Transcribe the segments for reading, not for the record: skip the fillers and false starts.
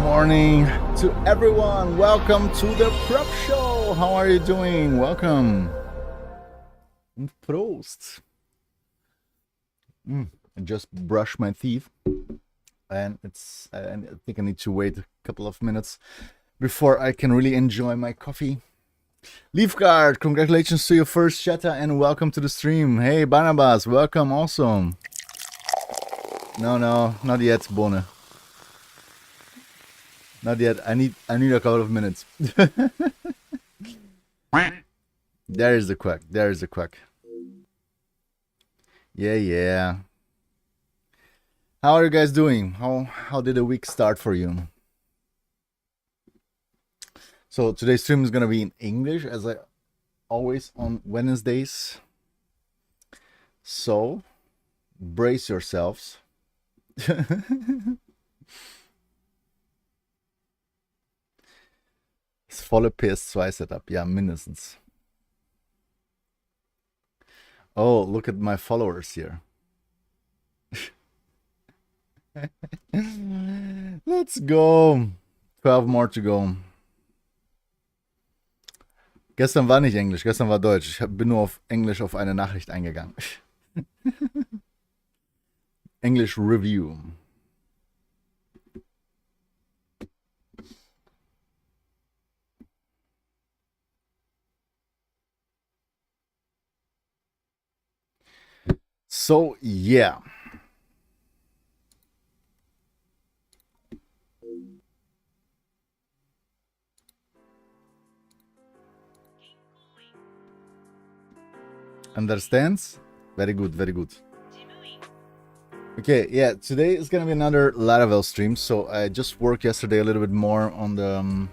Morning to everyone. Welcome to the Propz show. How are you doing? Welcome. And Prost. I just brushed my teeth, and I think I need to wait a couple of minutes before I can really enjoy my coffee. Leafguard, congratulations to your first chatter and welcome to the stream. Hey Barnabas, welcome also. No, not yet, Bone. Not yet. I need a couple of minutes. There is the quack. There is the quack. Yeah. How are you guys doing? How did the week start for you? So today's stream is gonna be in English, as I always on Wednesdays. So brace yourselves. Das volle PS2 Setup, ja, mindestens. Oh, look at my followers here. Let's go. 12 more to go. Gestern war nicht Englisch, gestern war Deutsch. Ich bin nur auf Englisch auf eine Nachricht eingegangen. English Review. So, yeah. Understands? Very good, very good. Okay, yeah, today is gonna be another Laravel stream. So I just worked yesterday a little bit more on the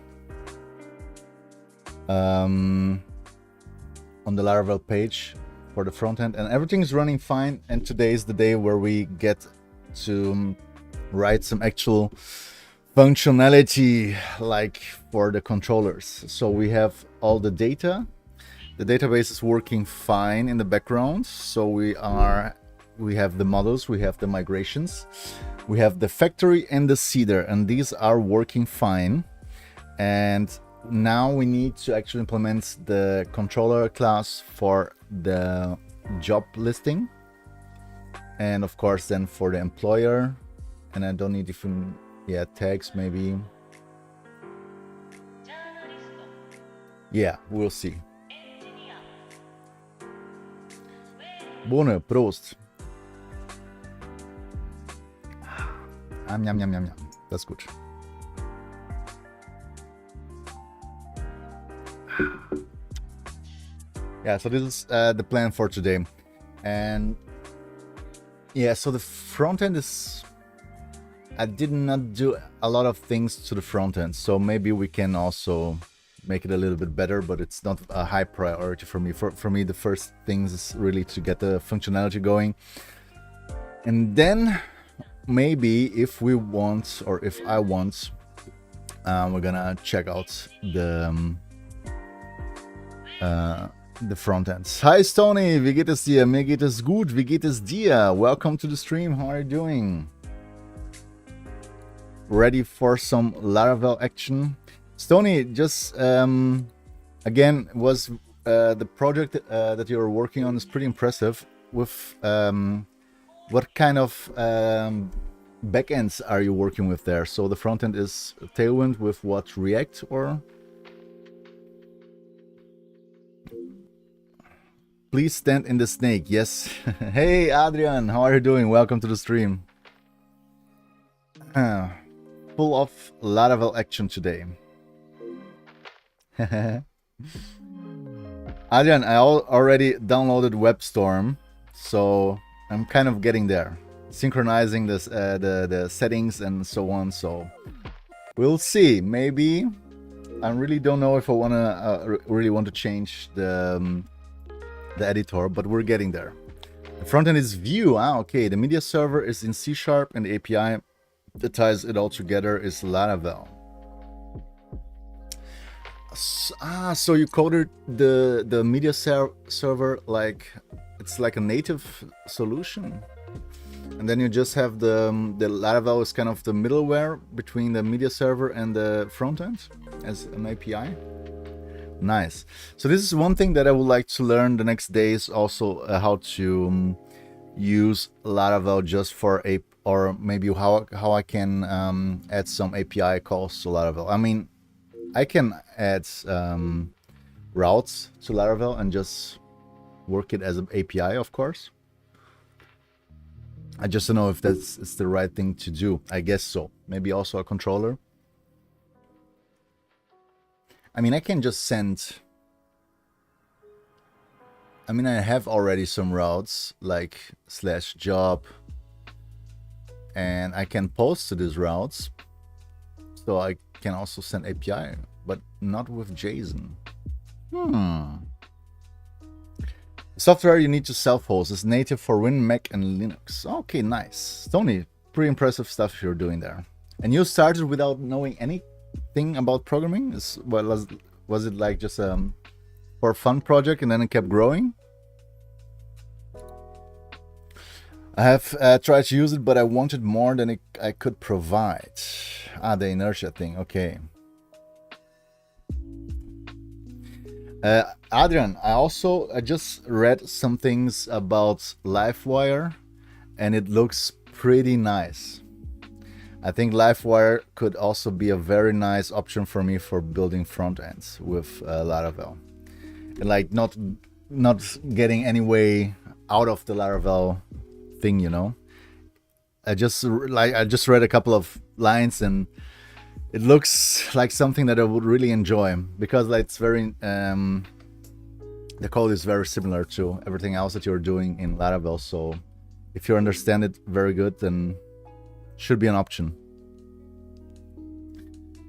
Laravel page for the front end, and everything is running fine. And today is the day where we get to write some actual functionality, like for the controllers. So we have all the data. The database is working fine in the background. So we have the models, we have the migrations, we have the factory and the seeder, and these are working fine. And now we need to actually implement the controller class for the job listing, and of course then for the employer. And I don't need different tags maybe. Yeah, we'll see. Bohne, Prost. Yum, yum, yum, yum. That's good. Yeah, so this is the plan for today. And yeah, so the front end is, I did not do a lot of things to the front end, so maybe we can also make it a little bit better, but it's not a high priority for me. For me, the first things is really to get the functionality going, and then maybe if we want, or if I want, we're gonna check out the front ends. Hi Stony, wie geht es dir? Mir geht es gut. Wie geht es dir? Welcome to the stream. How are you doing? Ready for some Laravel action? Stony, just again, was the project that you're working on is pretty impressive. With what kind of backends are you working with there? So the front end is Tailwind with what, React or? Please stand in the snake. Yes. Hey Adrian, how are you doing? Welcome to the stream. Full of Laravel action today. Adrian, I already downloaded WebStorm, so I'm kind of getting there, synchronizing this the settings and so on. So we'll see. Maybe I really don't know if I really want to change the editor, but we're getting there. The front end is Vue. Okay. The media server is in C# and the API that ties it all together is Laravel. So you coded the media server like it's like a native solution, and then you just have the Laravel is kind of the middleware between the media server and the front end as an API. Nice. So this is one thing that I would like to learn the next days. Also, how to use Laravel just for or maybe how I can add some API calls to Laravel. I mean, I can add routes to Laravel and just work it as an API, of course. I just don't know if it's the right thing to do. I guess so. Maybe also a controller. I mean, I can just send. I mean, I have already some routes like /job, and I can post to these routes. So I can also send API, but not with JSON. Software you need to self-host is native for Win, Mac, and Linux. Okay, nice. Tony, pretty impressive stuff you're doing there. And you started without knowing anything about programming? Was it like just for a fun project and then it kept growing? I have tried to use it, but I wanted more than I could provide. The inertia thing, okay. Adrian, I just read some things about Livewire, and it looks pretty nice. I think Livewire could also be a very nice option for me for building front ends with Laravel, and like not getting any way out of the Laravel thing, you know. I just read a couple of lines, and it looks like something that I would really enjoy, because like it's very the code is very similar to everything else that you're doing in Laravel. So if you understand it very good, then should be an option.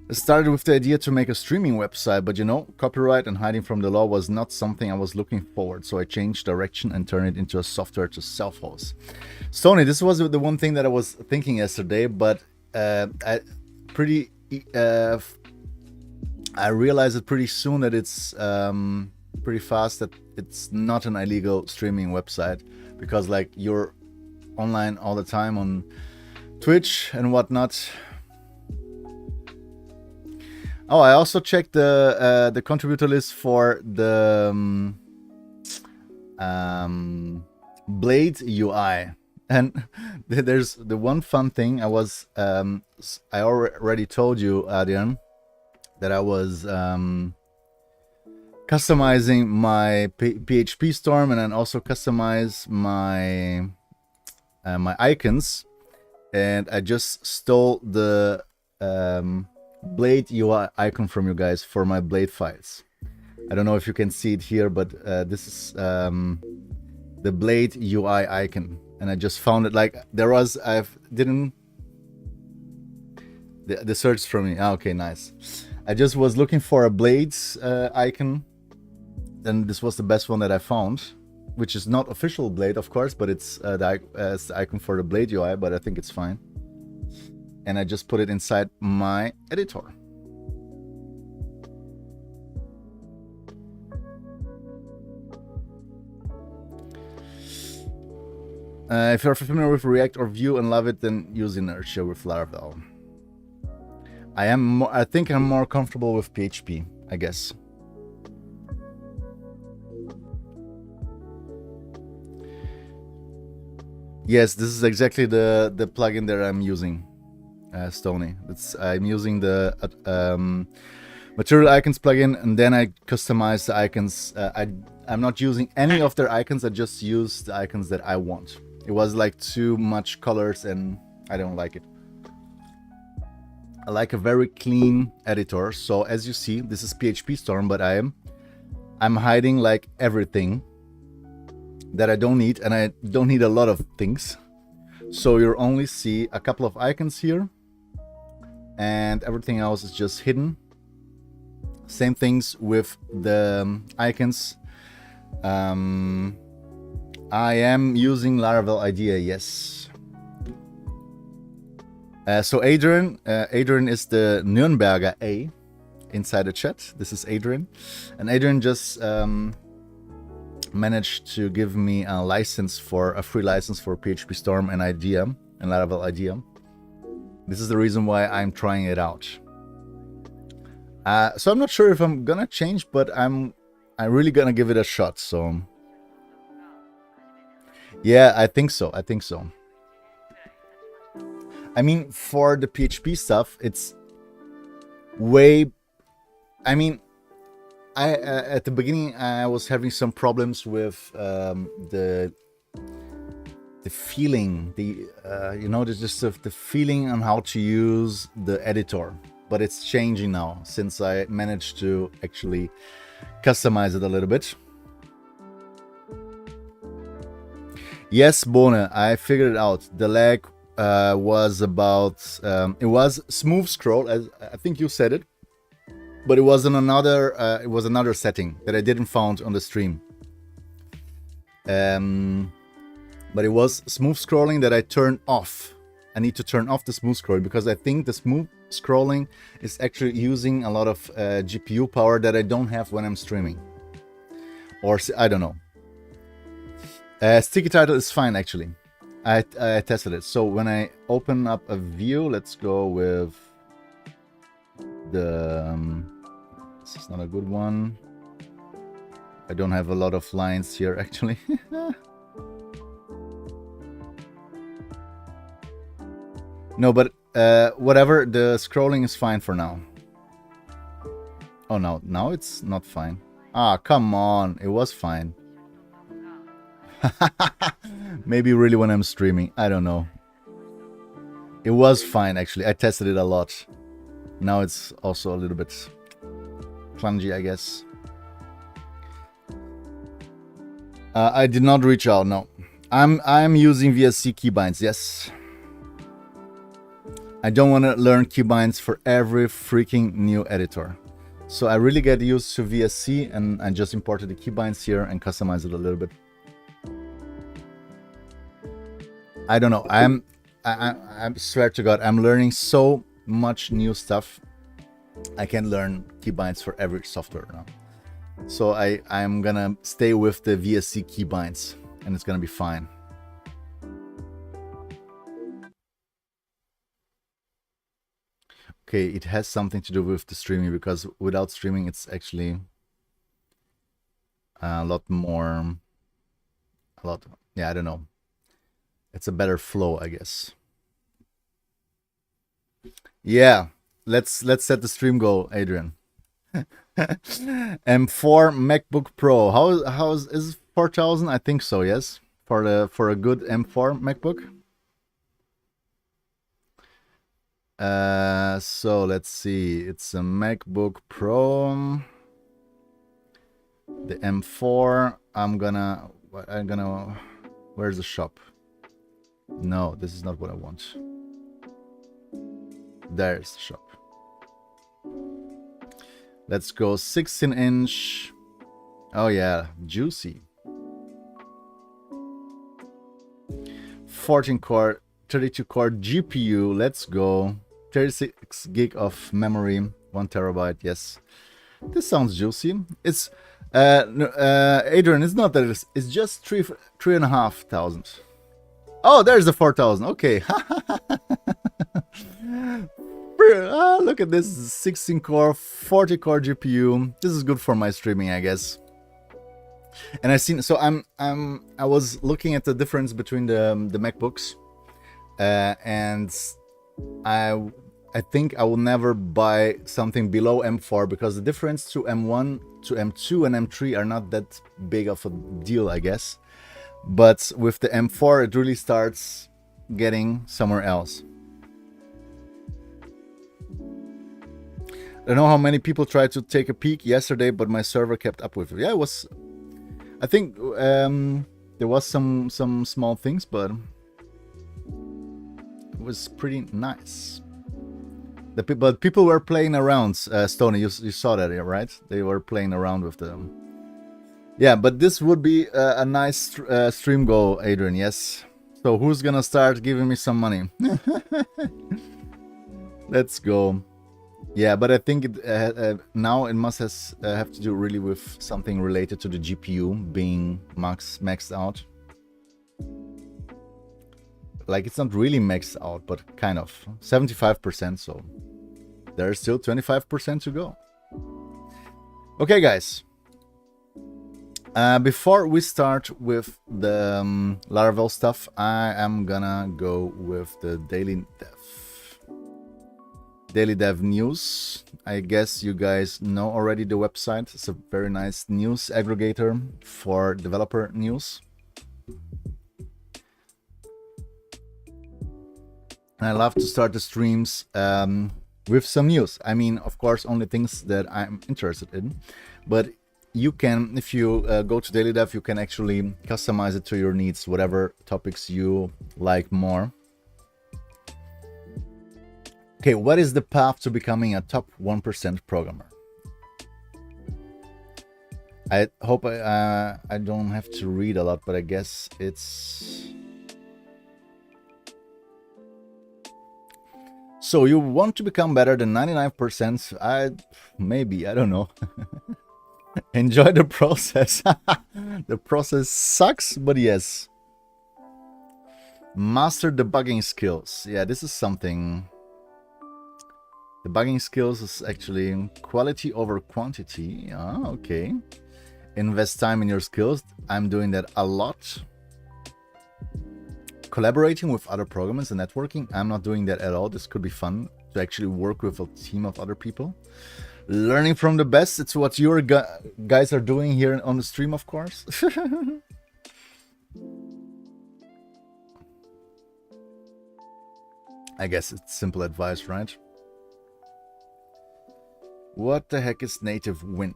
I started with the idea to make a streaming website, but you know, copyright and hiding from the law was not something I was looking forward, so I changed direction and turned it into a software to self-host. Stoney, this was the one thing that I was thinking yesterday, but I realized it pretty soon that it's pretty fast that it's not an illegal streaming website, because like you're online all the time on Twitch and whatnot. Oh, I also checked the contributor list for the Blade UI, and there's the one fun thing. I already told you, Adrian, that I was customizing my PHP storm, and then also customize my my icons, and I just stole the Blade UI icon from you guys for my Blade files. I don't know if you can see it here, but this is the Blade UI icon, and I just found it. Like there was, the search for me. Okay, nice. I just was looking for a Blades icon, and this was the best one that I found, which is not official Blade, of course, but it's the icon for the Blade UI, but I think it's fine. And I just put it inside my editor. If you're familiar with React or Vue and love it, then use inertia with Laravel. I think I'm more comfortable with PHP, I guess. Yes, this is exactly the plugin that I'm using. Stoney. I'm using the material icons plugin, and then I customize the icons. I'm not using any of their icons. I just use the icons that I want. It was like too much colors, and I don't like it. I like a very clean editor. So as you see, this is PHP Storm, but I'm hiding like everything that I don't need, and I don't need a lot of things. So you'll only see a couple of icons here, and everything else is just hidden. Same things with the icons. I am using Laravel IDEA, yes. So Adrian is the Nürnberger A inside the chat. This is Adrian, and Adrian just managed to give me a free license for PHP Storm and IDEA and Laravel IDEA. This is the reason why I'm trying it out. So I'm not sure if I'm gonna change, but I'm really gonna give it a shot. So yeah, I think so. I mean, for the PHP stuff, it's way. I mean, at the beginning I was having some problems with the feeling, the feeling on how to use the editor, but it's changing now since I managed to actually customize it a little bit. Yes, Bone, I figured it out. The lag was about it was smooth scroll, as I think you said it, but it was another setting that I didn't found on the stream. But it was smooth scrolling that I turned off. I need to turn off the smooth scrolling, because I think the smooth scrolling is actually using a lot of GPU power that I don't have when I'm streaming, or I don't know. Sticky title is fine, actually. I tested it. So when I open up a view, let's go with the... this is not a good one. I don't have a lot of lines here, actually. No, but whatever, the scrolling is fine for now. Oh, no, now it's not fine. Ah, come on, it was fine. Maybe really when I'm streaming, I don't know. It was fine, actually. I tested it a lot. Now it's also a little bit clungy, I guess. I did not reach out, no. I'm using VSC keybinds, yes. I don't want to learn keybinds for every freaking new editor. So I really get used to VSC, and I just imported the keybinds here and customized it a little bit. I don't know. I swear to God, I'm learning so much new stuff. I can learn keybinds for every software now. So I'm gonna stay with the VSC keybinds, and it's gonna be fine. Okay, it has something to do with the streaming, because without streaming, it's actually a lot, yeah, I don't know. It's a better flow, I guess. Yeah, let's set the stream goal, Adrian. M4 MacBook Pro. Is it 4,000? I think so. Yes, for a good M4 MacBook. So let's see. It's a MacBook Pro. The M4. I'm gonna. Where's the shop? No, this is not what I want. There's the shop. Let's go 16-inch. Oh yeah, juicy. 14-core, 32-core GPU. Let's go. 36 gig of memory, 1 terabyte. Yes, this sounds juicy. It's Adrian. It's not that. It's just 3,500. Oh, there's the 4,000. Okay. Look at this 16-core, 40-core GPU. This is good for my streaming, I guess. And I seen. So I was looking at the difference between the MacBooks, and I think I will never buy something below M4, because the difference to M1 to M2 and M3 are not that big of a deal, I guess. But with the M4, it really starts getting somewhere else. I don't know how many people tried to take a peek yesterday, but my server kept up with it. Yeah, it was. I think there was some small things, but it was pretty nice. But people were playing around. Stoney, you saw that, right? They were playing around with them. Yeah, but this would be a nice stream goal, Adrian. Yes. So who's gonna start giving me some money? Let's go. Yeah, but I think now it must have to do really with something related to the GPU being maxed out. Like, it's not really maxed out, but kind of 75%. So there's still 25% to go. Okay, guys. Before we start with the Laravel stuff, I am gonna go with the daily dev news. I guess you guys know already the website. It's a very nice news aggregator for developer news. And I love to start the streams with some news. I mean, of course, only things that I'm interested in. But you can, if you go to Daily Dev, you can actually customize it to your needs, whatever topics you like more. Okay, what is the path to becoming a top 1% programmer? I hope I don't have to read a lot, but I guess it's... So you want to become better than 99%? Maybe, I don't know. Enjoy the process. The process sucks, but yes. Master debugging skills. Yeah, this is something. Debugging skills is actually quality over quantity. Ah, okay. Invest time in your skills. I'm doing that a lot. Collaborating with other programmers and networking. I'm not doing that at all. This could be fun to actually work with a team of other people. Learning from the best. It's what your guys are doing here on the stream, of course. I guess it's simple advice, right? What the heck is native wind?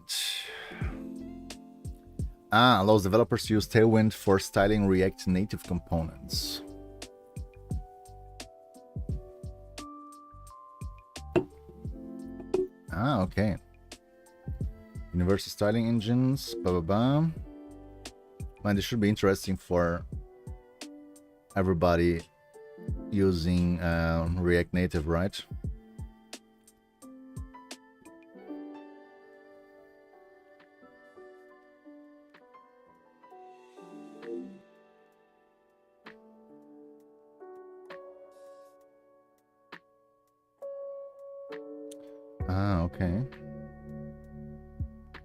Ah, allows developers to use Tailwind for styling React Native components. Ah, okay. Universal styling engines, blah, blah, blah. Man, this should be interesting for everybody using React Native, right? Ah, okay.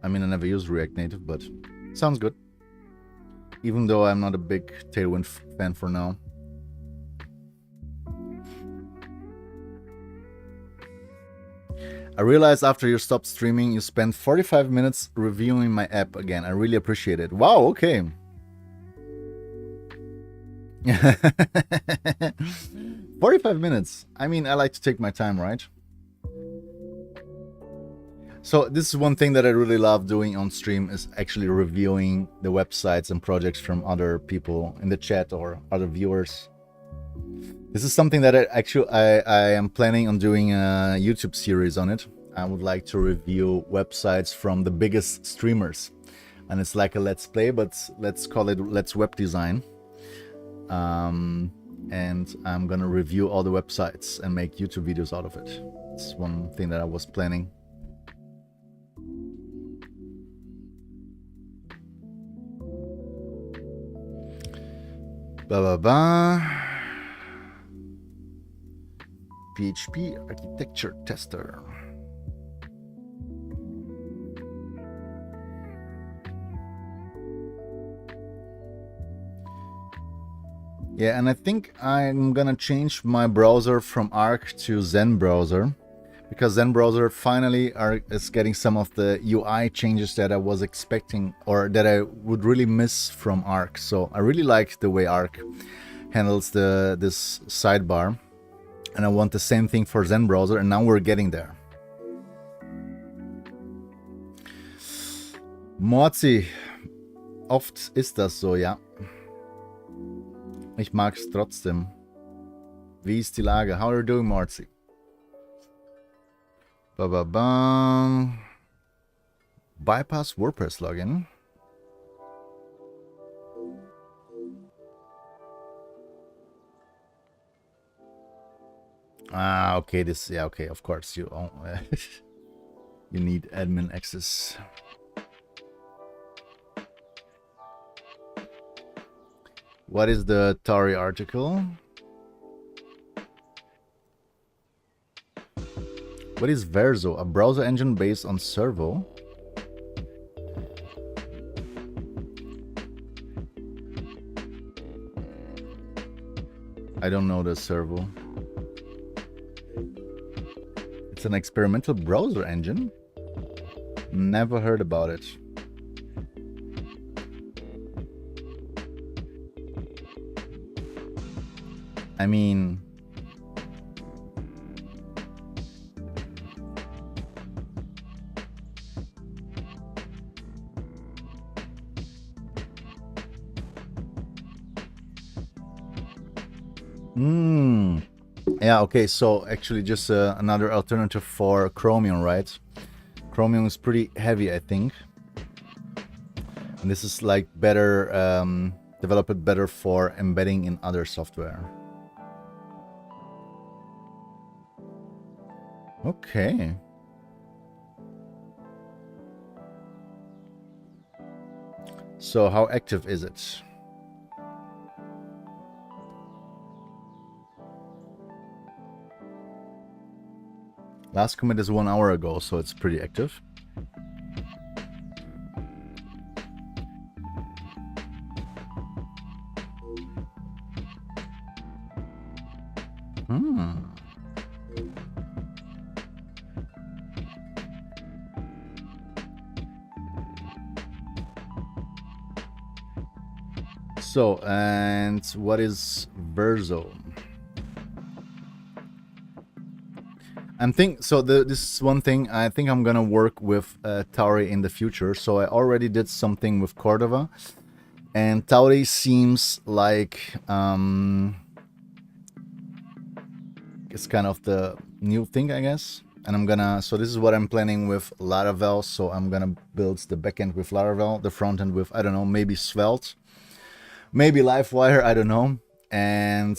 I mean, I never used React Native, but sounds good. Even though I'm not a big Tailwind fan for now. I realized after you stopped streaming, you spent 45 minutes reviewing my app again. I really appreciate it. Wow, okay. 45 minutes. I mean, I like to take my time, right? So this is one thing that I really love doing on stream is actually reviewing the websites and projects from other people in the chat or other viewers. This is something that I am planning on doing a YouTube series on it. I would like to review websites from the biggest streamers. And it's like a let's play, but let's call it Let's Web Design. And I'm gonna review all the websites and make YouTube videos out of it. It's one thing that I was planning. Blah, blah, blah. PHP architecture tester. Yeah, and I think I'm gonna change my browser from Arc to Zen browser, because Zen browser finally is getting some of the UI changes that I was expecting or that I would really miss from Arc. So I really like the way Arc handles this sidebar, and I want the same thing for Zen browser, and now we're getting there. Morzi, oft ist das so, ja. Ich mag's trotzdem. Wie ist die Lage? How are you doing, Morzi? Ba ba bam. Bypass WordPress login. Ah, okay. This, yeah, okay. Of course, you you need admin access. What is the Tari article? What is Verzo? A browser engine based on Servo? I don't know the Servo. It's an experimental browser engine? Never heard about it. I mean, yeah, okay, so actually just another alternative for Chromium, right? Chromium is pretty heavy, I think. And this is like better, developed better for embedding in other software. Okay. So how active is it? Last commit is 1 hour ago, so it's pretty active. So, and what is Verso? This is one thing. I think I'm gonna work with Tauri in the future. So I already did something with Cordova, and Tauri seems like it's kind of the new thing, I guess. And I'm gonna, so this is what I'm planning with Laravel. So I'm gonna build the backend with Laravel, the front end with, I don't know, maybe Svelte, maybe Livewire, I don't know. And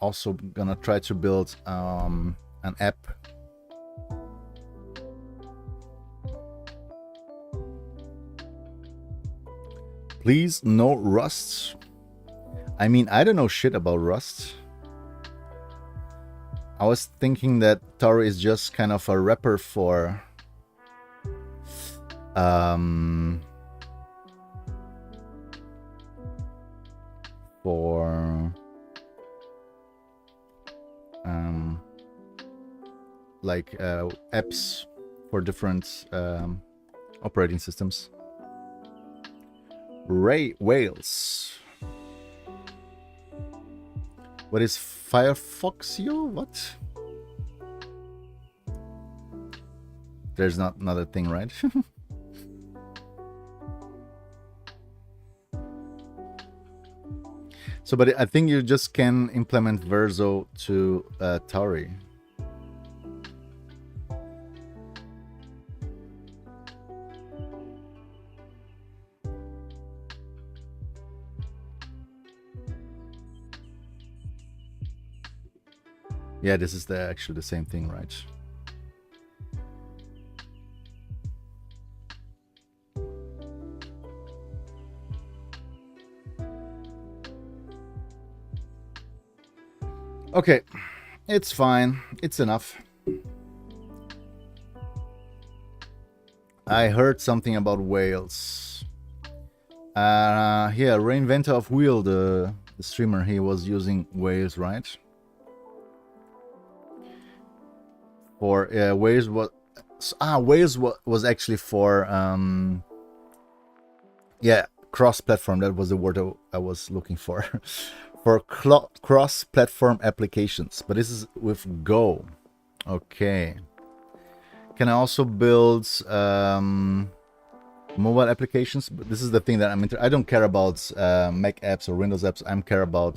also gonna try to build an app. Please, no Rust. I mean, I don't know shit about Rust. I was thinking that Tauri is just kind of a wrapper for like apps for different operating systems. Wales. What is Firefoxio? What? There's not another thing, right? So, but I think you just can implement Verso to Tauri. Yeah, this is actually the same thing, right? Okay, it's fine. It's enough. I heard something about whales. Yeah, Reinventor of Wheel, the streamer, he was using whales, right? For Wales was actually for yeah, cross-platform. That was the word I was looking for. For cross-platform applications, but this is with Go. Okay. Can I also build mobile applications? But this is the thing that I don't care about Mac apps or Windows apps. I care about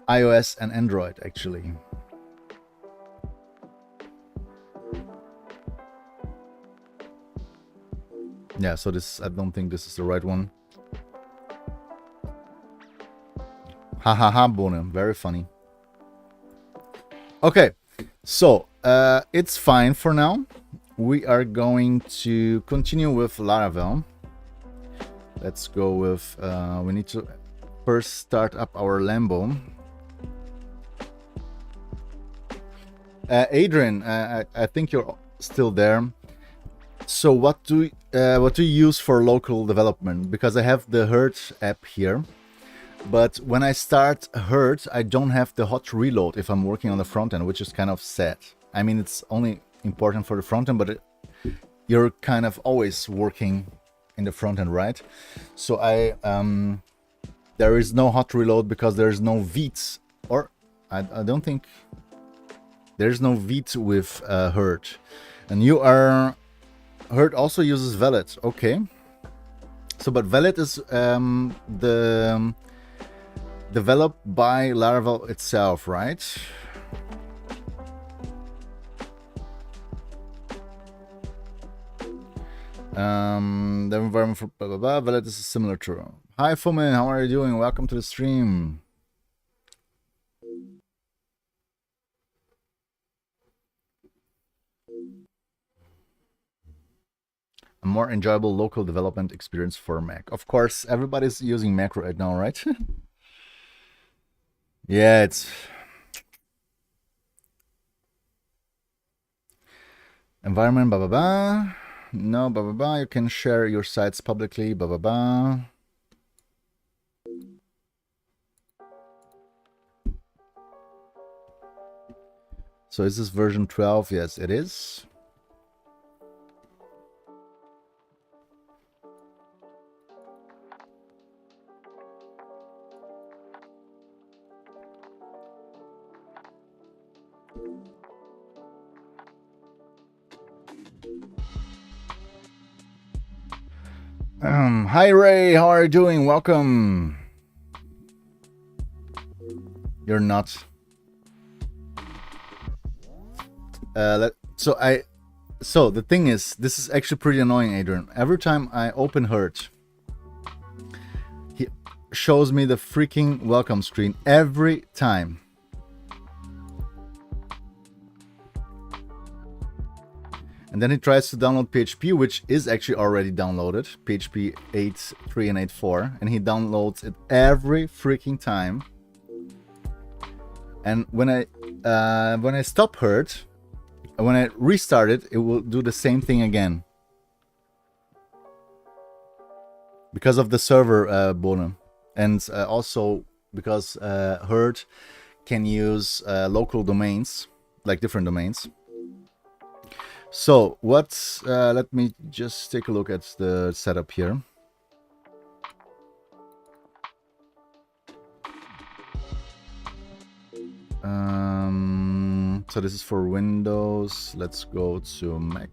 iOS and Android actually. Yeah, so this, I don't think this is the right one. Hahaha, Bohne, very funny. Okay, so it's fine for now. We are going to continue with Laravel. Let's go with, we need to first start up our Lambo. Adrian, I think you're still there. So what do you use for local development? Because I have the Herd app here, but when I start Herd, I don't have the hot reload if I'm working on the front end, which is kind of sad. I mean, it's only important for the front end, but you're kind of always working in the front end, right? So there is no hot reload because there's no Vite, or I don't think there's no Vite with Herd, and you are. Herd also uses Valid, okay. So, but Valid is developed by Laravel itself, right? The environment for blah blah blah. Valid is similar to. Hi, Fomen, how are you doing? Welcome to the stream. A more enjoyable local development experience for Mac. Of course, everybody's using Mac right now, right? Yeah, it's Environment, blah, blah, blah. No, blah, blah, blah. You can share your sites publicly, blah, blah, blah. So is this version 12? Yes, it is. Hi Ray, how are you doing? Welcome. You're not. So the thing is, this is actually pretty annoying, Adrian. Every time I open Hurt, he shows me the freaking welcome screen every time. And then he tries to download PHP, which is actually already downloaded, PHP 8.3 and 8.4, and he downloads it every freaking time. And when I stop Hurt, when I restart it, it will do the same thing again. Because of the server bonus. And also because Hurt can use local domains, like different domains. So let me just take a look at the setup here. So this is for Windows. Let's go to Mac.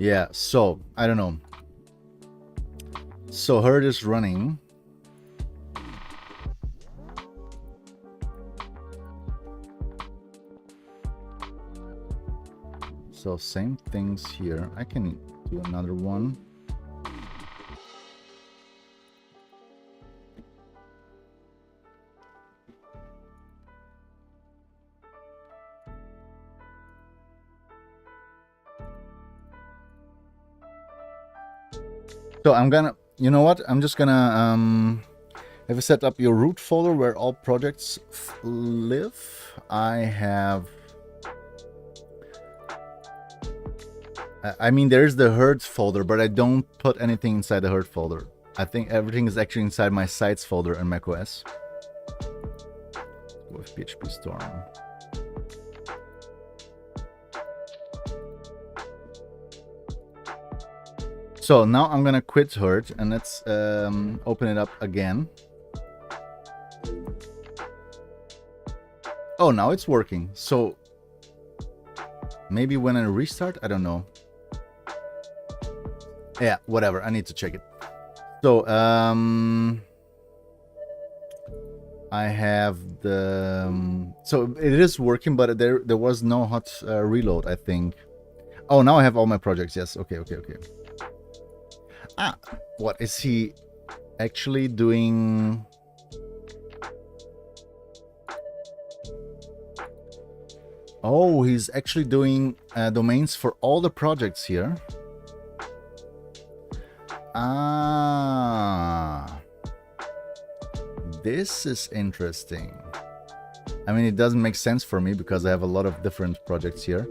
Yeah, so I don't know. So Herd is running. So same things here. I can do another one. So I'm gonna, you know what? I'm just gonna have you set up your root folder where all projects live. I have, I mean, there's the Herd folder, but I don't put anything inside the Herd folder. I think everything is actually inside my sites folder in macOS with PHP Storm. So now I'm gonna quit Herd and let's open it up again. Oh, now it's working. So maybe when I restart, I don't know. Yeah, whatever. I need to check it. So I have the so it is working, but there was no hot reload, I think. Oh, now I have all my projects. Yes. Okay. Ah, what is he actually doing? Oh, he's actually doing domains for all the projects here. Ah, this is interesting. I mean, it doesn't make sense for me because I have a lot of different projects here.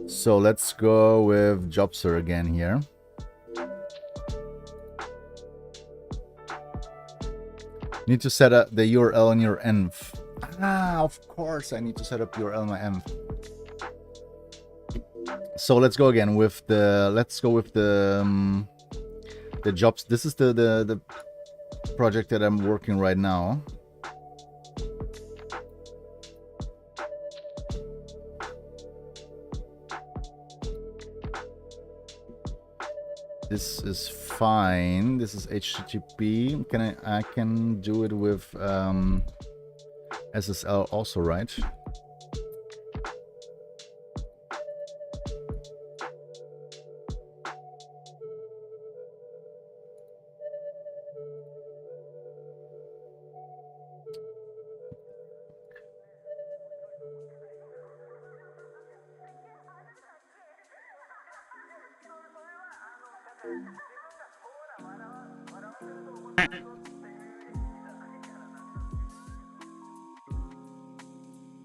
So let's go with Jobster again here. Need to set up the URL in your env. Ah, of course I need to set up URL in my env. So let's go again with the the jobs. This is the project that I'm working right now. This is fine. This is HTTP. I can do it with SSL also, right?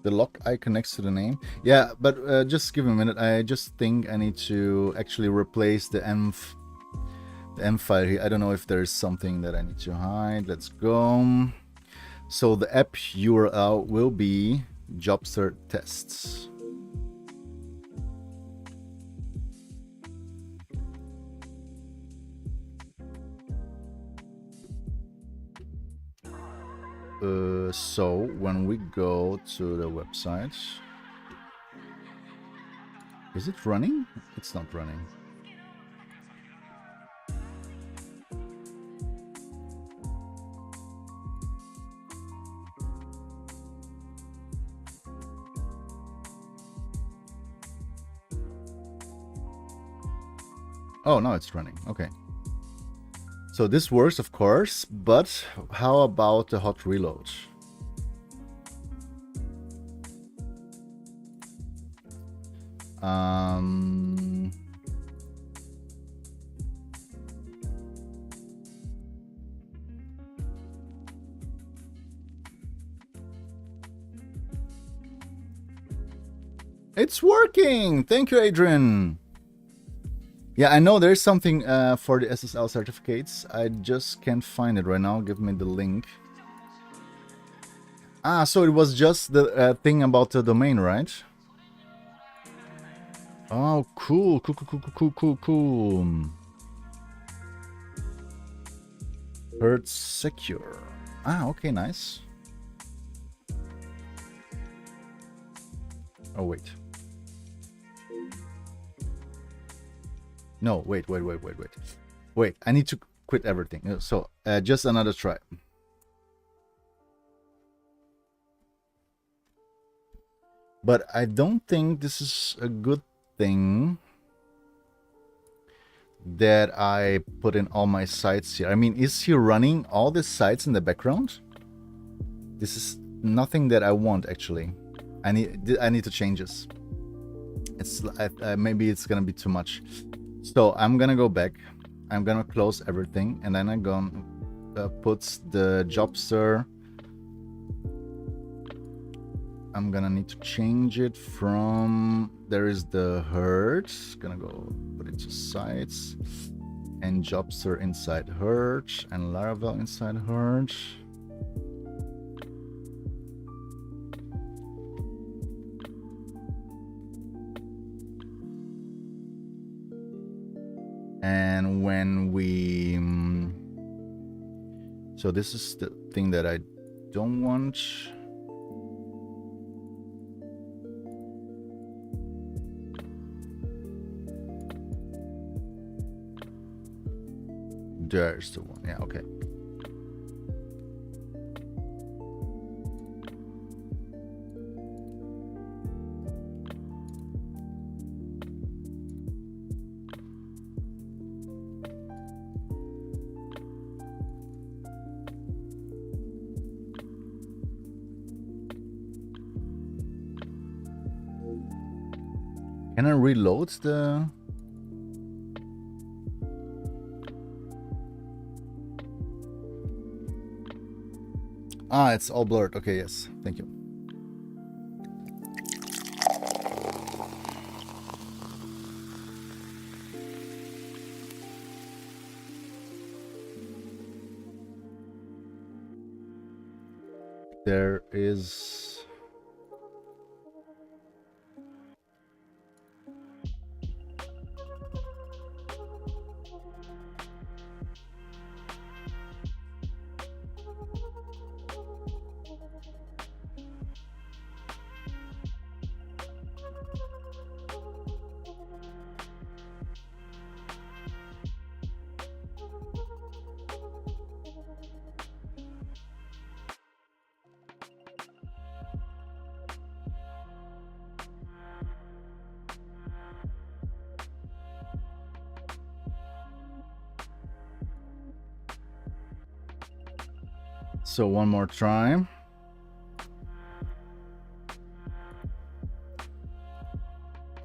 The lock icon next to the name. Yeah, but just give me a minute. I just think I need to actually replace the M file here. I don't know if there's something that I need to hide. Let's go. So the app URL will be Jobster tests. So when we go to the website, is it running? It's not running. Oh, now it's running. Okay. So this works, of course, but how about the hot reload? It's working! Thank you, Adrian! Yeah, I know there's something for the SSL certificates. I just can't find it right now. Give me the link. Ah, so it was just the thing about the domain, right? Oh, cool. Cool. Hurt secure. Ah, okay, nice. Oh, wait. No, wait. Wait, I need to quit everything. So, just another try. But I don't think this is a good thing that I put in all my sites here. I mean, is he running all the sites in the background? This is nothing that I want, actually. I need to change this. It's maybe it's gonna be too much. So I'm gonna go back. I'm gonna close everything, and then I'm gonna put the Jobster. I'm gonna need to change it from, there is the herd. Gonna go put it to sites, and Jobster inside herd, and Laravel inside herd. And when we, so this is the thing that I don't want. There's the one. Yeah, okay. Can I reload the... Ah, it's all blurred. Okay, yes. Thank you. There is... So one more try.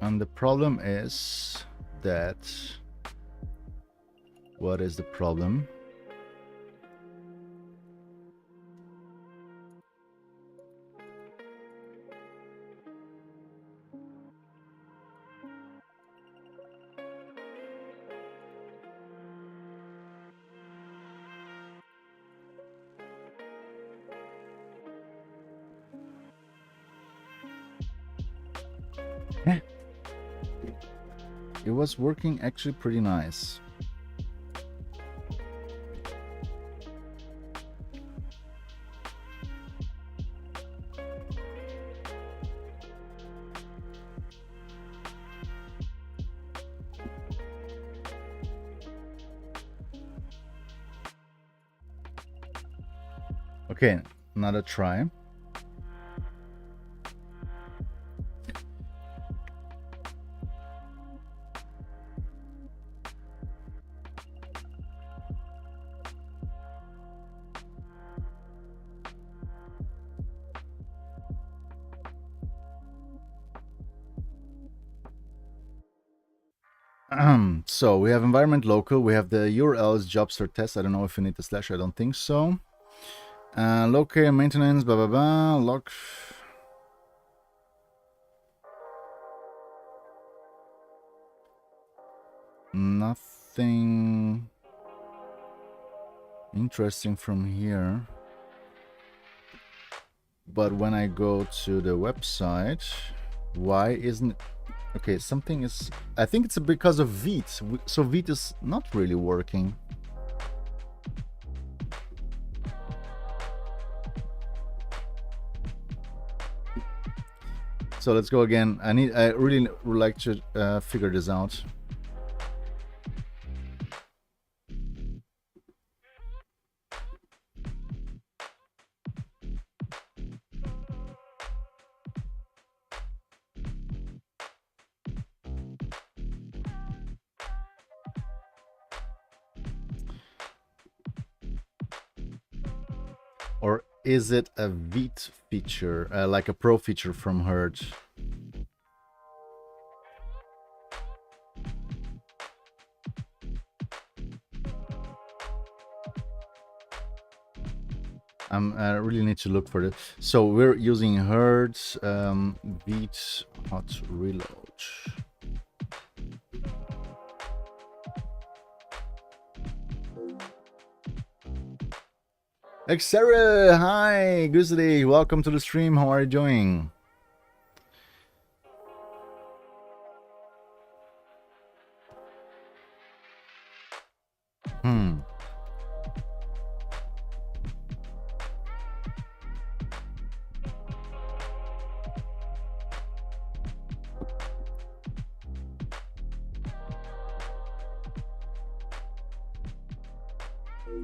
And the problem is that... What is the problem? Yeah. It was working actually pretty nice. Okay, another try. So we have environment local, we have the URLs job start test. I don't know if you need the slash, I don't think so. Local maintenance, blah blah blah, log. Nothing interesting from here. But when I go to the website, why isn't it? Okay, something is, I think it's because of Vite. So Vite is not really working. So let's go again. I really would like to figure this out. Or is it a Vite feature, like a pro feature from Herd? I really need to look for it. So we're using Herd, Vite hot reload. Xera, hi, Grizzly, welcome to the stream. How are you doing?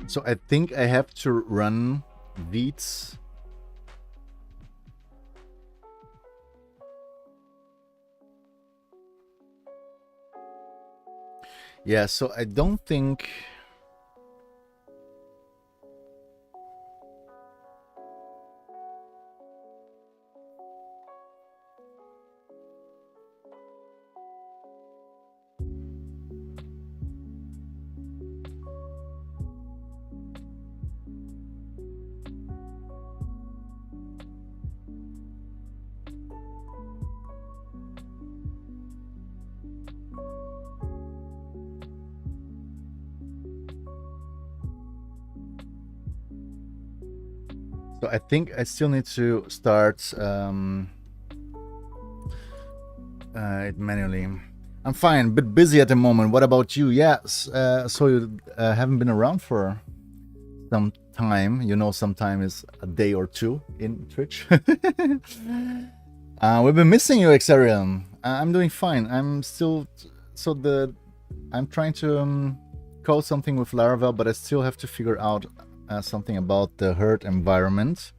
So I think I have to run Vite. Yeah, so I don't think... So I think I still need to start it manually. I'm fine, a bit busy at the moment. What about you? Yes, so you haven't been around for some time. You know, some time is a day or two in Twitch. We've been missing you, Xerium. I'm doing fine. I'm still... I'm trying to code something with Laravel, but I still have to figure out something about the herd environment.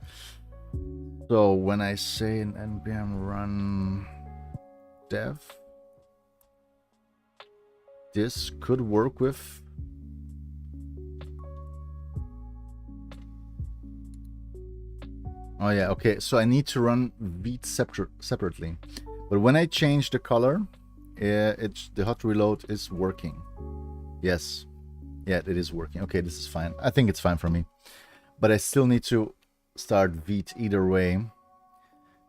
So when I say an npm run dev, this could work with... Oh yeah, okay, so I need to run Vite separately. But when I change the color, the hot reload is working. Yes. Yeah, it is working. Okay, this is fine. I think it's fine for me. But I still need to start Vite either way.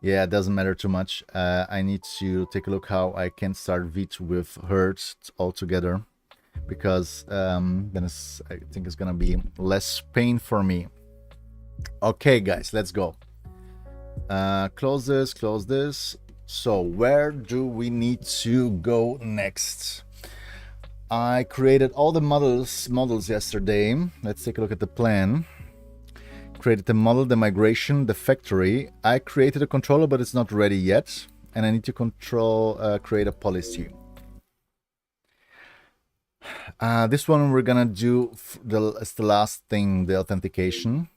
Yeah, it doesn't matter too much. I need to take a look how I can start Vite with Hertz all together. Because then I think it's gonna be less pain for me. Okay, guys, let's go. Close this, close this. So where do we need to go next? I created all the models yesterday. Let's take a look at the plan. Created the model, the migration, the factory. I created a controller, but it's not ready yet. And I need to create a policy. This one we're gonna do as the last thing, the authentication.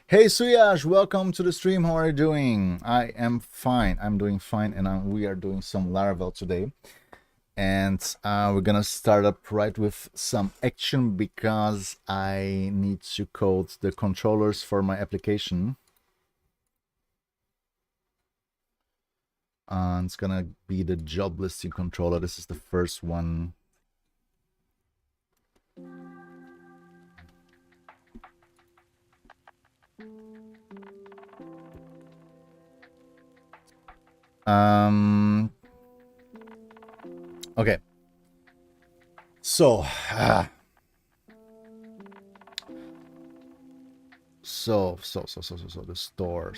Hey Suyash, welcome to the stream. How are you doing? I am fine. I'm doing fine, and we are doing some Laravel today. And we're gonna start up right with some action because I need to code the controllers for my application. It's gonna be the job listing controller. This is the first one. Okay. So, the store.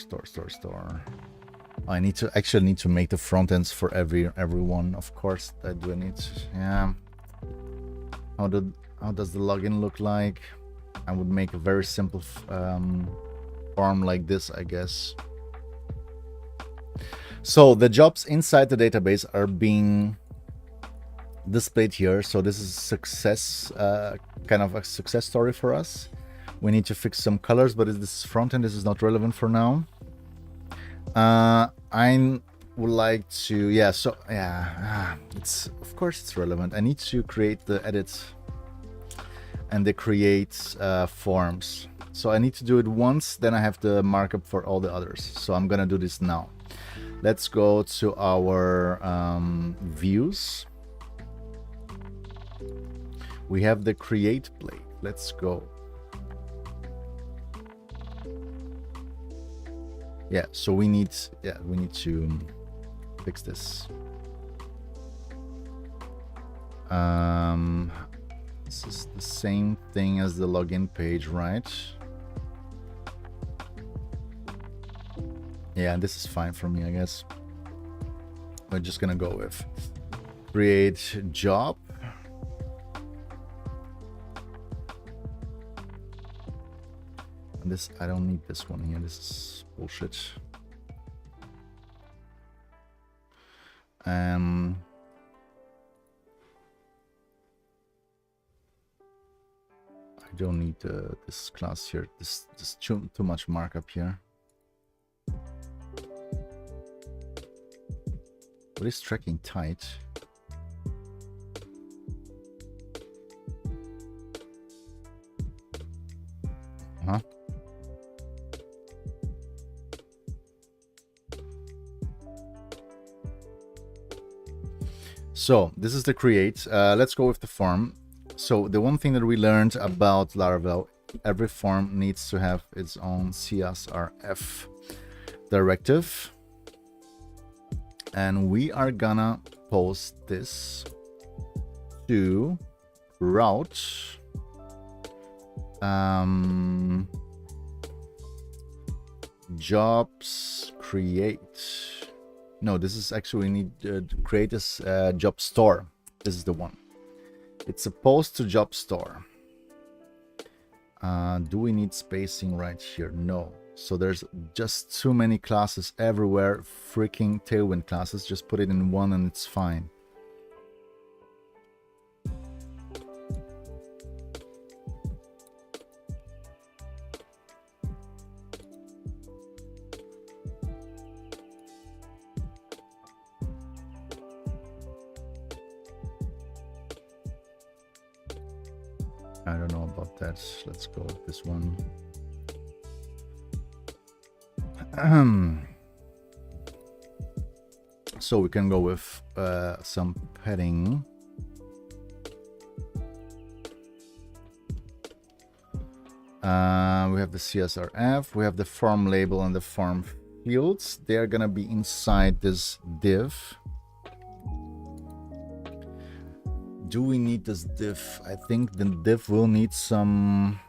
I need to make the front ends for everyone. Of course, I do need to, yeah. How does the login look like? I would make a very simple form like this, I guess. So the jobs inside the database are being displayed here. So this is success, kind of a success story for us. We need to fix some colors, but this is front end. This is not relevant for now. I would like to, yeah. So yeah, of course it's relevant. I need to create the edit and the create forms. So I need to do it once, then I have the markup for all the others. So I'm gonna do this now. Let's go to our views. We have the create blade. Let's go. Yeah, so we need to fix this. This is the same thing as the login page, right? Yeah, this is fine for me, I guess. We're just gonna go with create job. And this, I don't need this one here. This is bullshit. I don't need this class here. This too much markup here. What is tracking tight? Huh? So this is the create. Let's go with the form. So the one thing that we learned about Laravel, every form needs to have its own CSRF directive. And we are gonna post this to route jobs create. No, this is actually, we need to create this job store. This is the one. It's supposed to job store. Do we need spacing right here? No. So there's just too many classes everywhere. Freaking Tailwind classes. Just put it in one and it's fine. I don't know about that. Let's go with this one. So we can go with some padding. We have the CSRF, we have the form label and the form fields. They are gonna be inside this div. Do we need this div? I think the div will need some.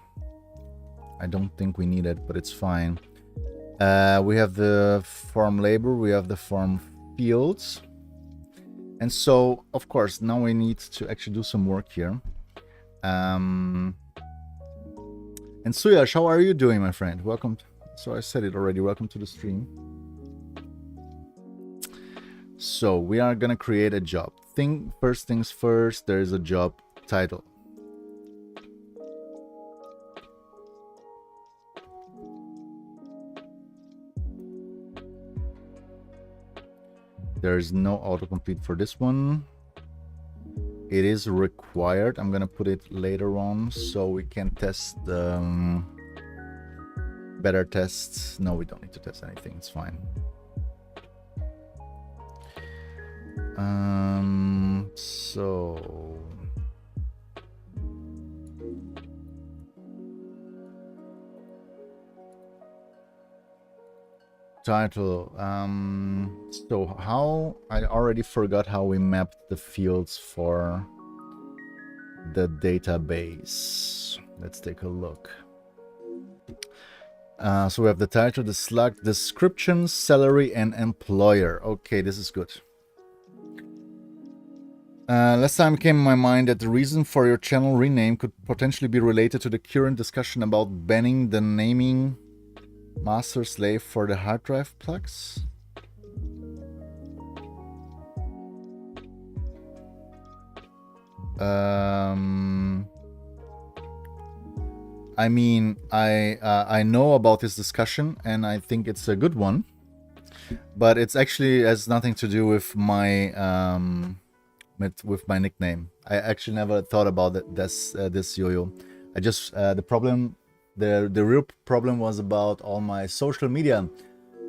I don't think we need it, but it's fine. We have the form label, we have the form fields. And so, of course, now we need to actually do some work here. And Suyash, how are you doing, my friend? Welcome. So I said it already. Welcome to the stream. So we are gonna create a job. First things first, there is a job title. There is no autocomplete for this one. It is required. I'm gonna put it later on so we can test the better tests. No, we don't need to test anything. It's fine. So title. So how I already forgot how we mapped the fields for the database. Let's take a look. So we have the title, the slug, description, salary, and employer. Okay, this is good. Last time came in my mind that the reason for your channel rename could potentially be related to the current discussion about banning the naming master slave for the hard drive plugs. I mean, I know about this discussion and I think it's a good one, but it's actually has nothing to do with my with my nickname. I actually never thought about it, this yo-yo. I just the real problem was about all my social media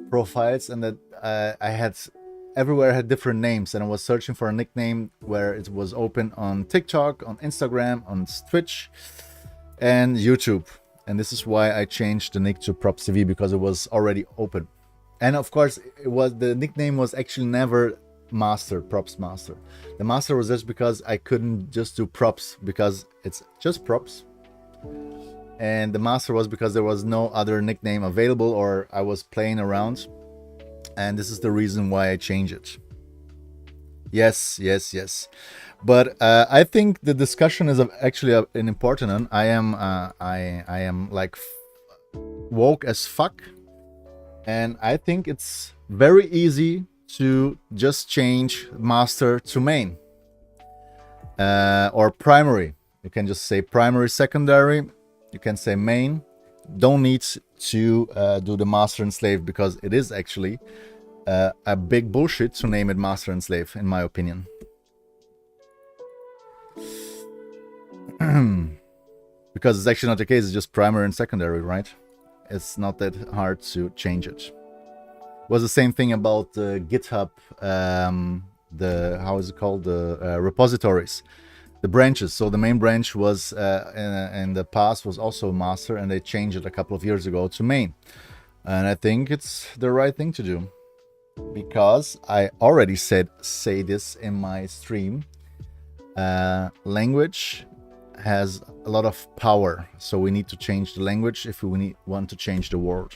profiles, and that I had everywhere had different names, and I was searching for a nickname where it was open on TikTok, on Instagram, on Twitch, and YouTube. And this is why I changed the nick to Propz TV, because it was already open. And of course, the nickname was actually never Master, Propz Master. The Master was just because I couldn't just do Propz, because it's just Propz. And the Master was because there was no other nickname available, or I was playing around. And this is the reason why I changed it. Yes. But I think the discussion is actually an important one. I am like woke as fuck, and I think it's very easy to just change master to main or primary. You can just say primary, secondary. You can say main. Don't need to do the master and slave, because it is actually a big bullshit to name it master and slave, in my opinion. Because it's actually not the case. It's just primary and secondary, right? It's not that hard to change it. Was the same thing about the GitHub, how is it called, the repositories, the branches. So the main branch was in the past was also master, and they changed it a couple of years ago to main. And I think it's the right thing to do, because I already say this in my stream. Language has a lot of power, so we need to change the language if we want to change the world.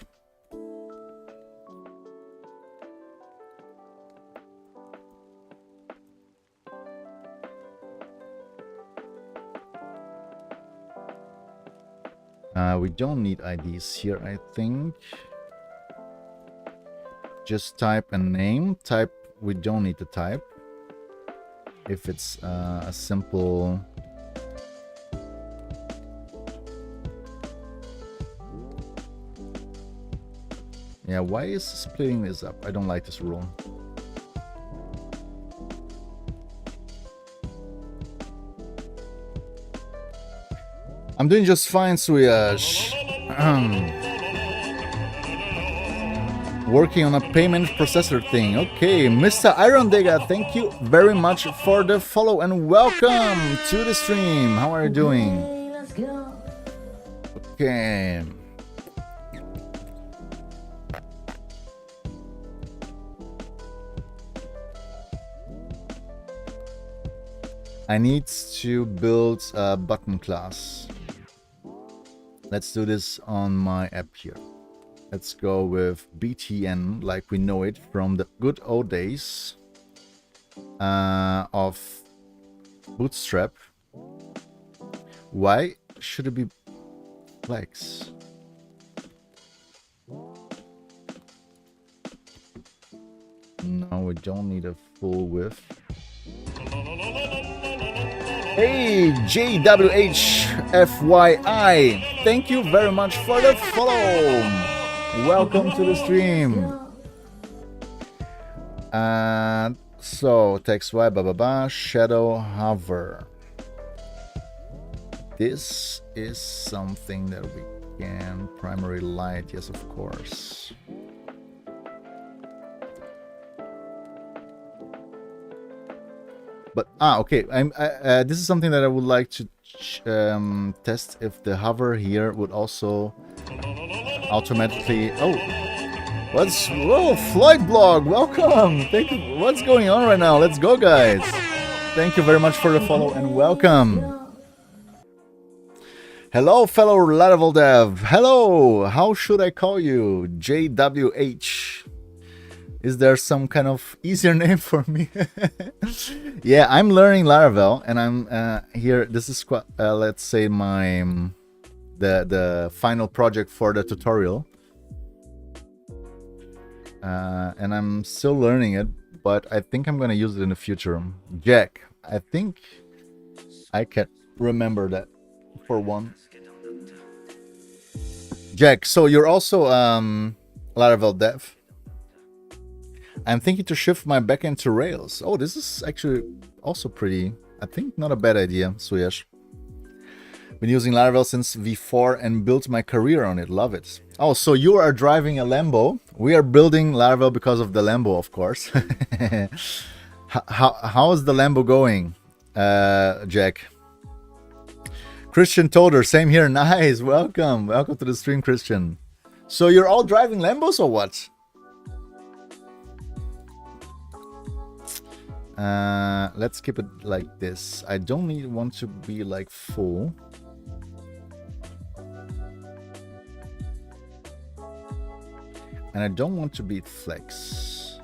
We don't need IDs here, I think. Just type a name. We don't need to type. If it's a simple... Yeah, why is splitting this up? I don't like this rule. I'm doing just fine, Suyash. Working on a payment processor thing. Okay, Mr. Iron Digger, thank you very much for the follow and welcome to the stream. How are you doing? Okay. I need to build a button class. Let's do this on my app here. Let's go with BTN, like we know it from the good old days of Bootstrap. Why should it be flex? No, we don't need a full width. Hey, JWHFYI, thank you very much for the follow. Welcome to the stream. And so, text Y, shadow hover. This is something that we can primary light, yes, of course. But okay, this is something that I would like to test if the hover here would also automatically. Oh, Floyd blog, welcome. Thank you. What's going on right now? Let's go, guys. Thank you very much for the follow and welcome. Hello, fellow Laravel dev. Hello. How should I call you? JWH. Is there some kind of easier name for me? Yeah, I'm learning Laravel, and I'm here. This is let's say my the final project for the tutorial, and I'm still learning it. But I think I'm gonna use it in the future. Jack, I think I can remember that for one. Jack, so you're also Laravel dev. I'm thinking to shift my backend to Rails. Oh, this is actually also pretty, I think, not a bad idea, Suyash. Been using Laravel since V4 and built my career on it. Love it. Oh, so you are driving a Lambo. We are building Laravel because of the Lambo, of course. How is the Lambo going, Jack? Christian Toder, same here. Nice. Welcome. Welcome to the stream, Christian. So you're all driving Lambos or what? Let's keep it like this. I don't want to be like full. And I don't want to be flex.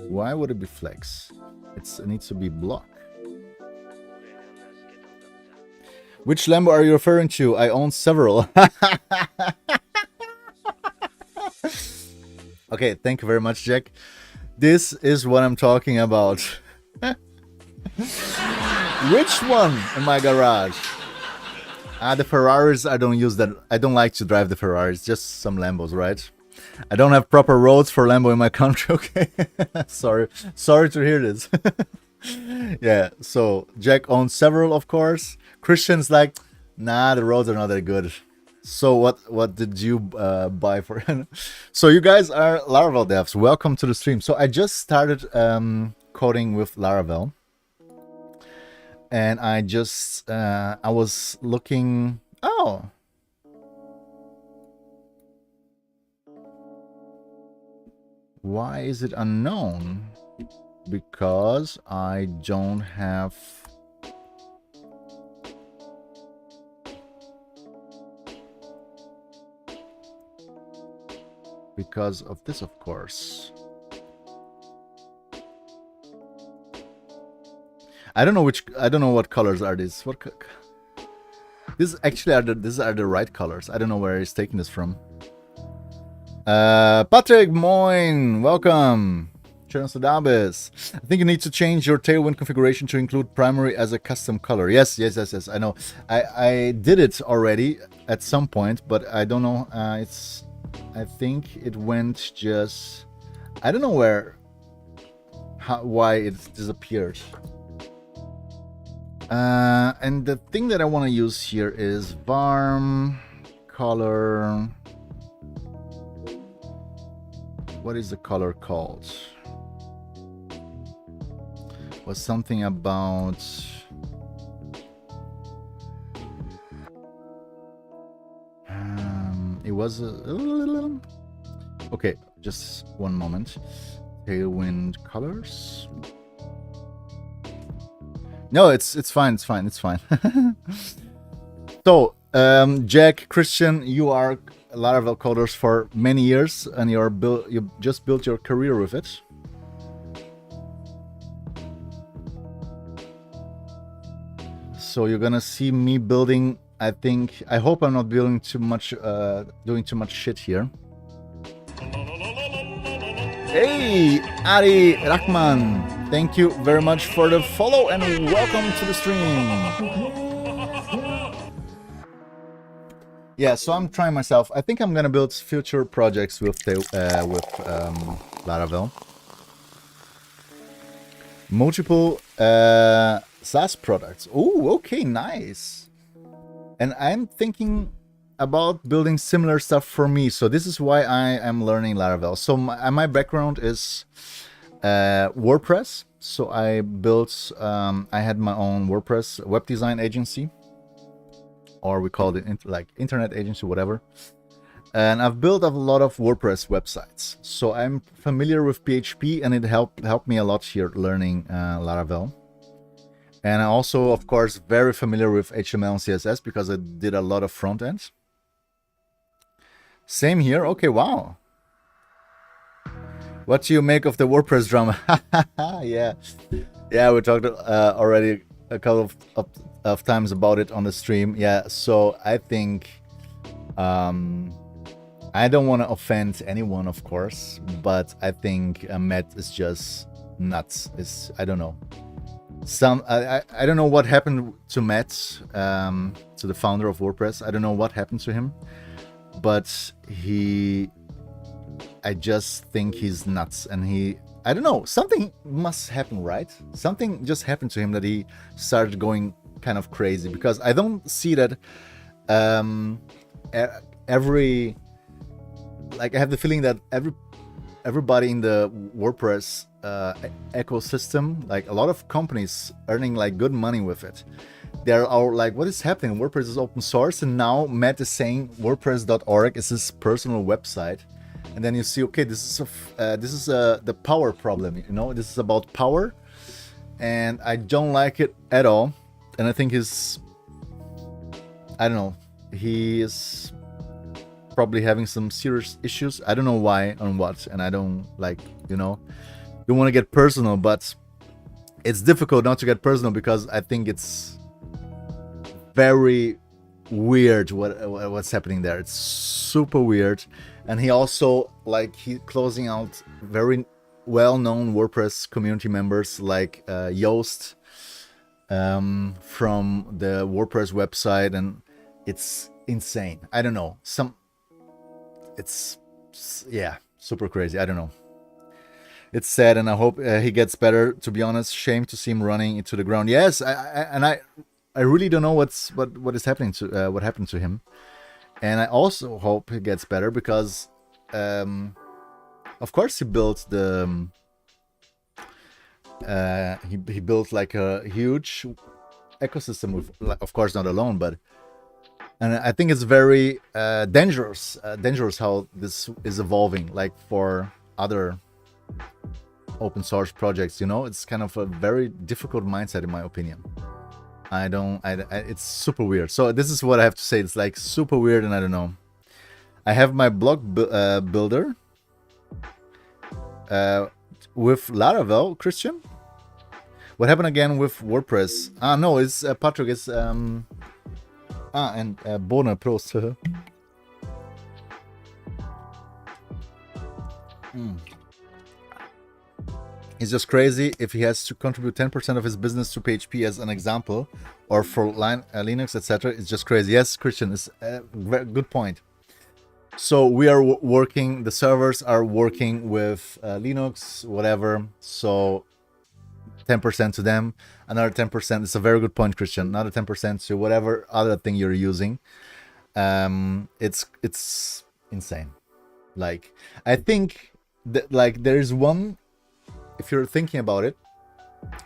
Why would it be flex? It needs to be block. Which Lambo are you referring to? I own several. Okay, thank you very much, Jack. This is what I'm talking about. Which one in my garage? The Ferraris, I don't use that. I don't like to drive the Ferraris, just some Lambos, right? I don't have proper roads for Lambo in my country, okay? Sorry to hear this. Yeah, so Jack owns several, of course. Christian's like, nah, the roads are not that good. So what did you buy for? So you guys are Laravel devs. Welcome to the stream. So I just started coding with Laravel, and I was looking. Oh, why is it unknown? Because I don't have. Because of this, of course. I don't know what colors are these. These actually these are the right colors. I don't know where he's taking this from. Patrick Moin, welcome. Dabis. I think you need to change your Tailwind configuration to include primary as a custom color. Yes. I know. I did it already at some point, but I don't know. I think it went just. I don't know why it disappeared. And the thing that I want to use here is varm color. What is the color called? Was something about. It was okay, just one moment. Tailwind colors. No, it's fine. So, Jack, Christian, you are Laravel coders for many years and you just built your career with it. So you're gonna see me building. I hope I'm not building too much, doing too much shit here. Hey, Ari Rahman, thank you very much for the follow and welcome to the stream. Yeah, so I'm trying myself. I think I'm gonna build future projects with Laravel. Multiple SaaS products. Oh, okay, nice. And I'm thinking about building similar stuff for me. So this is why I am learning Laravel. So my background is WordPress. So I built, I had my own WordPress web design agency, or we called it like internet agency, whatever. And I've built a lot of WordPress websites. So I'm familiar with PHP, and it helped me a lot here learning Laravel. And I'm also, of course, very familiar with HTML and CSS because I did a lot of front ends. Same here. Okay, wow. What do you make of the WordPress drama? Yeah, we talked already a couple of times about it on the stream. Yeah, so I think I don't want to offend anyone, of course, but I think Matt is just nuts. I don't know. I don't know what happened to Matt, to the founder of WordPress. I don't know what happened to him. But I just think he's nuts, and I don't know, something must happen, right? Something just happened to him that he started going kind of crazy, because I don't see that I have the feeling that everybody in the WordPress ecosystem, like a lot of companies earning like good money with it. They're all like, what is happening? WordPress is open source, and now Matt is saying WordPress.org is his personal website, and then you see, okay, this is the power problem. You know, this is about power, and I don't like it at all. And I think I don't know, he is probably having some serious issues. I don't know why and what, and I don't like, don't want to get personal, but it's difficult not to get personal because I think it's very weird what's happening there. It's super weird. And he also he closing out very well-known WordPress community members like Yoast from the WordPress website, and it's insane. I don't know, it's super crazy. I don't know, it's sad, and I hope he gets better, to be honest. Shame to see him running into the ground. Yes, I really don't know what happened to him, and I also hope he gets better because, of course, he built he built like a huge ecosystem with, of course, not alone, and I think it's very dangerous how this is evolving, like for other open source projects. It's kind of a very difficult mindset, in my opinion. It's super weird. So this is what I have to say. It's like super weird, and I don't know. I have my blog builder with Laravel. Christian, what happened again with WordPress? No, it's Patrick. It's and Bona Prost. It's just crazy if he has to contribute 10% of his business to PHP as an example, or for Linux, etc. It's just crazy. Yes, Christian, it's a very good point. So we are working, the servers are working with Linux, whatever. So 10% to them, another 10%. It's a very good point, Christian. Another 10% to whatever other thing you're using. It's insane. I think that there is one. If you're thinking about it,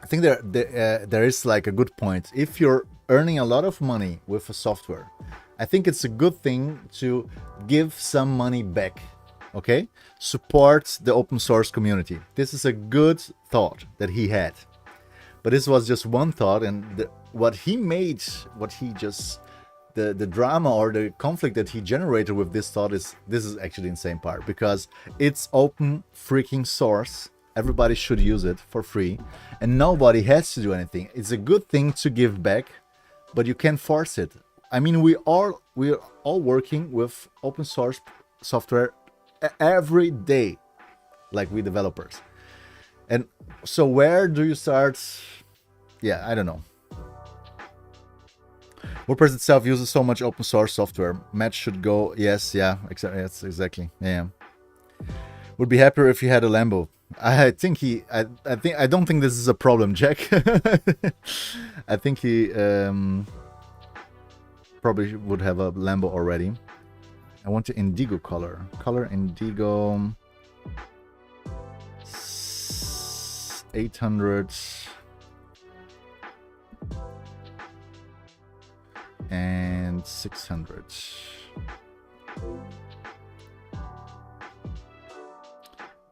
I think there is a good point. If you're earning a lot of money with a software, I think it's a good thing to give some money back. Okay, support the open source community. This is a good thought that he had, but this was just one thought, and what he just the drama or the conflict that he generated with this thought is, this is actually the insane part, because it's open freaking source. Everybody should use it for free, and nobody has to do anything. It's a good thing to give back, but you can't force it. I mean, we're all working with open source software every day, like we developers. And so where do you start? Yeah, I don't know. WordPress itself uses so much open source software. Matt should go. Yes, yeah, exactly. Yeah. Would be happier if he had a Lambo. I don't think this is a problem, Jack. I think he probably would have a Lambo already. I want the indigo color. Color indigo 800 and 600.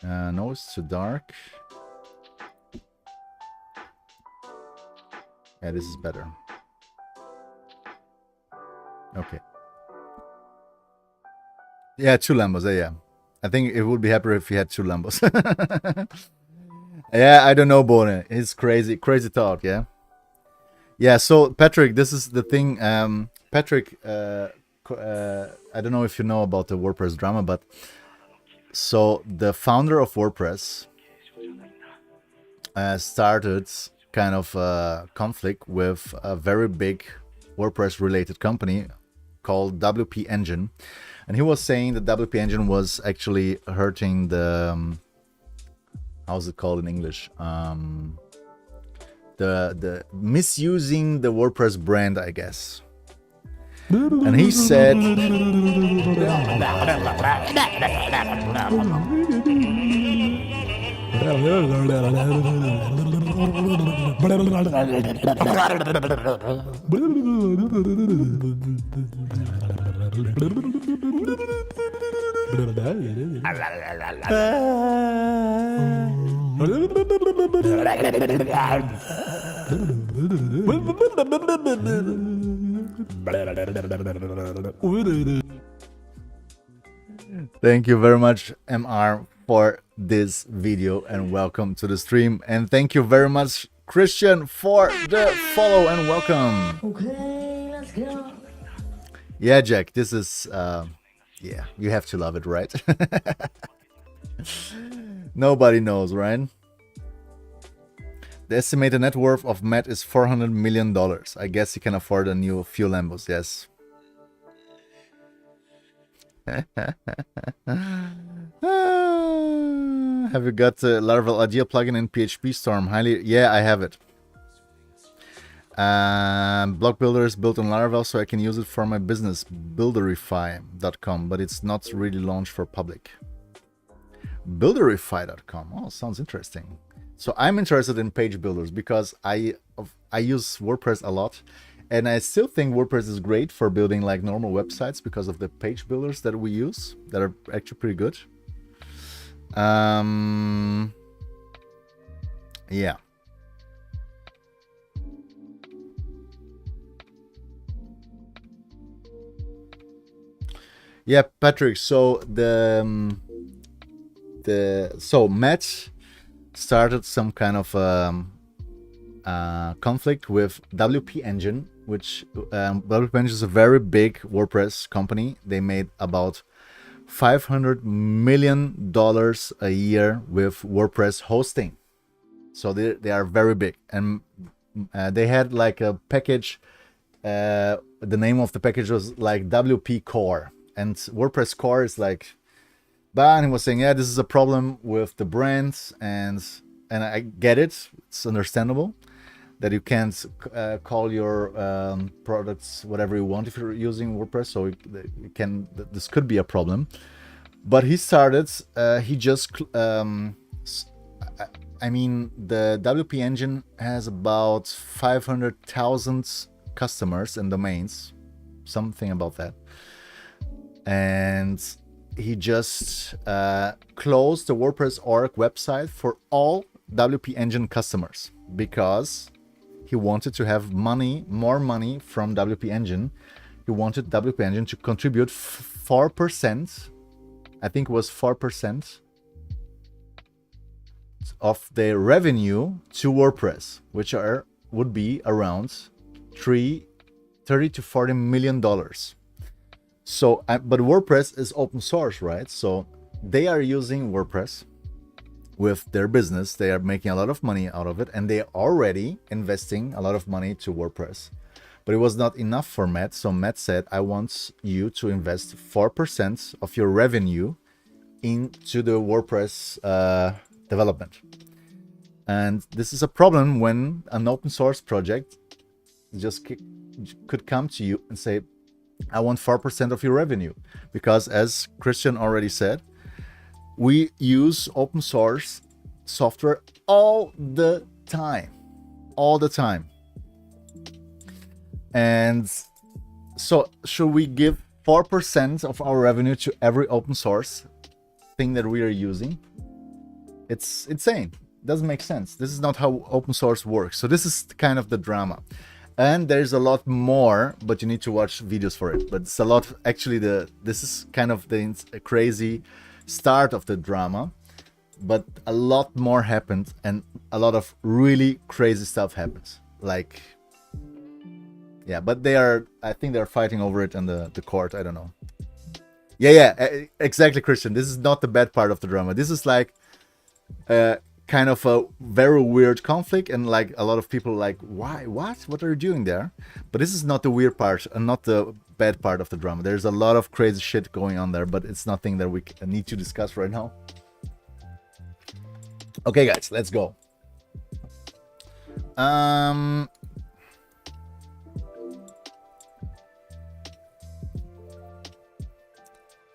No, it's too dark. Yeah, this is better. Okay. Yeah, 2 Lambos. Yeah. I think it would be happier if he had 2 Lambos. Yeah, I don't know, Bone. It's crazy thought. Yeah. Yeah. So Patrick, this is the thing. Patrick, I don't know if you know about the WordPress drama, but so the founder of WordPress started kind of a conflict with a very big WordPress related company called WP Engine, and he was saying that WP Engine was actually hurting the how's it called in English, the misusing the WordPress brand, I guess. And he said thank you very much, MR, for this video, and welcome to the stream. And thank you very much, Christian, for the follow and welcome. Okay, let's go. Yeah, Jack, this is yeah, you have to love it, right? Nobody knows, right? The estimated net worth of Matt is $400 million. I guess he can afford a new few Lambos, yes. Have you got the Laravel Idea plugin in PHP Storm? Highly, yeah, I have it. Blog Builder is built on Laravel, so I can use it for my business, builderify.com, but it's not really launched for public. Builderify.com, oh, sounds interesting. So I'm interested in page builders because I use WordPress a lot, and I still think WordPress is great for building like normal websites because of the page builders that we use that are actually pretty good. Yeah. Yeah, Patrick. So so Matt started some kind of conflict with WP Engine, which WP Engine is a very big WordPress company. They made about $500 million a year with WordPress hosting. So they are very big, and they had like a package. The name of the package was like WP Core, and WordPress Core is like. But he was saying, yeah, this is a problem with the brands, and I get it. It's understandable that you can't call your products whatever you want if you're using WordPress. So you can. This could be a problem. But he started. He just. I mean, the WP Engine has about 500,000 customers and domains, something about that, and he just closed the WordPress org website for all WP Engine customers because he wanted to have more money from WP Engine he wanted WP Engine to contribute 4%, I think it was 4% of their revenue to WordPress, which would be around $30 to $40 million. So, but WordPress is open source, right? So they are using WordPress with their business. They are making a lot of money out of it, and they are already investing a lot of money to WordPress. But it was not enough for Matt. So Matt said, I want you to invest 4% of your revenue into the WordPress development. And this is a problem when an open source project just could come to you and say, I want 4% of your revenue. Because as Christian already said, we use open source software all the time. And so should we give 4% of our revenue to every open source thing that we are using? It's insane. It doesn't make sense. This is not how open source works. So this is kind of the drama. And there's a lot more, but you need to watch videos for it. But it's a lot, actually, this is kind of the crazy start of the drama. But a lot more happened, and a lot of really crazy stuff happens. Like, yeah, but I think they're fighting over it in the court. I don't know. Yeah, exactly, Christian. This is not the bad part of the drama. This is like kind of a very weird conflict, and like a lot of people like, why? What are you doing there? But this is not the weird part and not the bad part of the drama. There's a lot of crazy shit going on there, but it's nothing that we need to discuss right now. Okay, guys, let's go.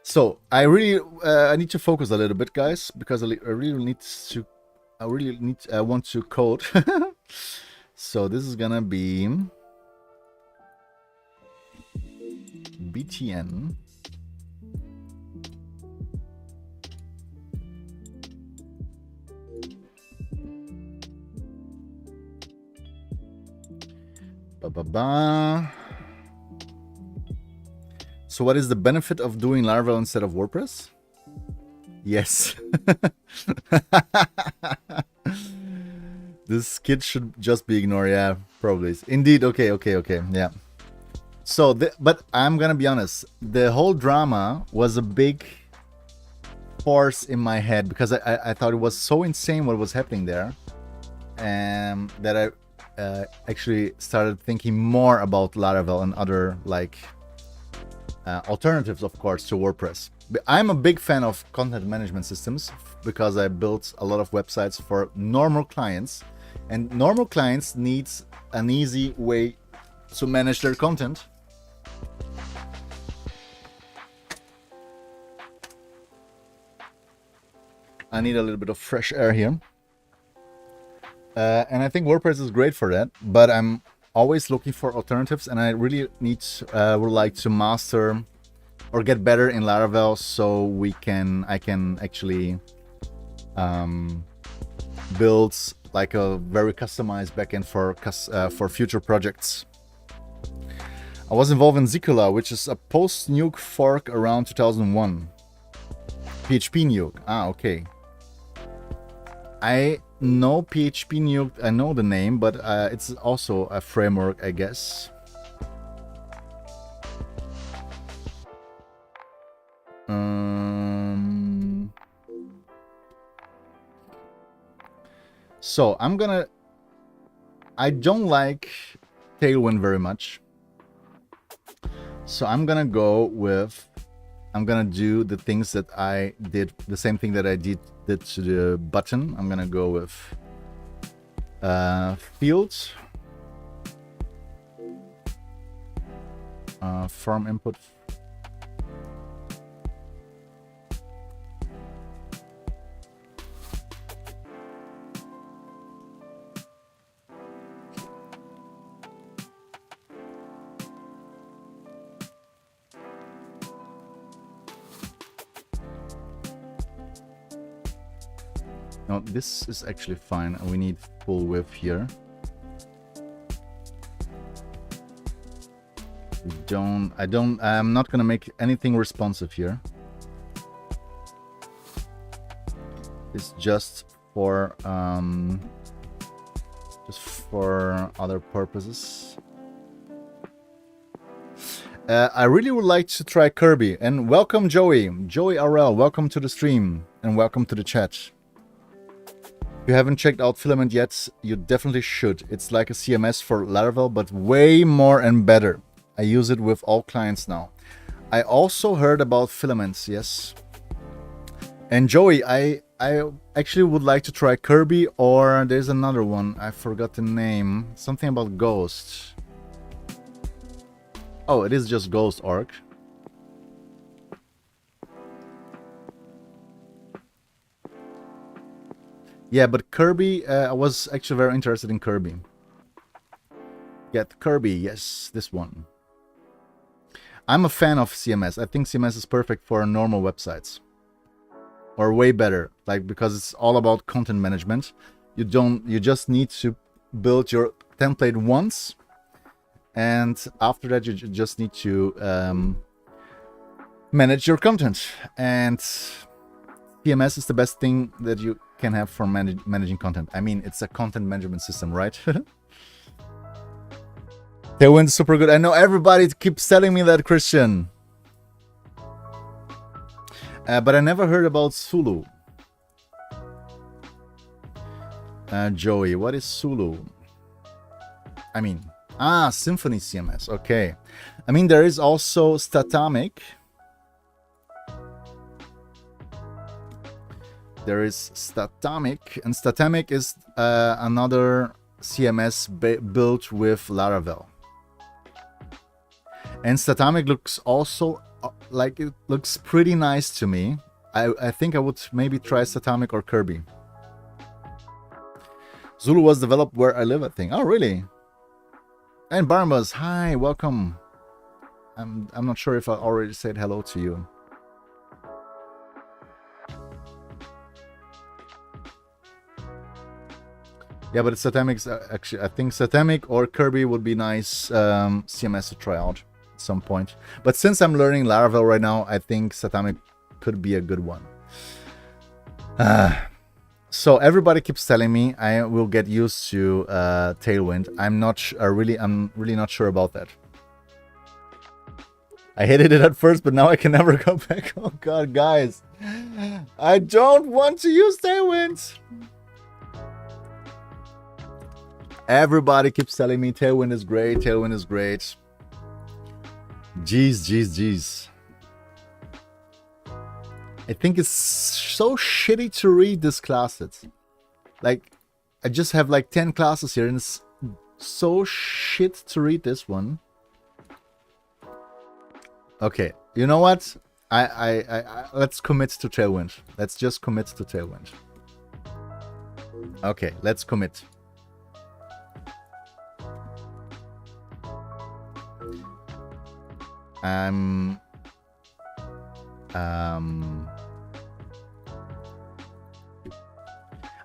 So I really I need to focus a little bit, guys, because I want to code. So this is gonna be btn So what is the benefit of doing Laravel instead of WordPress? Yes. This kid should just be ignored. Yeah, probably. Indeed. Okay. Yeah. So, but I'm gonna be honest. The whole drama was a big force in my head because I thought it was so insane what was happening there, and that I actually started thinking more about Laravel and other like alternatives, of course, to WordPress. I'm a big fan of content management systems because I built a lot of websites for normal clients, and normal clients needs an easy way to manage their content. I need a little bit of fresh air here. And I think WordPress is great for that, but I'm always looking for alternatives, and I really would like to master or get better in Laravel so I can actually build like a very customized backend for future projects. I was involved in Zicula, which is a post-nuke fork around 2001. PHP nuke. Okay. I know PHP nuke. I know the name, but it's also a framework, I guess. So I don't like Tailwind very much. So I'm gonna do the things that I did, the same thing that I did to the button. I'm gonna go with fields, form input. No, this is actually fine. We need full width here. We I'm not gonna make anything responsive here. It's just for other purposes. I really would like to try Kirby. And welcome, Joey RL. Welcome to the stream and welcome to the chat. If you haven't checked out Filament yet, you definitely should. It's like a CMS for Laravel, but way more and better. I use it with all clients now. I also heard about Filaments, yes. And Joey, I actually would like to try Kirby, or there's another one. I forgot the name. Something about Ghost. Oh, it is just Ghost.org. Yeah, but Kirby, I was actually very interested in Kirby. Get Kirby, yes, this one. I'm a fan of CMS. I think CMS is perfect for normal websites. Or way better, like, because it's all about content management. You just need to build your template once, and after that you just need to manage your content. And CMS is the best thing that you can have for managing content. I mean, it's a content management system, right? Tailwind's super good. I know everybody keeps telling me that, Christian. But I never heard about Zulu. Joey, what is Zulu? I mean, Symfony CMS. Okay. I mean, there is also Statamic. There is Statamic, and Statamic is another CMS built with Laravel. And Statamic looks also like it looks pretty nice to me. I think I would maybe try Statamic or Kirby. Zulu was developed where I live, I think. Oh, really? And Barnabas, hi, welcome. I'm not sure if I already said hello to you. Yeah, but Statamic actually, I think Statamic or Kirby would be nice CMS to try out at some point. But since I'm learning Laravel right now, I think Statamic could be a good one. So everybody keeps telling me I will get used to Tailwind. I'm really not sure about that. I hated it at first, but now I can never go back. Oh god, guys, I don't want to use Tailwind. Everybody keeps telling me Tailwind is great, Tailwind is great. Jeez. I think it's so shitty to read this classes. Like, I just have like 10 classes here and it's so shit to read this one. Okay, you know what? Let's commit to Tailwind. Let's just commit to Tailwind. Okay, let's commit.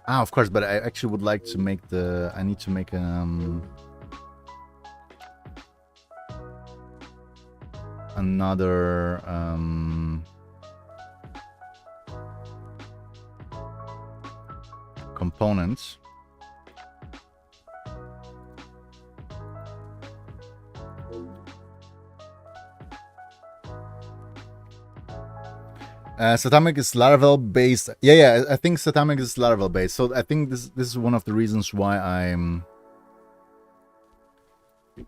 Of course, but I actually would like to make I need to make another component. Statamic is Laravel based. Yeah, I think Statamic is Laravel based. So I think this is one of the reasons why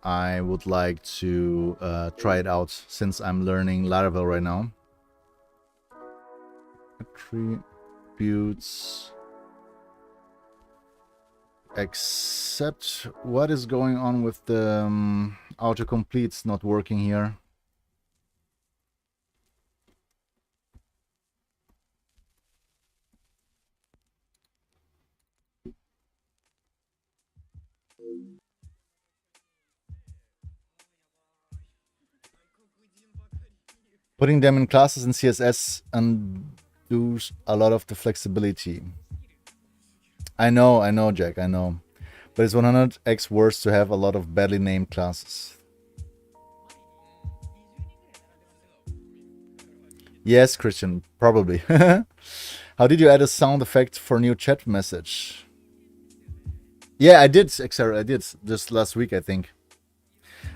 I would like to try it out, since I'm learning Laravel right now. Attributes. Except, what is going on with the autocomplete's not working here? Putting them in classes in CSS undoes a lot of the flexibility. I know, Jack, I know. But it's 100x worse to have a lot of badly named classes. Yes, Christian, probably. How did you add a sound effect for new chat message? Yeah, I did, Xera. I did just last week, I think.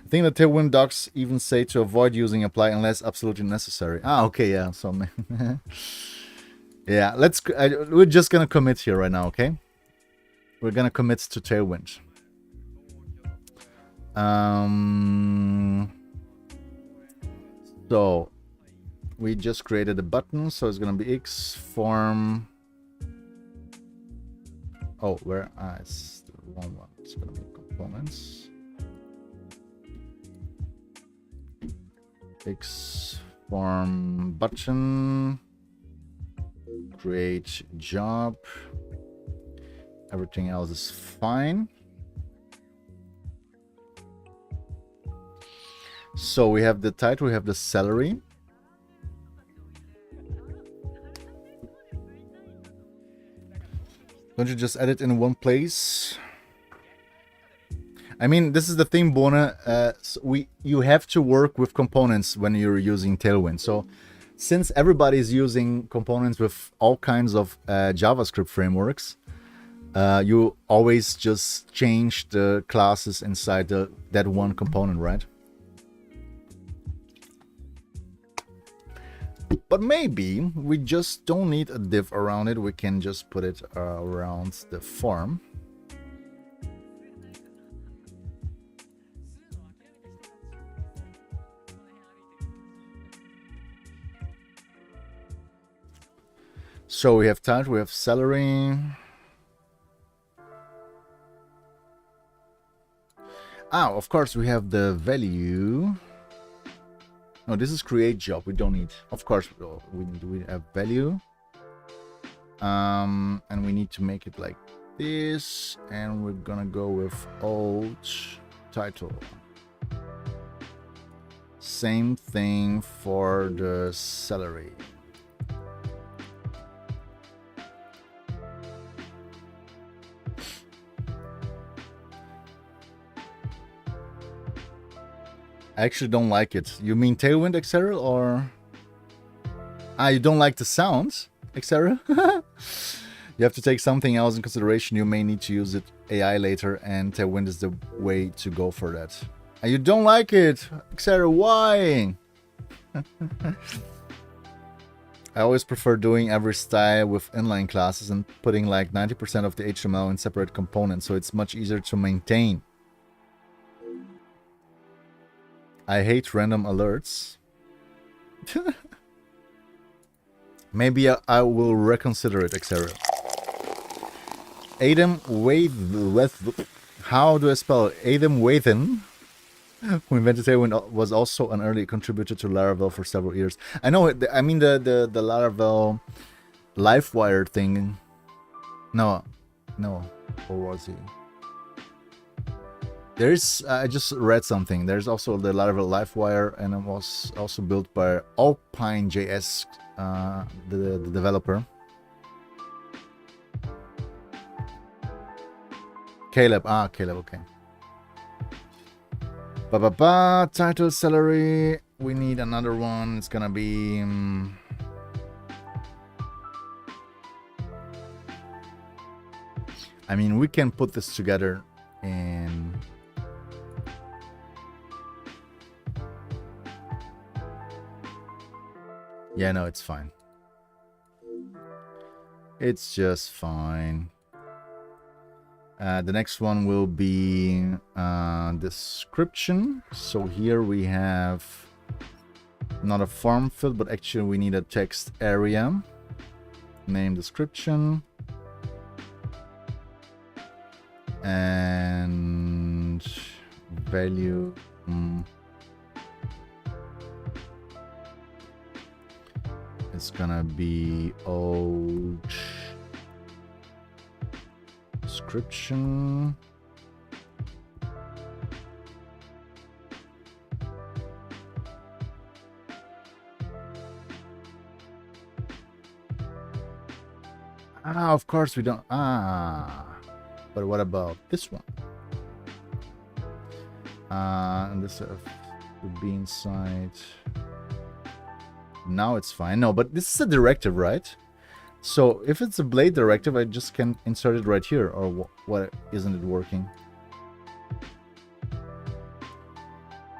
I think the Tailwind docs even say to avoid using apply unless absolutely necessary. Ah, okay, yeah. So, yeah, we're just gonna commit here right now, okay? We're gonna commit to Tailwind. So we just created a button, so it's gonna be X form. Oh, where? It's the wrong one. It's gonna be components. X form button. Create job. Everything else is fine. So we have the title, we have the salary. Don't you just edit in one place? I mean, this is the thing, Bona. You have to work with components when you're using Tailwind. So since everybody is using components with all kinds of JavaScript frameworks, you always just change the classes inside that one component, right? But maybe we just don't need a div around it. We can just put it around the form. So we have title, we have salary. Ah, of course we have the value. No, this is create job. We don't need. Of course, we have value. And we need to make it like this. And we're gonna go with old title. Same thing for the salary. I actually don't like it. You mean Tailwind, Xera, or... Ah, you don't like the sounds, Xera? You have to take something else in consideration. You may need to use it AI later, and Tailwind is the way to go for that. And you don't like it, Xera, why? I always prefer doing every style with inline classes and putting like 90% of the HTML in separate components, so it's much easier to maintain. I hate random alerts. Maybe I will reconsider it, Xera. Adam Waithen. How do I spell it? Adam Waithen, who invented Tailwind, was also an early contributor to Laravel for several years. I know. I mean the Laravel LiveWire thing. No. Or was he? There's, I just read something. There's also the Laravel LiveWire, and it was also built by Alpine.js, the developer. Caleb, okay. Title, salary. We need another one. It's gonna be... I mean, we can put this together in... Yeah, no, it's fine. It's just fine. The next one will be description. So here we have not a form field, but actually we need a text area. Name, description. And value. It's gonna be old description. Of course we don't. But what about this one? And this would be inside. Now it's fine. No, but this is a directive, right? So if it's a blade directive, I just can insert it right here. Or what? Isn't it working?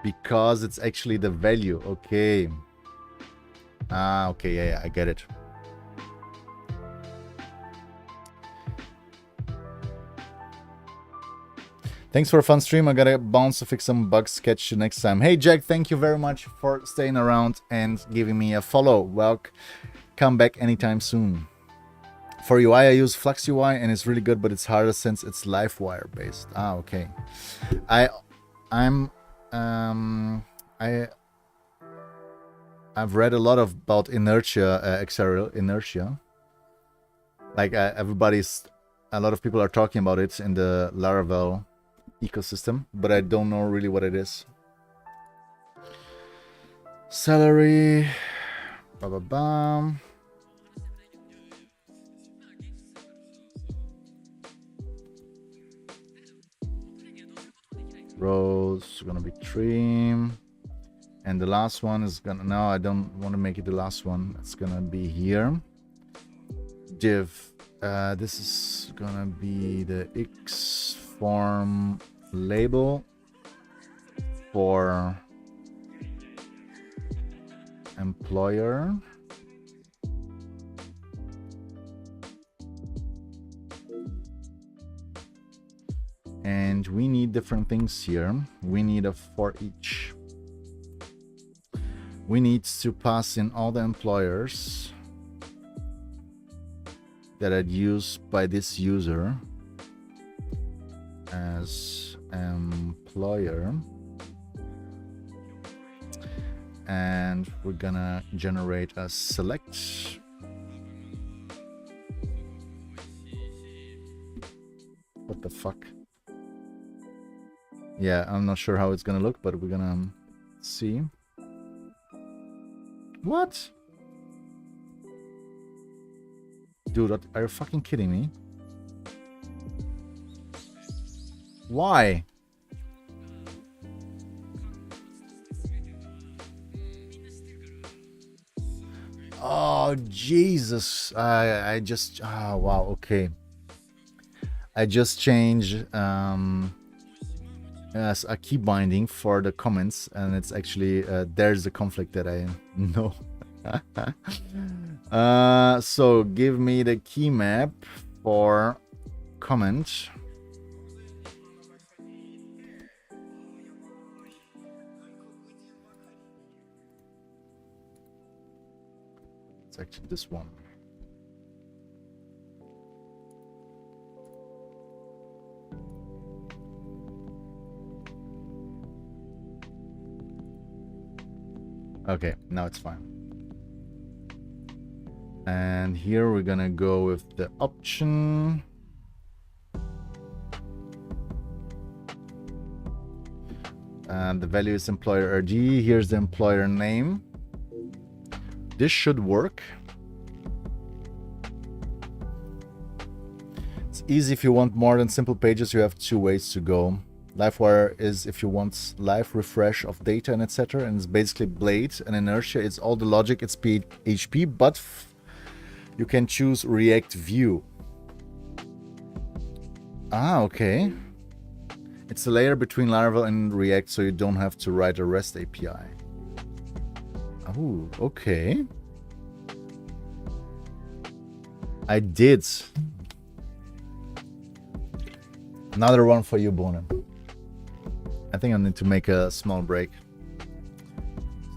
Because it's actually the value. Okay. Ah, okay. Yeah, I get it. Thanks for a fun stream. I gotta bounce to fix some bugs. Catch you next time. Hey, Jack, thank you very much for staying around and giving me a follow. Well, come back anytime soon. For UI, I use Flux UI, and it's really good, but it's harder since it's Livewire based. Ah, okay. I've read a lot about inertia, XRL inertia. Like a lot of people are talking about it in the Laravel ecosystem, but I don't know really what it is. Salary, ba-ba-bam. Rows gonna be 3, and the last one is gonna, no, I don't want to make it the last one. It's gonna be here. Div, this is gonna be the X form label for employer. And we need different things here. We need a for each. We need to pass in all the employers that are used by this user as employer. And we're gonna generate a select. What the fuck? Yeah, I'm not sure how it's gonna look, but we're gonna see. What? Dude, are you fucking kidding me? Why? Oh, Jesus. I just... Oh, wow, okay. I just changed... as a key binding for the comments, and it's actually there's the conflict that I know. So give me the key map for comment. It's actually this one. Okay, now it's fine. And here we're gonna go with the option. And the value is employer ID. Here's the employer name. This should work. It's easy if you want more than simple pages. You have 2 ways to go. Livewire is if you want live refresh of data and etc. And it's basically blade and inertia. It's all the logic. It's PHP, but you can choose React View. Ah, okay. It's a layer between Laravel and React, so you don't have to write a REST API. Oh, okay. I did. Another one for you, Bonen. I think I need to make a small break.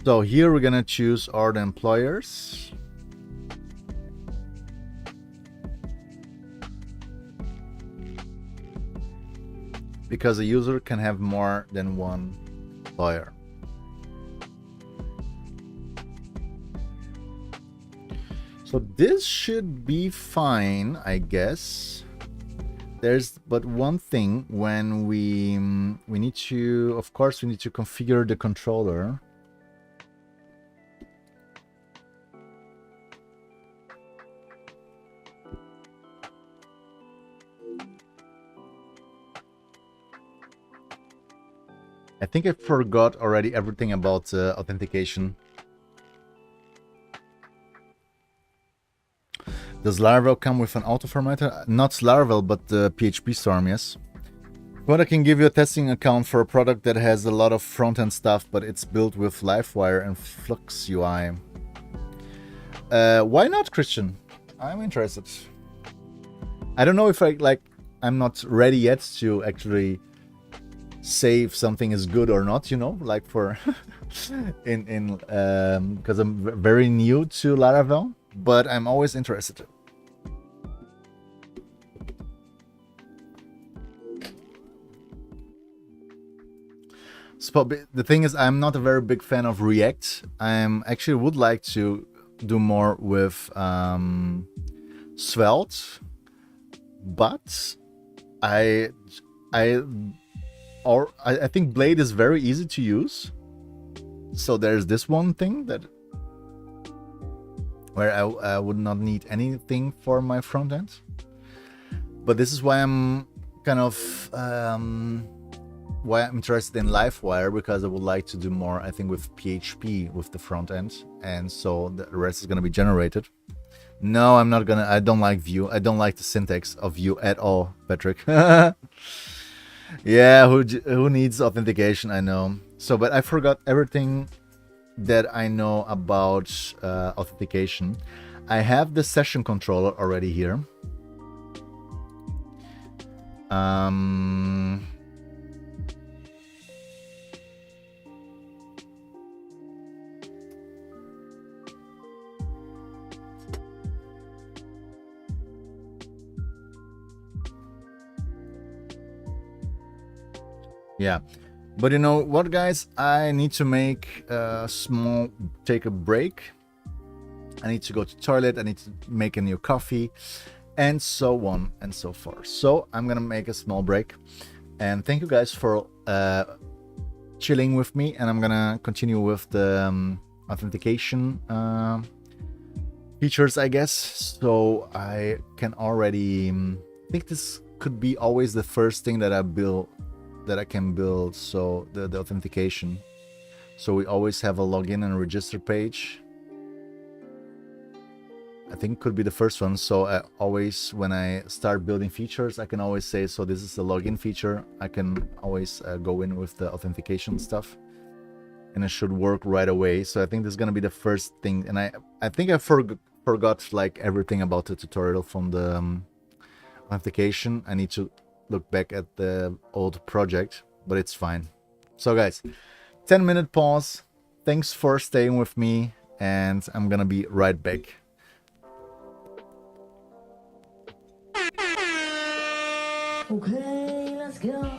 So here we're gonna choose all the employers. Because a user can have more than one employer. So this should be fine, I guess. There's but one thing when we need to, of course, we need to configure the controller. I think I forgot already everything about authentication. Does Laravel come with an auto formatter? Not Laravel, but the PHP Storm, yes. But I can give you a testing account for a product that has a lot of front-end stuff, but it's built with Livewire and Flux UI. Why not, Christian? I'm interested. I don't know if I'm not ready yet to actually say if something is good or not, you know, like for because I'm very new to Laravel, but I'm always interested. So the thing is, I'm not a very big fan of React. I'm actually would like to do more with Svelte, but I think Blade is very easy to use. So there's this one thing that where I would not need anything for my front end. But this is why I'm kind of why I'm interested in Livewire, because I would like to do more, I think, with PHP with the front end, and so the rest is going to be generated. No, I'm not gonna. I don't like Vue. I don't like the syntax of Vue at all, Patrick. Yeah, who needs authentication? I know. So, but I forgot everything that I know about authentication. I have the session controller already here. Yeah, but you know what, guys? I need to take a break. I need to go to the toilet. I need to make a new coffee, and so on and so forth. So I'm gonna make a small break, and thank you guys for chilling with me. And I'm gonna continue with the authentication features, I guess. So I can already think this could be always the first thing that I can build. So the authentication. So we always have a login and register page. I think could be the first one. So I always, when I start building features, I can always say, so this is the login feature. I can always go in with the authentication stuff, and it should work right away. So I think this is gonna be the first thing. And I think I forgot like everything about the tutorial from the authentication. I need to look back at the old project, but it's fine. So guys, 10-minute pause. Thanks for staying with me, and I'm gonna be right back. Okay, let's go.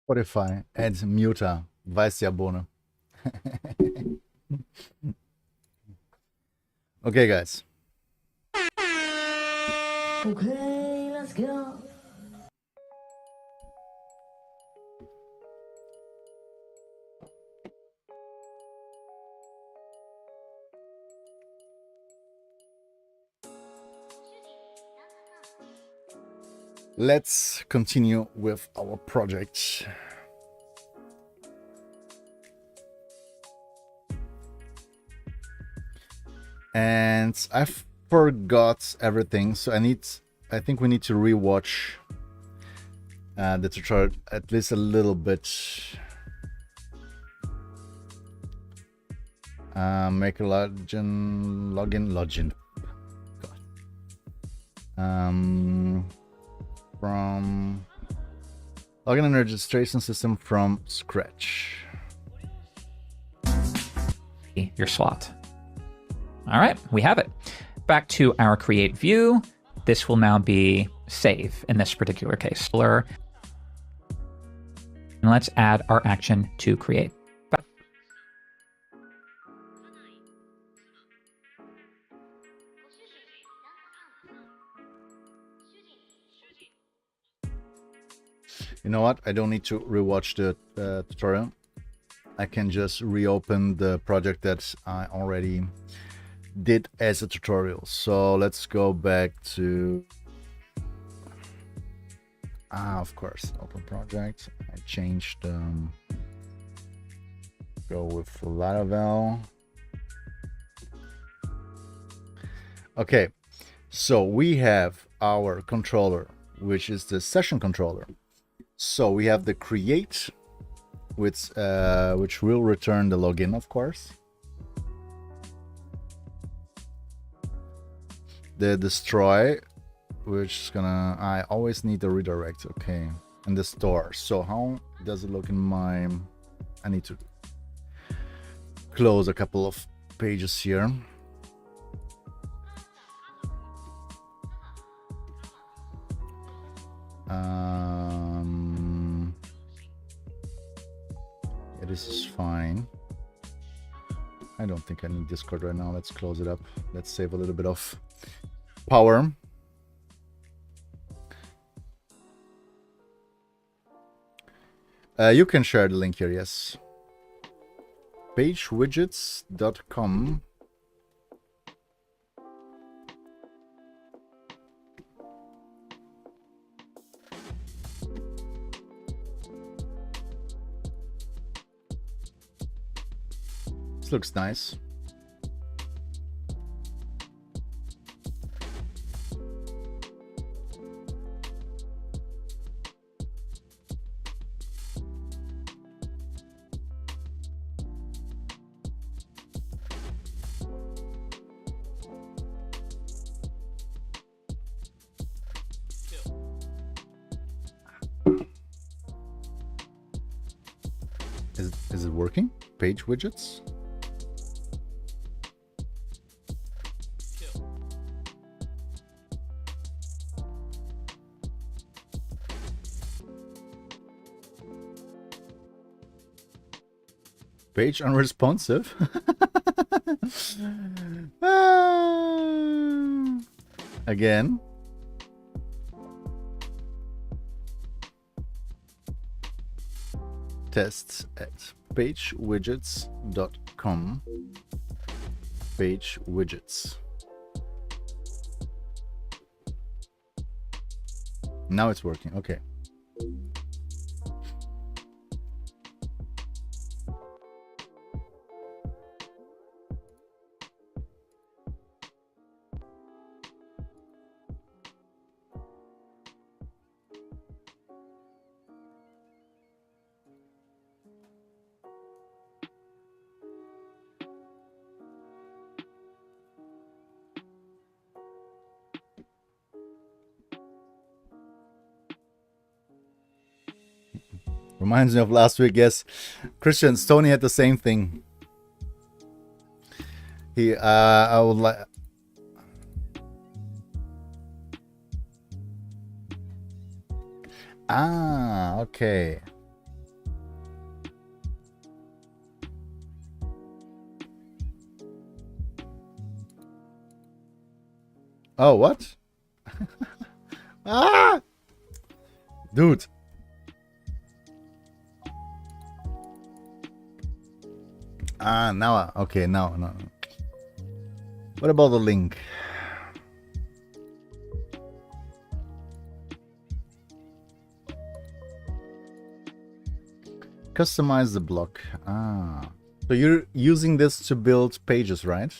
Spotify, add Muter, weiß ja Bohne. Okay, guys. Okay, let's go. Let's continue with our project. And I forgot everything, so I think we need to rewatch the tutorial at least a little bit. Make a login. From login and registration system from scratch. Your slot. All right, we have it. Back to our create view. This will now be save in this particular case. And let's add our action to create. You know what? I don't need to rewatch the tutorial. I can just reopen the project that I already did as a tutorial. So let's go back to of course, open project. I changed go with Laravel. Okay, so we have our controller, which is the session controller. So we have the create, which will return the login, of course. The destroy, which is gonna, I always need the redirect. Okay, and the store. So how does it look in my, I need to close a couple of pages here. Yeah, this is fine. I don't think I need Discord right now. Let's close it up. Let's save a little bit of power. You can share the link here, yes. pagewidgets.com. This looks nice. Is it working? Page widgets? Page unresponsive. Again. Tests at pagewidgets.com. Page widgets. Now it's working. Okay. Reminds me of last week. Yes, Christian Stoney had the same thing. He, I would like. Ah, okay. Oh, what? Ah! Dude. Ah, now, okay, now, no. What about the link? Customize the block. Ah. So you're using this to build pages, right?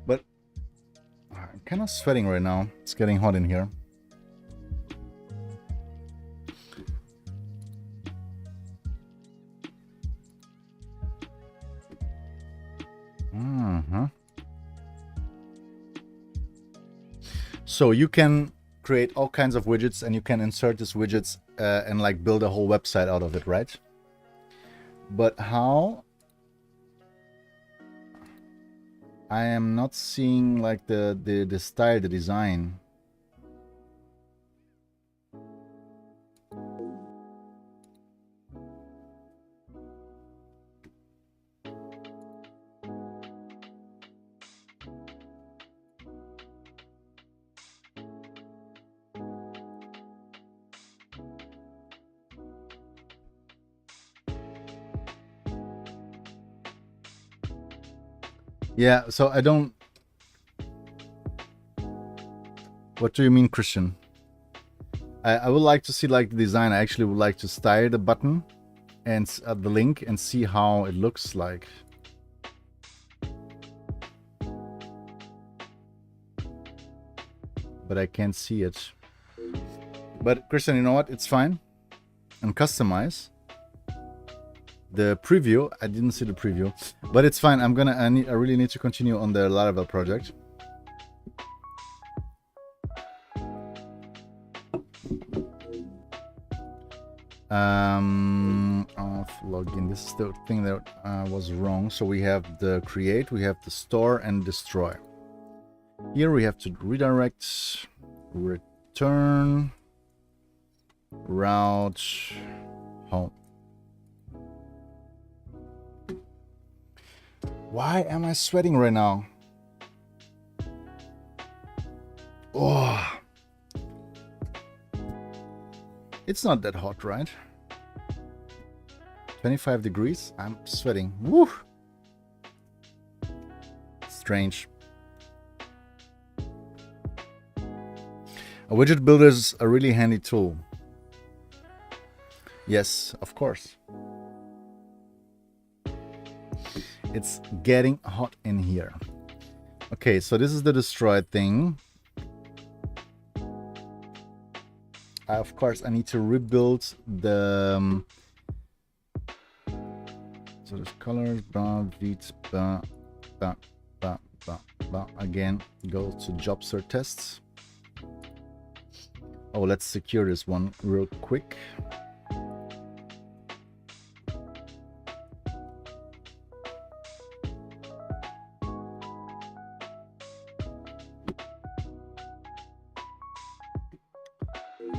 But I'm kind of sweating right now. It's getting hot in here. So you can create all kinds of widgets, and you can insert these widgets and like build a whole website out of it, right? But how? I am not seeing like the style, the design. Yeah, so I don't... What do you mean, Christian? I would like to see like the design. I actually would like to style the button and the link and see how it looks like. But I can't see it. But Christian, you know what? It's fine. And customize the preview. I didn't see the preview, but it's fine. I really need to continue on the Laravel project. Of login. This is the thing that was wrong. So we have the create, we have the store, and destroy. Here we have to redirect, return, route, home. Why am I sweating right now? Oh, it's not that hot, right? 25 degrees. I'm sweating. Woo! Strange. A widget builder is a really handy tool. Yes, of course. It's getting hot in here. Okay, so this is the destroy thing. Of course, I need to rebuild the... so there's colors, again, go to job search tests. Oh, let's secure this one real quick.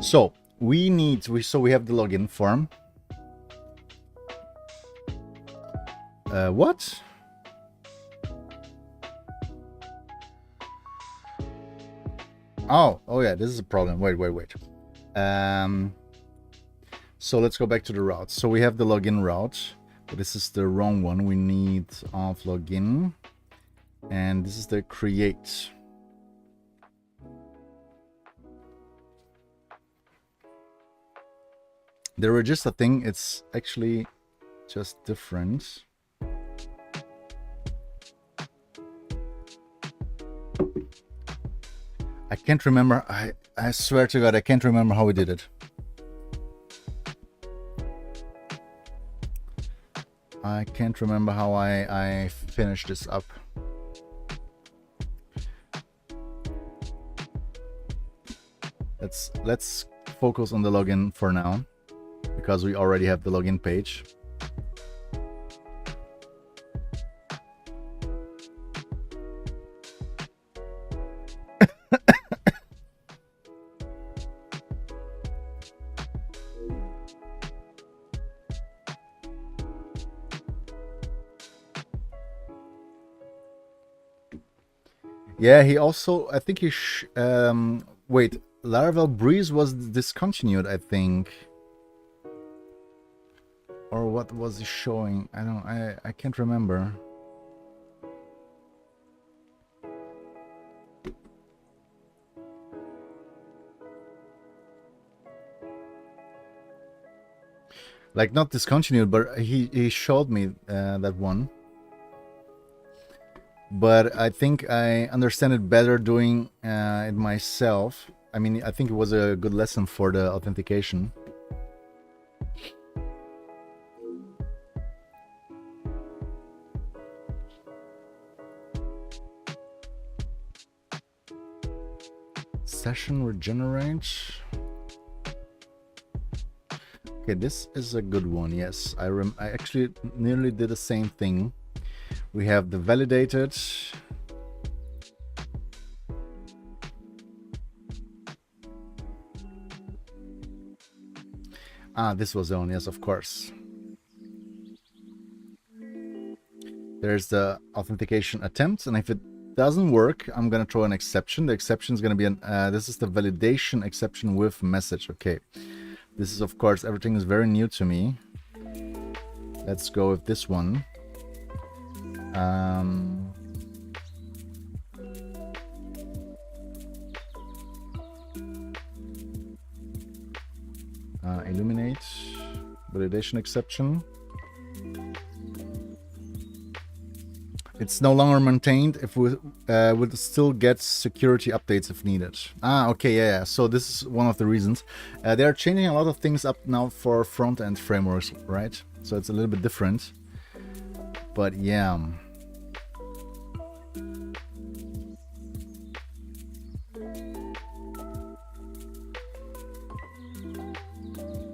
So we have the login form. What? Oh yeah, this is a problem. Wait. So let's go back to the routes. So we have the login route, but this is the wrong one. We need of login, and this is the create. The register thing, it's actually just different. I can't remember. I swear to God, I can't remember how we did it. I can't remember how I finished this up. Let's focus on the login for now, because we already have the login page. Yeah, he also, I think he wait, Laravel Breeze was discontinued, I think. Or what was he showing? I can't remember. Like, not discontinued, but he showed me that one. But I think I understand it better doing it myself. I mean, I think it was a good lesson for the authentication. Session regenerate. Okay, this is a good one. Yes, I actually nearly did the same thing. We have the validated. This was on, yes, of course. There's the authentication attempt, and if it doesn't work, I'm gonna throw an exception. The exception is gonna be this is the validation exception with message. Okay, this is, of course, everything is very new to me. Let's go with this one. Illuminate validation exception. It's no longer maintained if we would still get security updates if needed. Okay, yeah. So this is one of the reasons. They are changing a lot of things up now for front-end frameworks, right? So it's a little bit different. But yeah.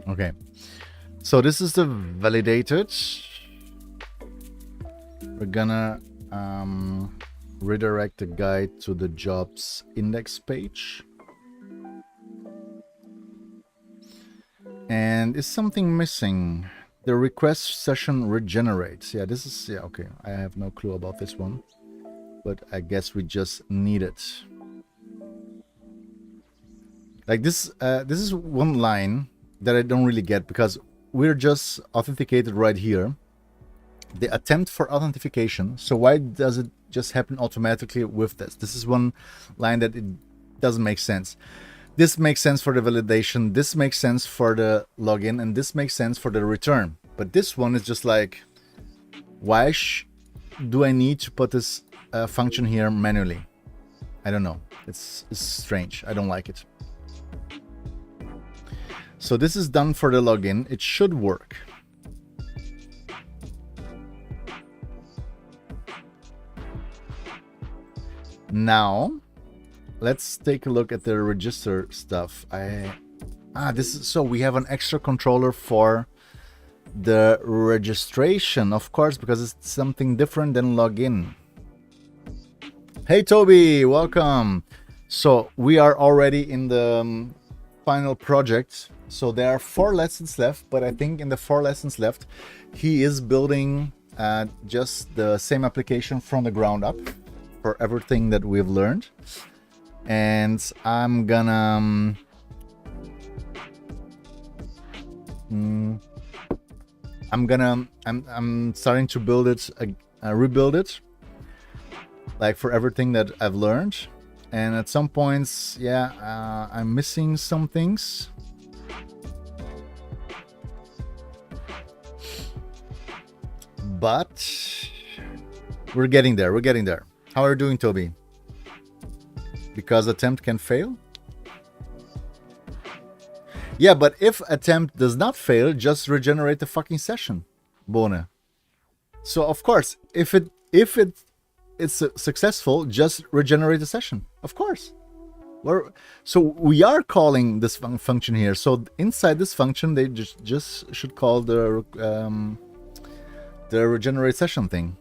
Okay. So this is the validated. We're gonna redirect the guide to the jobs index page. And is something missing? The request session regenerates. Yeah, this is, yeah, okay. I have no clue about this one, but I guess we just need it. Like this is one line that I don't really get, because we're just authenticated right here. The attempt for authentication. So why does it just happen automatically with this? This is one line that it doesn't make sense. This makes sense for the validation. This makes sense for the login, and this makes sense for the return. But this one is just like, why do I need to put this function here manually? I don't know. It's strange. I don't like it. So this is done for the login. It should work. Now, let's take a look at the register stuff. This is, so we have an extra controller for the registration, of course, because it's something different than login. Hey Toby, welcome. So we are already in the final project. So there are 4 lessons left, but I think in the 4 lessons left, he is building just the same application from the ground up for everything that we've learned. And I'm gonna I'm starting to build it, rebuild it, like for everything that I've learned. And at some points, yeah, I'm missing some things. But we're getting there. We're getting there. How are you doing, Toby? Because attempt can fail? Yeah, but if attempt does not fail, just regenerate the fucking session. Bone. So of course, if it's successful, just regenerate the session. Of course. So we are calling this function here. So inside this function, they just should call the regenerate session thing.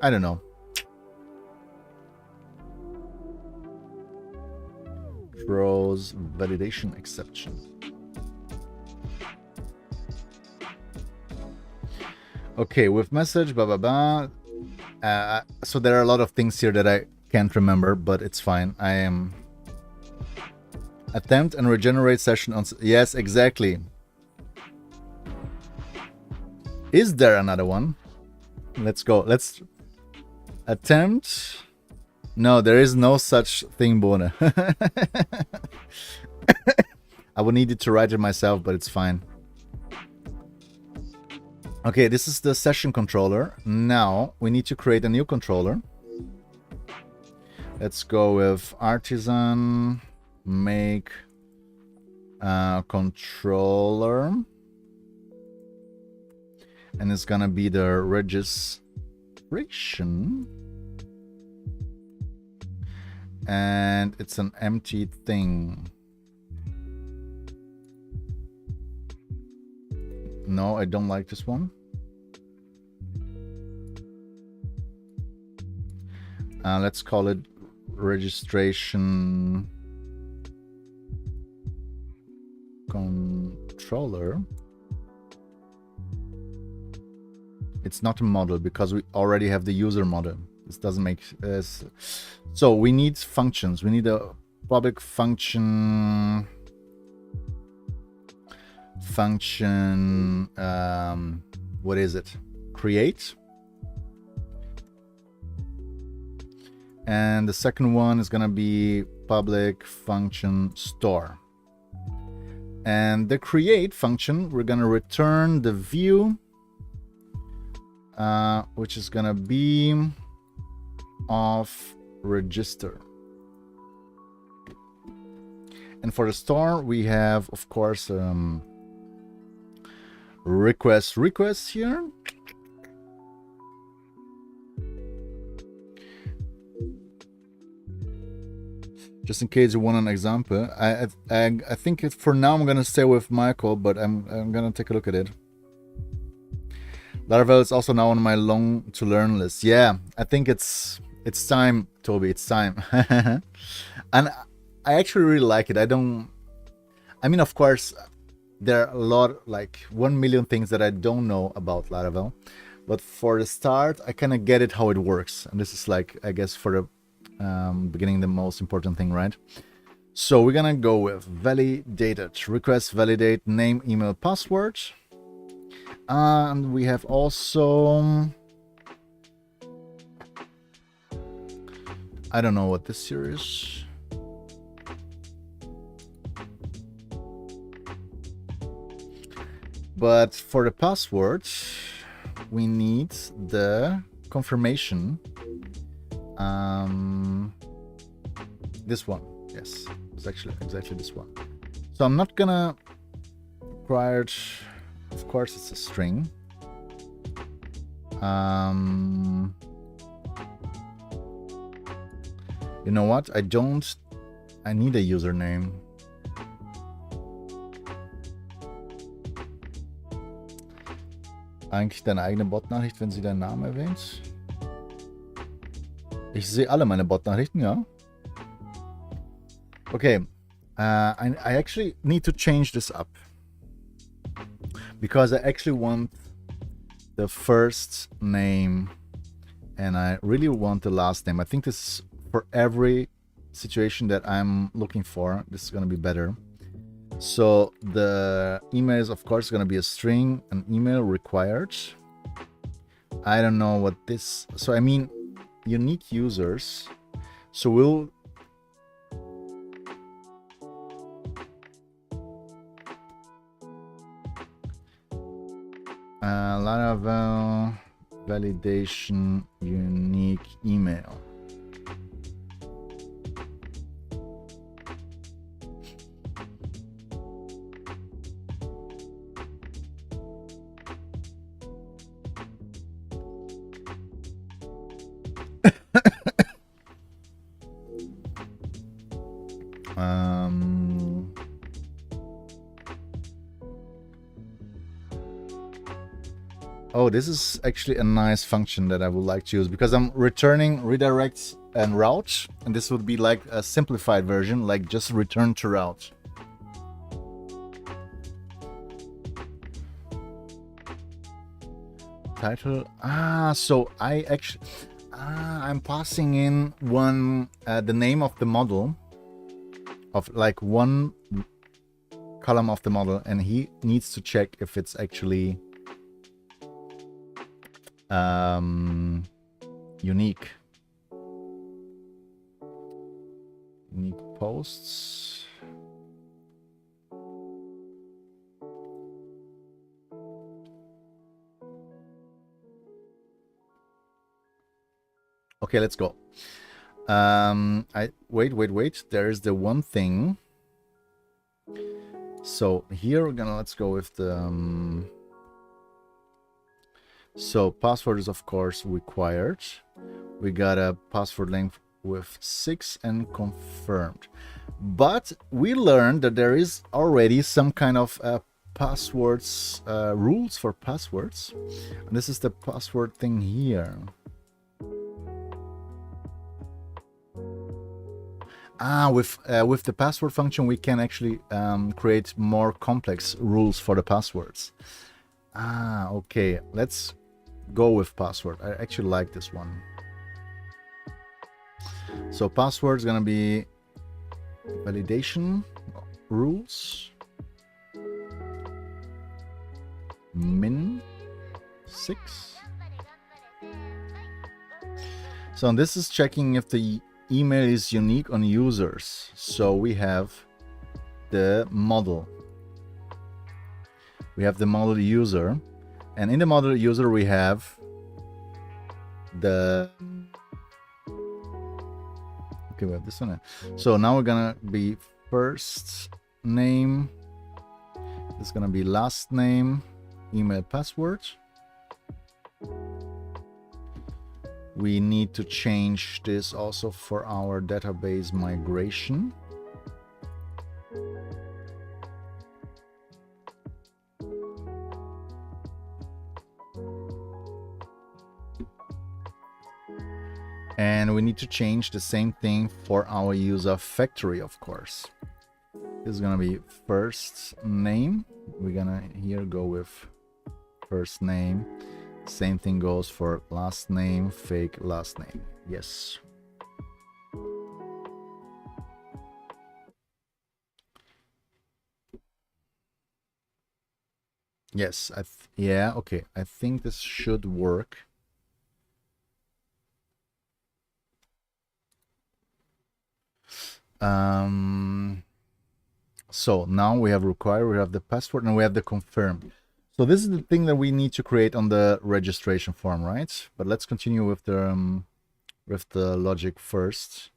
I don't know. Throws validation exception. Okay, with message, blah blah blah. So there are a lot of things here that I can't remember, but it's fine. I am attempt and regenerate session on. Yes, exactly. Is there another one? Let's go. Let's attempt. No, there is no such thing, Bone. I would need to write it myself, but it's fine. Okay, this is the session controller. Now we need to create a new controller. Let's go with artisan make controller. And it's gonna be the registration. And it's an empty thing. No, I don't like this one. Let's call it registration controller. It's not a model because we already have the user model. This doesn't make so we need functions. We need a public function. What is it? Create. And the second one is gonna be public function store. And the create function, we're gonna return the view, which is gonna be of register. And for the store, we have, of course, requests here. Just in case you want an example, I think for now I'm gonna stay with Michael, but I'm gonna take a look at it. Laravel is also now on my long to learn list. Yeah, I think it's time, Toby. It's time. And I actually really like it. I mean, of course, there are a lot, like 1 million things that I don't know about Laravel, but for the start, I kind of get it how it works. And this is like, I guess, for the beginning, the most important thing, right? So we're gonna go with validated request, validate name, email, password, and we have also, I don't know what this here is. But for the password, we need the confirmation. This one, yes, it's actually exactly this one. So I'm not gonna require it. Of course, it's a string. You know what? I need a username. Eigentlich deine eigene Bot-Nachricht, wenn sie deinen Namen erwähnt? Ich sehe alle meine Bot-Nachrichten, ja. Okay, I actually need to change this up because I actually want the first name and I really want the last name. I think this is for every situation that I'm looking for. This is going to be better. So the email is, of course, going to be a string, an email required. I don't know what this, so I mean unique users. So we'll Laravel validation unique email. Oh, this is actually a nice function that I would like to use, because I'm returning redirect and route, and this would be like a simplified version, like just return to route. Title. So I actually I'm passing in one the name of the model, of like one column of the model, and he needs to check if it's actually unique. Unique posts. Okay, let's go. Wait. There's the one thing. So here let's go with the so password is of course required. We got a password length with 6 and confirmed. But we learned that there is already some kind of passwords rules for passwords. And this is the password thing here. With the password function, we can actually create more complex rules for the passwords. Okay, let's go with password. I actually like this one. So password is gonna be validation rules min 6. So this is checking if the email is unique on users. So we have the model. We have the model user, and in the model user we have the okay, we have this one. So now we're gonna be first name, it's gonna be last name, email, password. We need to change this also for our database migration. And we need to change the same thing for our user factory, of course. This is gonna be first name. We're gonna here go with first name. Same thing goes for last name, fake last name. Yes. Yes, yeah, okay. I think this should work. So now we have require, we have the password, and we have the confirm. So this is the thing that we need to create on the registration form, right? But let's continue with the logic first.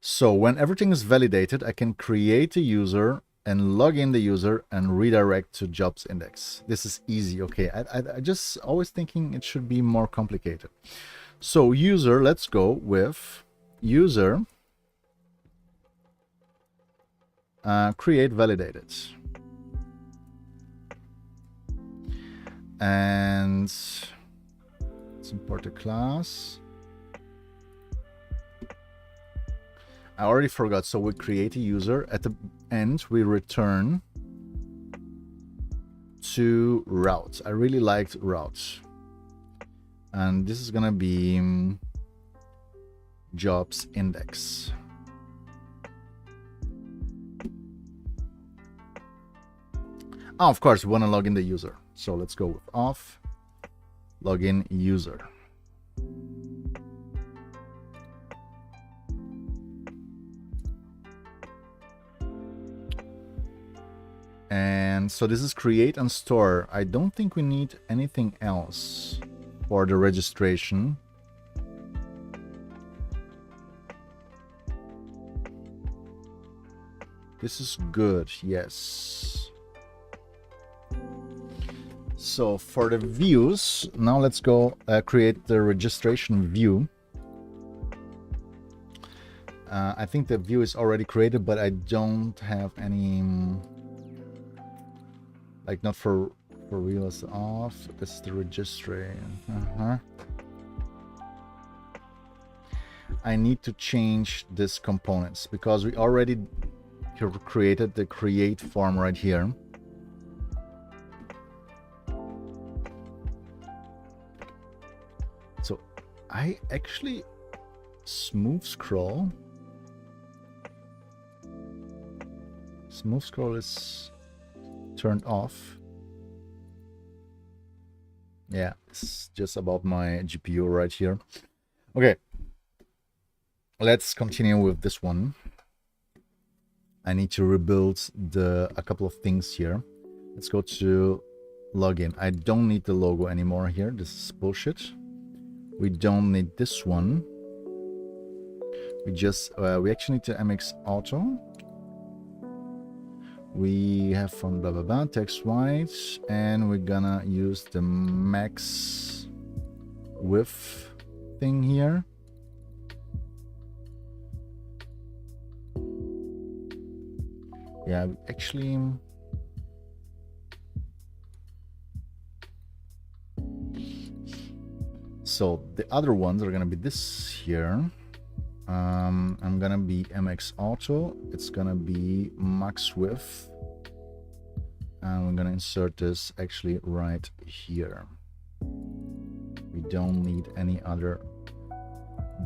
So when everything is validated, I can create a user and log in the user and redirect to jobs index. This is easy. Okay, I just always thinking it should be more complicated. So user, let's go with user create validated. And let's import a class. I already forgot. So we create a user. At the end, we return to route. I really liked route. And this is gonna be jobs index. Oh, of course, we want to log in the user. So let's go with off, login user. And so this is create and store. I don't think we need anything else for the registration. This is good, yes. So for the views, now let's go create the registration view. I think the view is already created, but I don't have any, like not for For wheel is off. This is the registry. I need to change this components because we already created the create form right here. So I actually smooth scroll. Smooth scroll is turned off. Yeah, it's just about my GPU right here. Okay, let's continue with this one. I need to rebuild a couple of things here. Let's go to login. I don't need the logo anymore here. This is bullshit. We don't need this one. We actually need to MX Auto. We have from blah blah blah text white, and we're gonna use the max width thing here. Yeah, actually. So the other ones are gonna be this here. I'm gonna be MX Auto. It's gonna be max width, and we're gonna insert this actually right here. We don't need any other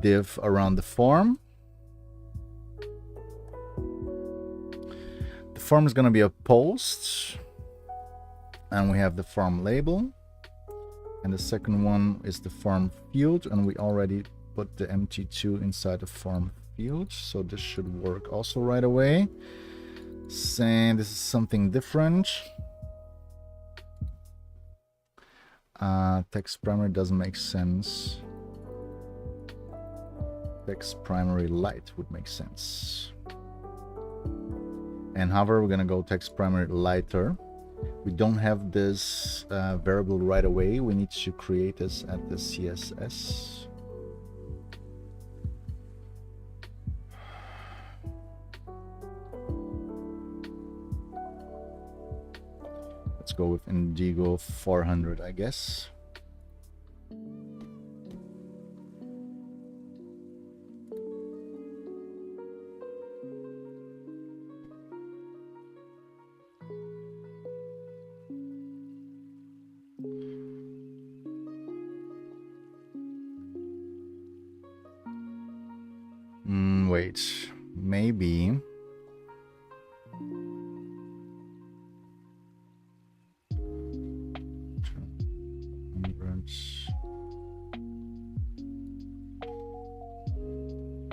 div around the form. The form is gonna be a post, and we have the form label, and the second one is the form field, and we already put the MT2 inside the form field, so this should work also right away. Saying this is something different. Text primary doesn't make sense. Text primary light would make sense. And however, we're gonna go text primary lighter. We don't have this variable right away. We need to create this at the CSS. Let's go with Indigo 400, I guess. Wait, maybe.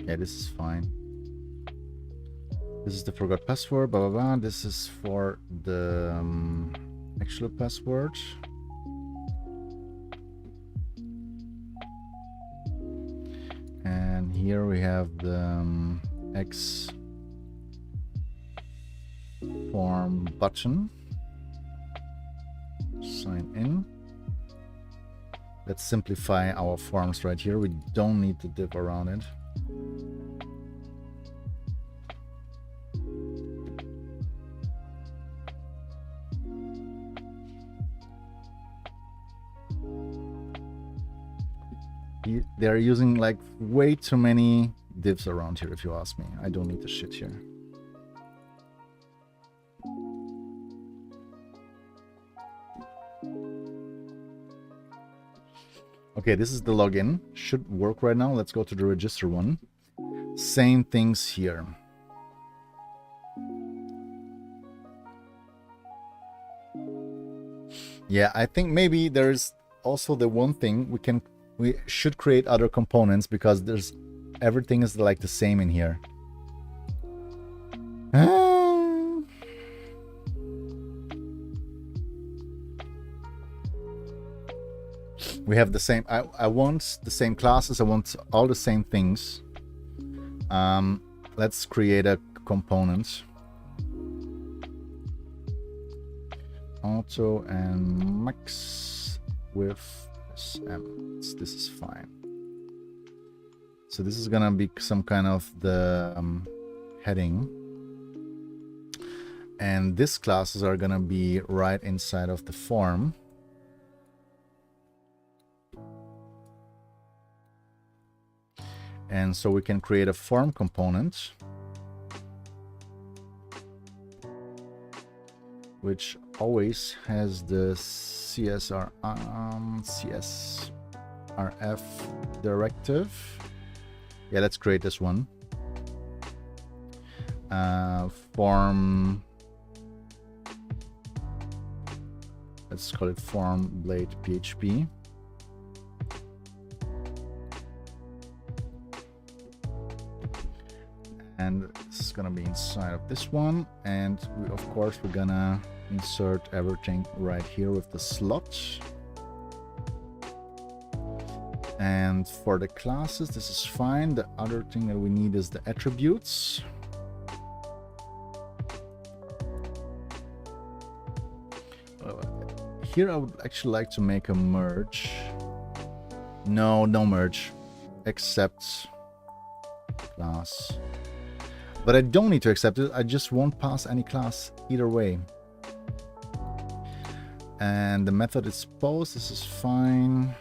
Yeah, this is fine. This is the forgot password, blah blah blah. This is for the actual password. And here we have the X form button. Sign in. Let's simplify our forms right here. We don't need the div around it. They're using like way too many divs around here, if you ask me. I don't need the shit here. Okay, this is the login. Should work right now. Let's go to the register one. Same things here. Yeah, I think maybe there's also the one thing we should create other components because everything is like the same in here. We have the same. I want the same classes. I want all the same things. Let's create a component. Auto and max with SM. This is fine. So this is gonna be some kind of the heading, And these classes are gonna be right inside of the form. And so we can create a form component, which always has the CSRF directive. Yeah, let's create this one. Form, let's call it form blade PHP. And this is gonna be inside of this one, and of course we're gonna insert everything right here with the slot. And for the classes, this is fine. The other thing that we need is the attributes. Here I would actually like to make a merge. No merge, except class. But I don't need to accept it. I just won't pass any class either way. And the method is post. This is fine.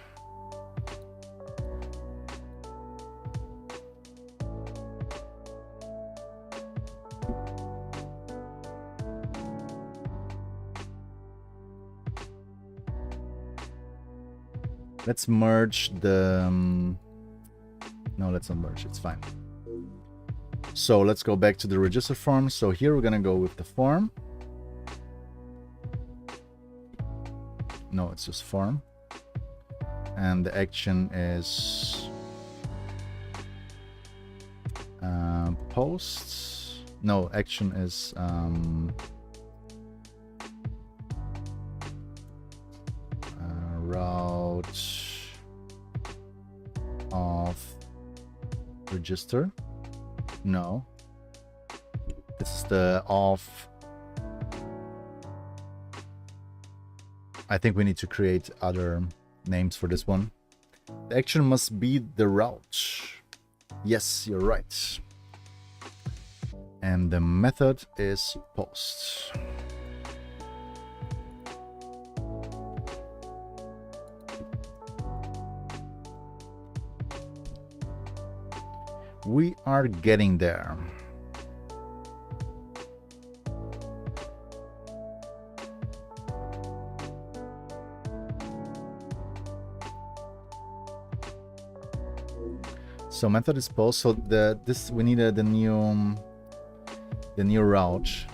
Let's merge the... no, let's not merge. It's fine. So let's go back to the register form. So here we're going to go with the form. No, it's just form. And the action is posts. No, action is route of register. No, this is the off. I think we need to create other names for this one. The action must be the route. Yes, you're right. And the method is post. We are getting there. So method is post. So this we needed the new route,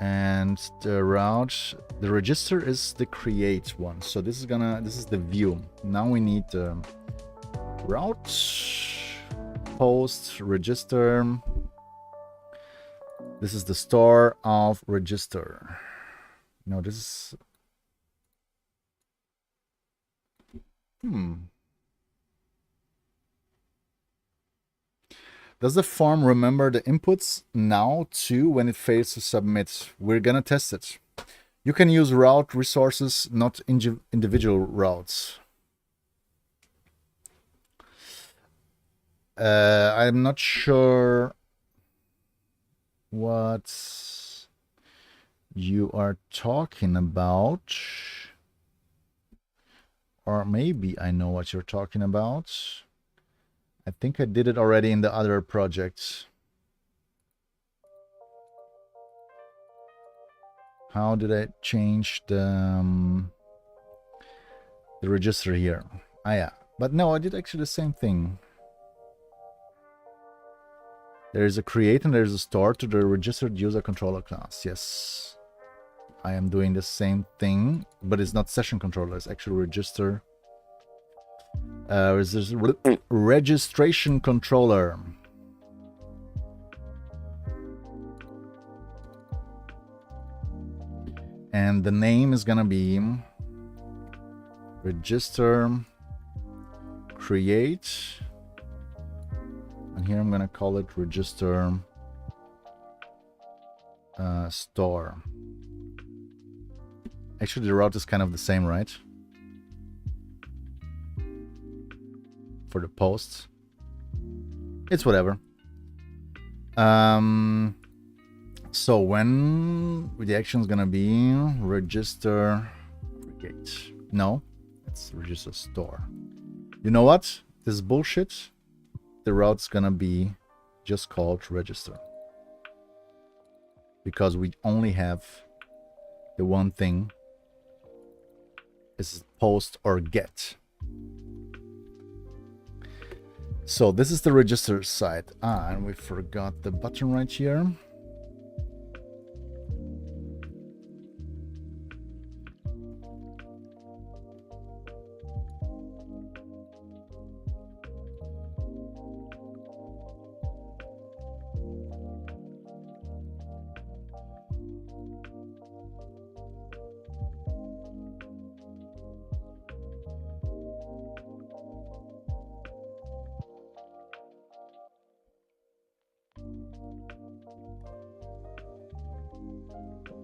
and the route, the register is the create one. So this is the view. Now we need the route, post, register. This is the store of register. No, this is Does the form remember the inputs now too when it fails to submit? We're gonna test it. You can use route resources, not individual routes. I'm not sure what you are talking about. Or maybe I know what you're talking about. I think I did it already in the other projects. How did I change the register here? Ah, yeah. But no, I did actually the same thing. There is a create and there is a store to the registered user controller class. Yes. I am doing the same thing, but it's not session controller. It's actually register. Registration controller. And the name is gonna be register create, and here I'm gonna call it register store. Actually, the route is kind of the same, right? For the posts, it's whatever. So when the action is gonna be register create. No, it's register store. You know what? This is bullshit. The route's gonna be just called register. Because we only have the one thing is post or get. So this is the register side. And we forgot the button right here.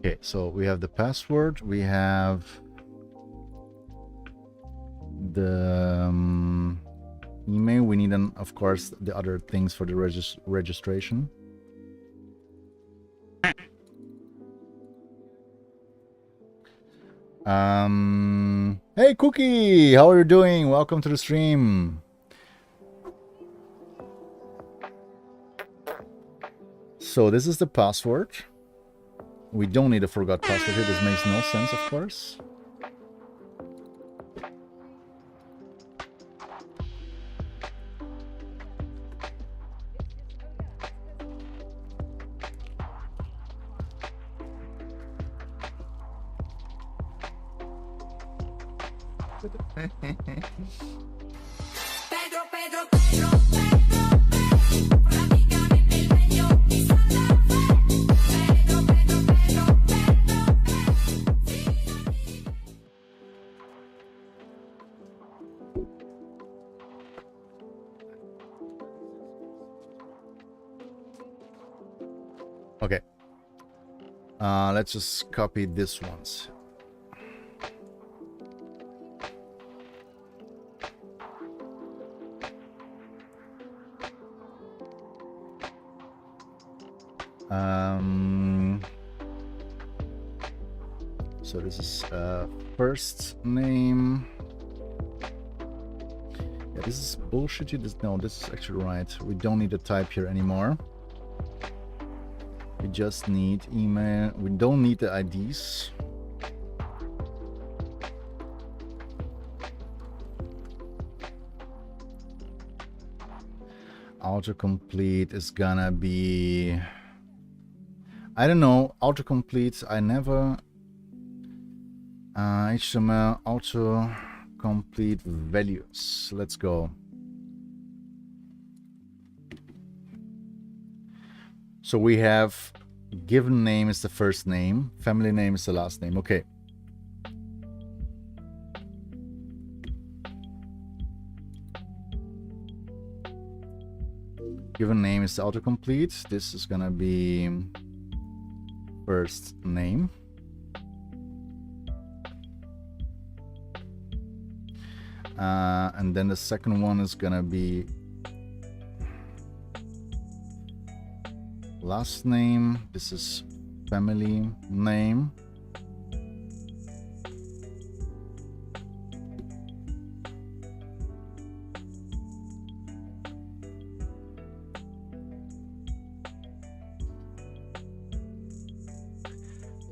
Okay, so we have the password, we have the email, we need, of course, the other things for the registration. Hey Cookie, how are you doing? Welcome to the stream. So this is the password. We don't need a forgot password here. This makes no sense, of course. Okay. Let's just copy this once. So this is first name. Yeah, this is bullshitty. No, this is actually right. We don't need a type here anymore. We just need email. We don't need the IDs. Autocomplete is gonna be, I don't know, autocomplete. I never HTML autocomplete values. Let's go. So we have given name is the first name, family name is the last name. Okay. Given name is the autocomplete. This is gonna be first name. And then the second one is gonna be last name. This is family name.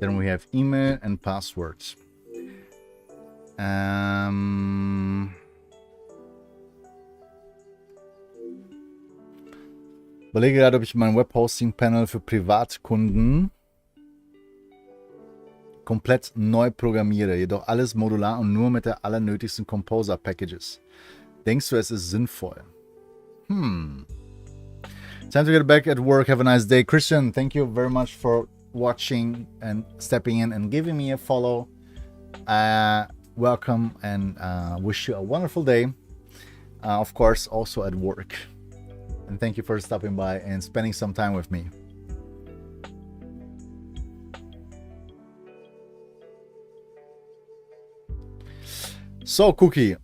Then we have email and passwords. Überlege gerade, ob ich mein Webhosting-Panel für Privatkunden komplett neu programmiere, jedoch alles modular und nur mit der allernötigsten Composer-Packages. Denkst du, es ist sinnvoll? Time to get back at work. Have a nice day. Christian, thank you very much for watching and stepping in and giving me a follow. Welcome and wish you a wonderful day. Of course, also at work. And thank you for stopping by and spending some time with me. So, Cookie,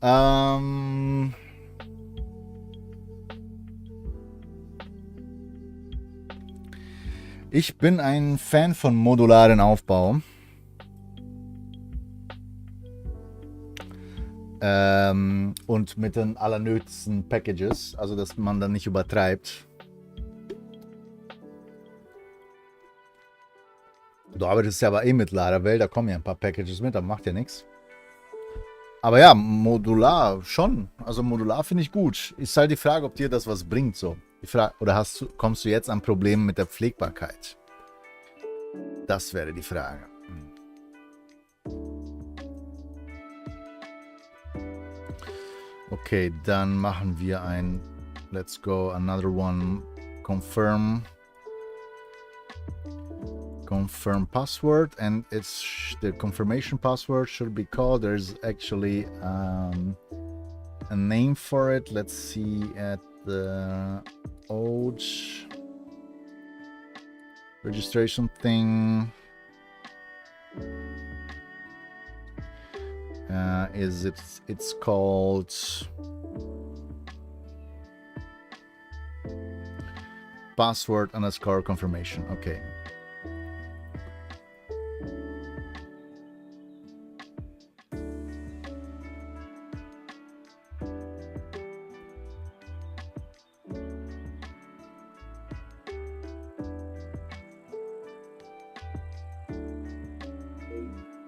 Ich bin ein Fan von modularen Aufbau. Und mit den allernötigsten Packages, also dass man dann nicht übertreibt. Du arbeitest ja aber eh mit Laravel, da kommen ja ein paar Packages mit, da macht ja nichts. Aber ja, modular schon. Also modular finde ich gut. Ist halt die Frage, ob dir das was bringt so. Die Frage, oder kommst du jetzt an Problemen mit der Pflegbarkeit? Das wäre die Frage. Okay, dann machen wir ein let's go, another one, confirm password, and it's the confirmation password should be called, there's actually a name for it. Let's see at the old registration thing. It's called password underscore confirmation. Okay.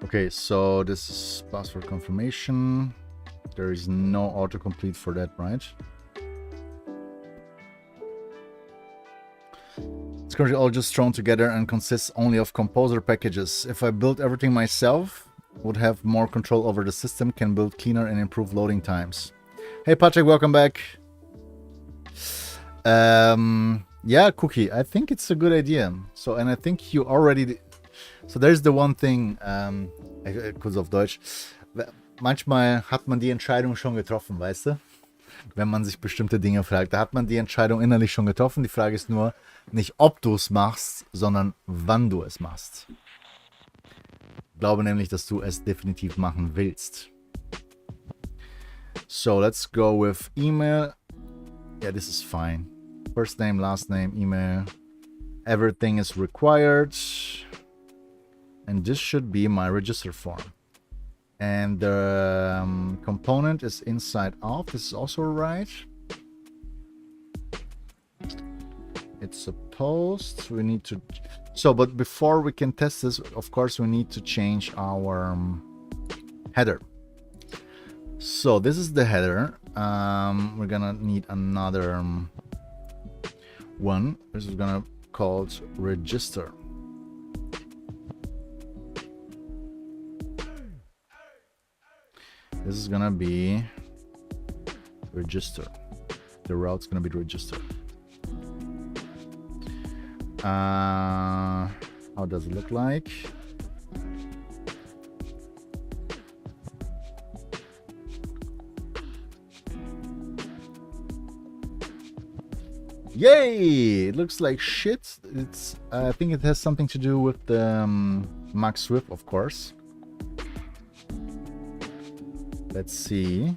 Okay, so this is password confirmation. There is no autocomplete for that, right? It's currently all just thrown together and consists only of composer packages. If I built everything myself, would have more control over the system, can build cleaner and improve loading times. Hey Patrick, welcome back. Yeah, Cookie, I think it's a good idea. So, and I think you already... So there's the one thing, kurz auf Deutsch, manchmal hat man die Entscheidung schon getroffen, weißt du? Wenn man sich bestimmte Dinge fragt, da hat man die Entscheidung innerlich schon getroffen. Die Frage ist nur, nicht ob du es machst, sondern wann du es machst. Ich glaube nämlich, dass du es definitiv machen willst. So, let's go with email. Yeah, this is fine. First name, last name, email. Everything is required. And this should be my register form. And the component is inside out. This is also right. It's supposed. We need to. So, but before we can test this, of course, we need to change our header. So this is the header. We're gonna need another one. This is gonna called register. This is gonna be register. The route's gonna be register. How does it look like? Yay! It looks like shit. It's. I think it has something to do with the Max Swift, of course. Let's see.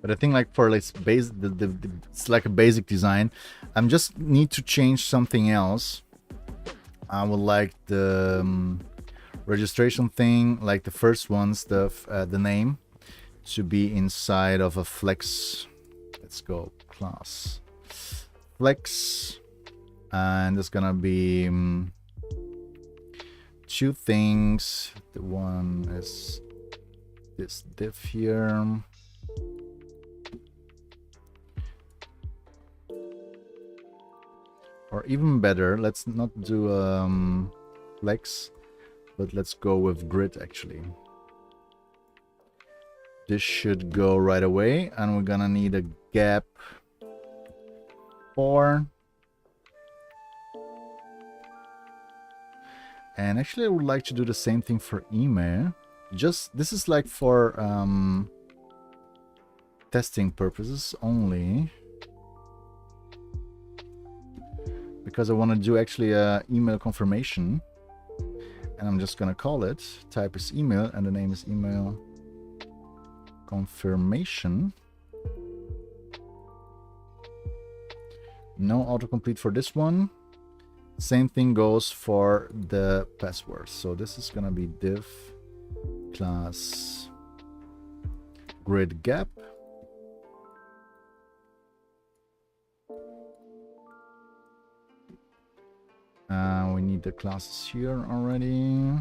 But I think like for like base, it's like a basic design. I'm just need to change something else. I would like the registration thing, like the first ones, the name, to be inside of a flex. Let's go class flex, and there's gonna be two things. The one is this div here. Or even better, let's not do flex, but let's go with grid actually. This should go right away, and we're gonna need a gap 4. And actually I would like to do the same thing for email. Just this is like for testing purposes only. Because I want to do actually a email confirmation. And I'm just going to call it, type is email, and the name is email confirmation. No autocomplete for this one. Same thing goes for the passwords. So this is going to be div class grid gap. We need the classes here already.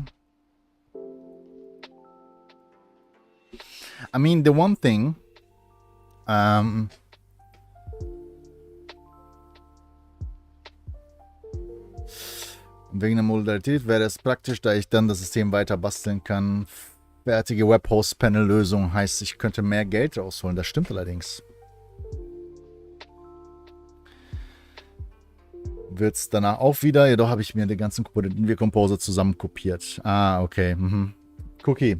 I mean, the one thing, wegen der Modularität wäre es praktisch, da ich dann das System weiter basteln kann. Fertige Webhost-Panel-Lösung heißt, ich könnte mehr Geld rausholen. Das stimmt allerdings. Wird es danach auch wieder? Jedoch habe ich mir den ganzen Composer zusammen kopiert. Ah, okay. Mhm. Cookie,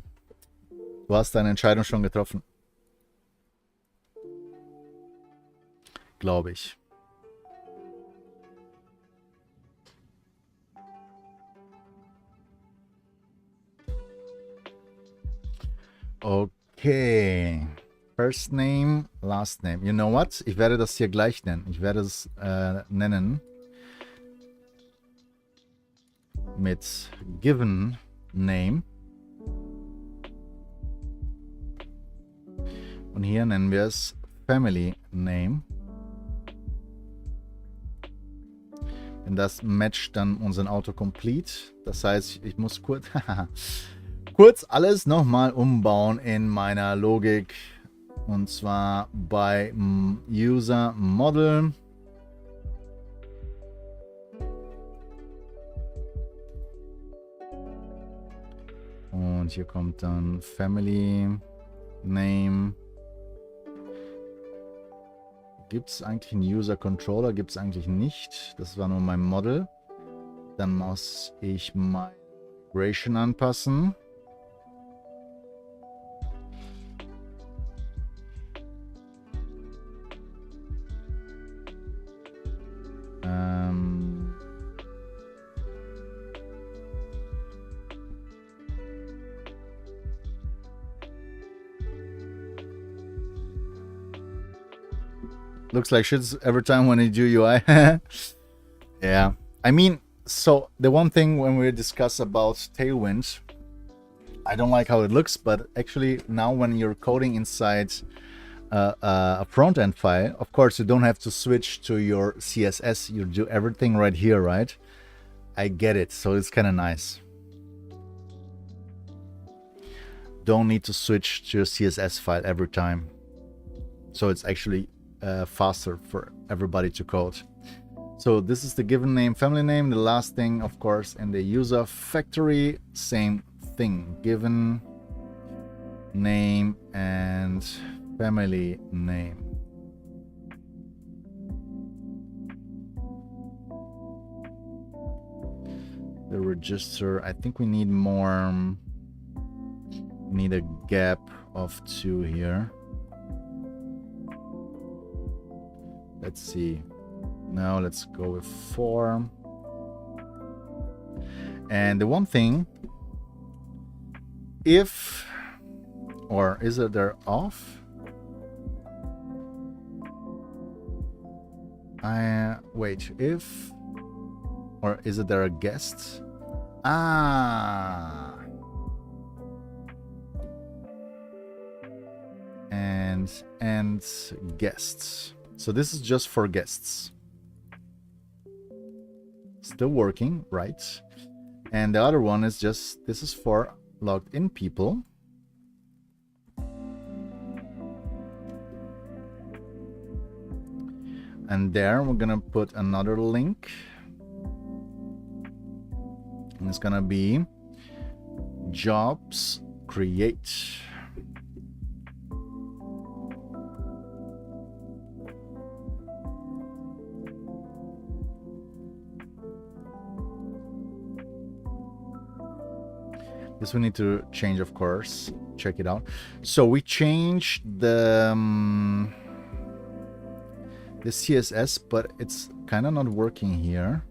du hast deine Entscheidung schon getroffen. Glaube ich. Okay. First name, last name. You know what? Ich werde das hier gleich nennen. Ich werde es nennen mit given name. Und hier nennen wir es family name. Und das matcht dann unseren Autocomplete. Das heißt, ich muss kurz alles nochmal umbauen in meiner Logik. Und zwar bei User Model. Und hier kommt dann Family Name. Gibt es eigentlich einen User Controller? Gibt es eigentlich nicht. Das war nur mein Model. Dann muss ich meine Migration anpassen. Looks like shit every time when you do UI. Yeah. I mean, so the one thing when we discuss about Tailwind, I don't like how it looks, but actually now when you're coding inside a front-end file, of course you don't have to switch to your CSS. You do everything right here, right? I get it. So it's kind of nice. Don't need to switch to your CSS file every time. So it's actually faster for everybody to code. So this is the given name, family name. The last thing, of course, in the user factory, same thing. Given name and family name. The register, I think we need more. Need a gap of 2 here. Let's see. Now let's go with 4. And the one thing, if, or is it there off? Wait, if, or is it there a guest? Ah. And guests. So this is just for guests. Still working, right? And the other one is just, this is for logged in people. And there we're gonna put another link. And it's gonna be jobs create. This we need to change, of course. check it out. So we changed the CSS, but it's kind of not working here.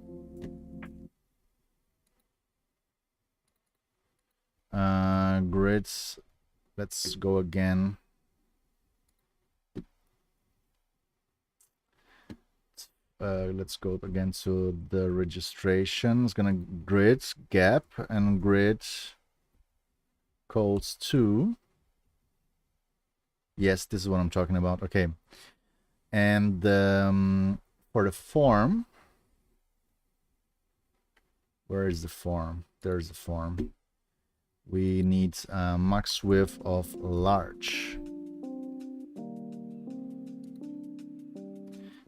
Grids. Let's go again. Let's go again to the registration. It's gonna grid gap and grid calls to. Yes, this is what I'm talking about. Okay. And for the form, where is the form? There's the form. We need max width of large.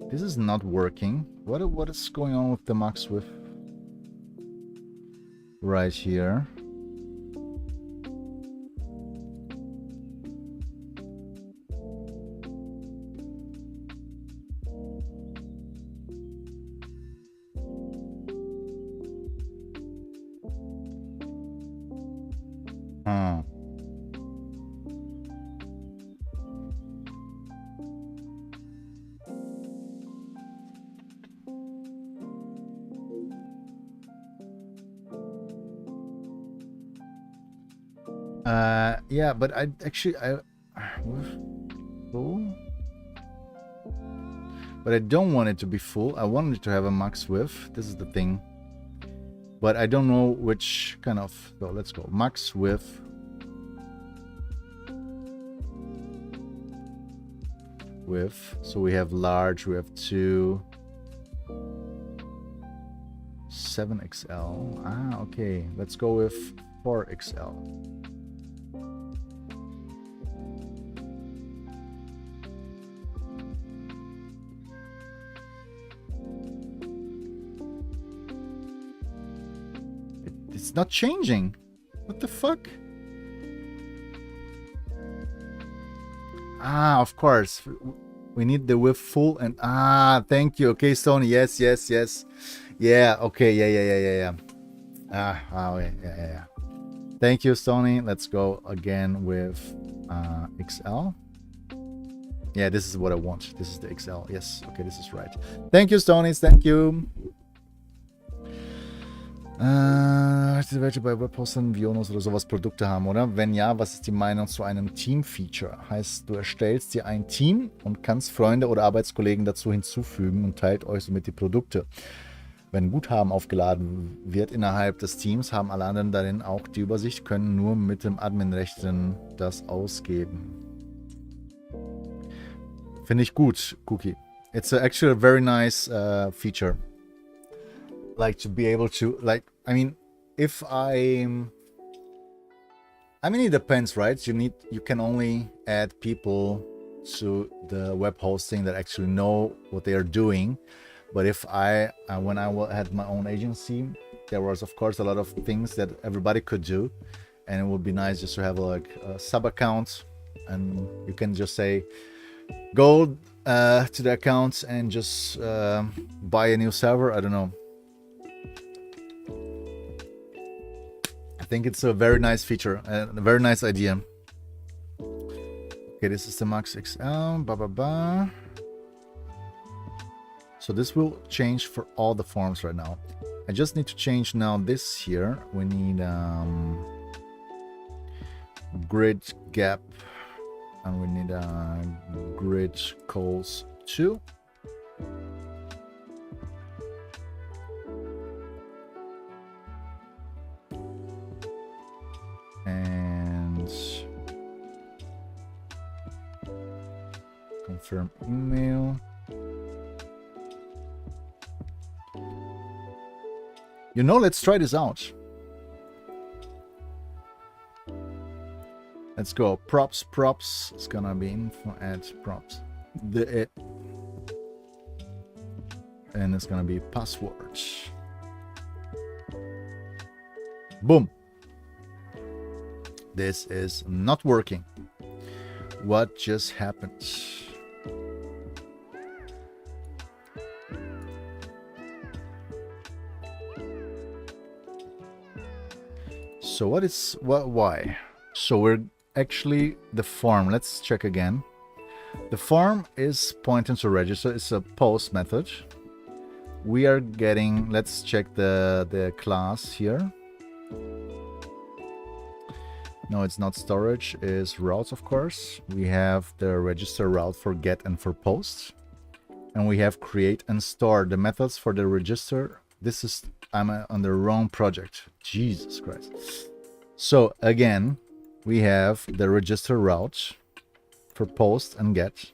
This is not working. What is going on with the max width? Right here. Yeah, but I actually full, but I don't want it to be full. I want it to have a max width. This is the thing, but I don't know which kind of. So let's go max width. So we have large. We have 7XL. Ah, okay. Let's go with 4XL. It's not changing. What the fuck? Ah, of course. We need the width full and thank you. Okay, Sony. Yes. Yeah, okay. Yeah. Yeah. Thank you, Sony. Let's go again with XL. Yeah, this is what I want. This is the XL. Yes, okay, this is right. Thank you, Sony. Thank you. Welche bei Webhostern, Vionos oder sowas Produkte haben, oder? Wenn ja, was ist die Meinung zu einem Team-Feature? Heißt, du erstellst dir ein Team und kannst Freunde oder Arbeitskollegen dazu hinzufügen und teilt euch somit die Produkte. Wenn Guthaben aufgeladen wird innerhalb des Teams, haben alle anderen darin auch die Übersicht, können nur mit dem Admin-Rechten das ausgeben. Finde ich gut, Cookie. It's actually a very nice feature. Like to be able to, like, I mean, if it depends, right? You can only add people to the web hosting that actually know what they are doing. But if when I had my own agency, there was of course a lot of things that everybody could do, and it would be nice just to have like a sub account, and you can just say, go to the accounts and just buy a new server. I don't know. I think it's a very nice feature, a very nice idea. Okay, this is the Max XL. So this will change for all the forms right now. I just need to change now this here. We need grid gap, and we need grid calls to. And confirm email. You know, let's try this out. Let's go. Propz. It's gonna be info at Propz. And it's gonna be password. Boom. This is not working. What just happened? So why? So we're actually the form. Let's check again. The form is pointing to register. It's a post method. We are getting, let's check the class here. No, it's not storage, it's routes, of course. We have the register route for get and for post. And we have create and store the methods for the register. This is, I'm on the wrong project. Jesus Christ. So again, we have the register route for post and get.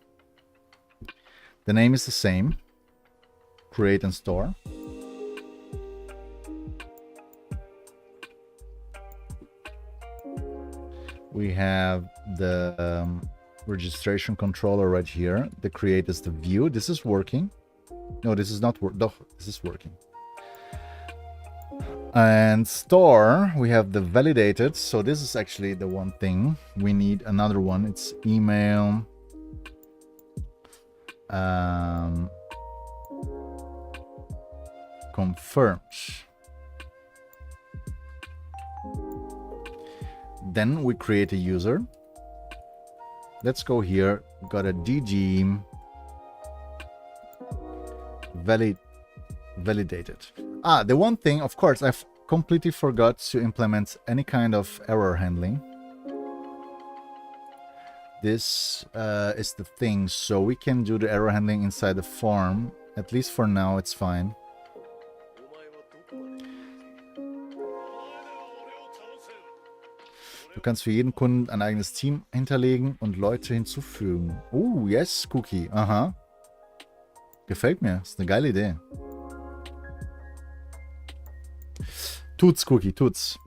The name is the same. Create and store. We have the registration controller right here. The create is the view. This is working. No, this is not working. No, this is working. And store, we have the validated. So this is actually the one thing. We need another one. It's email. Confirmed. Then we create a user. Let's go here. Got a DG validated. The one thing, of course, I've completely forgot to implement any kind of error handling. This is the thing, so we can do the error handling inside the form. At least for now, it's fine. Du kannst für jeden Kunden ein eigenes Team hinterlegen und Leute hinzufügen. Oh, yes, Cookie. Aha. Gefällt mir. Ist eine geile Idee. Tut's, Cookie, tut's.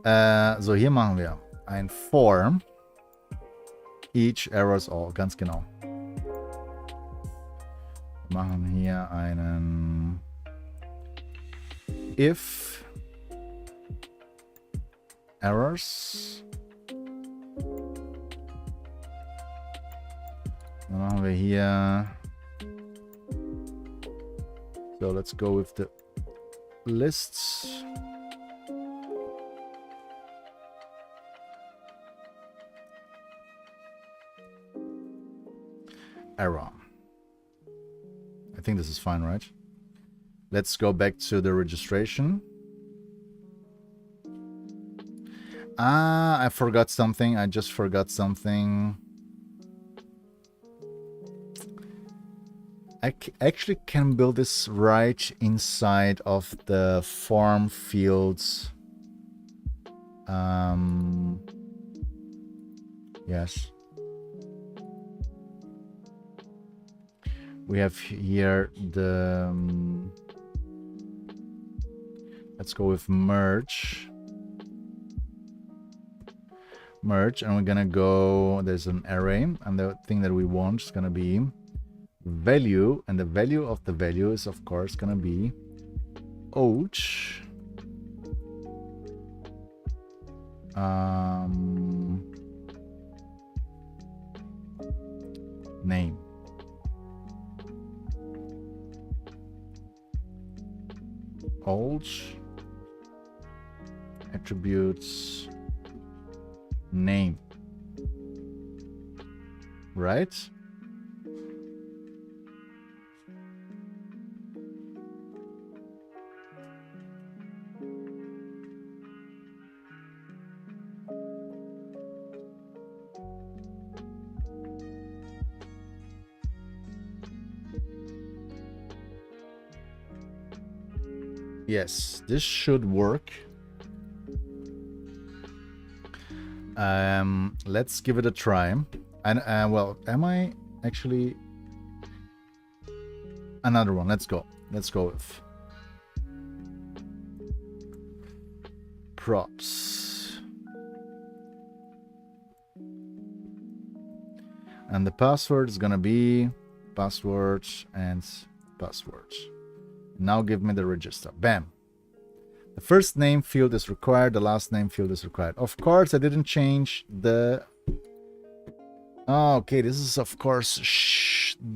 So, hier machen wir ein Form. Each errors all. Ganz genau. Wir machen hier einen if errors. Dann machen wir hier. So, let's go with the lists. Error. I think this is fine, right? Let's go back to the registration. I forgot something. I just forgot something. I actually can build this right inside of the form fields. Yes. We have here the... let's go with merge. Merge, and we're gonna go, there's an array, and the thing that we want is gonna be value, and the value of the value is of course gonna be ouch name. Ouch attributes name, right? Yes, this should work. Let's give it a try. And well, am I actually another one? Let's go. Let's go with Propz. And the password is gonna be password and password. Now give me the register. Bam. The first name field is required. The last name field is required. Of course, I didn't change the... Oh, okay, this is of course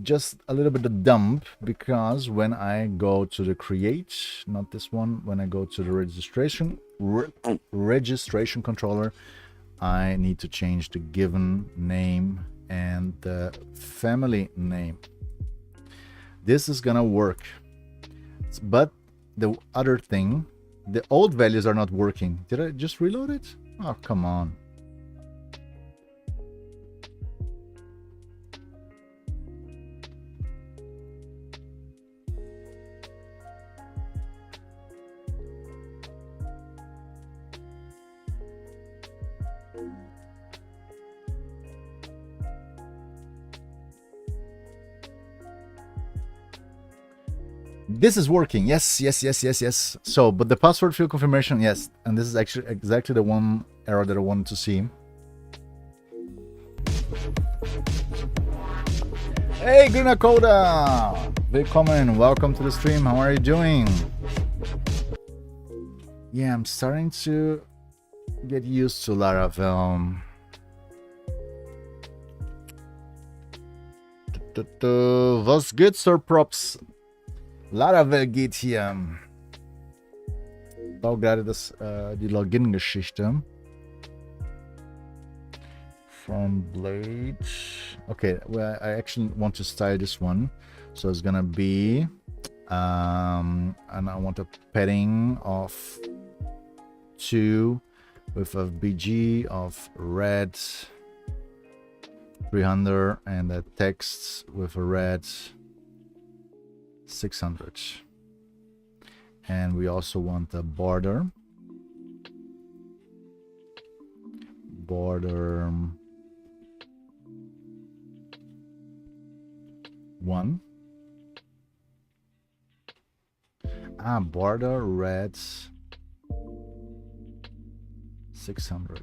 just a little bit of dump, because when I go to the create, not this one, when I go to the registration controller, I need to change the given name and the family name. This is gonna work, but the other thing, the old values are not working. Did I just reload it? Oh, come on. This is working. Yes, yes, yes, yes, yes. So, but the password field confirmation, yes. And this is actually exactly the one error that I wanted to see. Hey, Gunakoda! Willkommen, welcome to the stream. How are you doing? Yeah, I'm starting to get used to Laravel. Was geht, Sir Propz? Laravel geht hier. Ich baue gerade die Login-Geschichte. From Blade. Okay, well, I actually want to style this one. So it's gonna be, and I want a padding of 2 with a BG of red 300 and a text with a red 600. And we also want a border 1. Border red 600.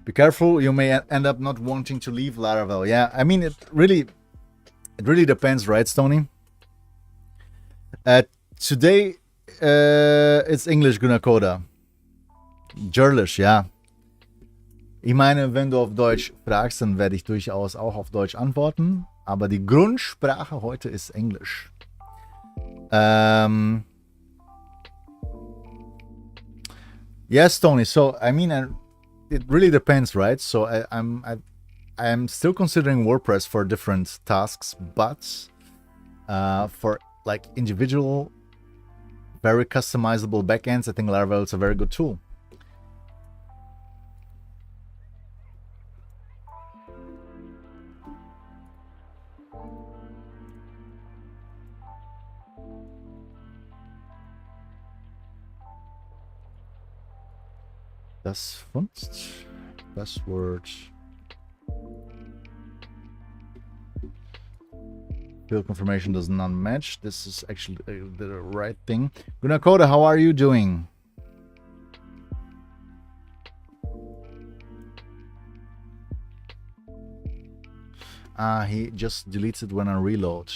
Be careful, you may end up not wanting to leave Laravel. Yeah, I mean, it really depends, right, Stony? Today, it's English, Gunakoda. Jerlisch, ja. Ich meine, wenn du auf Deutsch fragst, dann werde ich durchaus auch auf Deutsch antworten. Aber die Grundsprache heute ist Englisch. Yes, Tony. So, I mean, it really depends, right? So, I'm still considering WordPress for different tasks, but for like individual, very customizable backends, I think Laravel is a very good tool. Das funzt. Password. Field confirmation does not match. This is actually the right thing. Gunakoda, how are you doing? He just deletes it when I reload.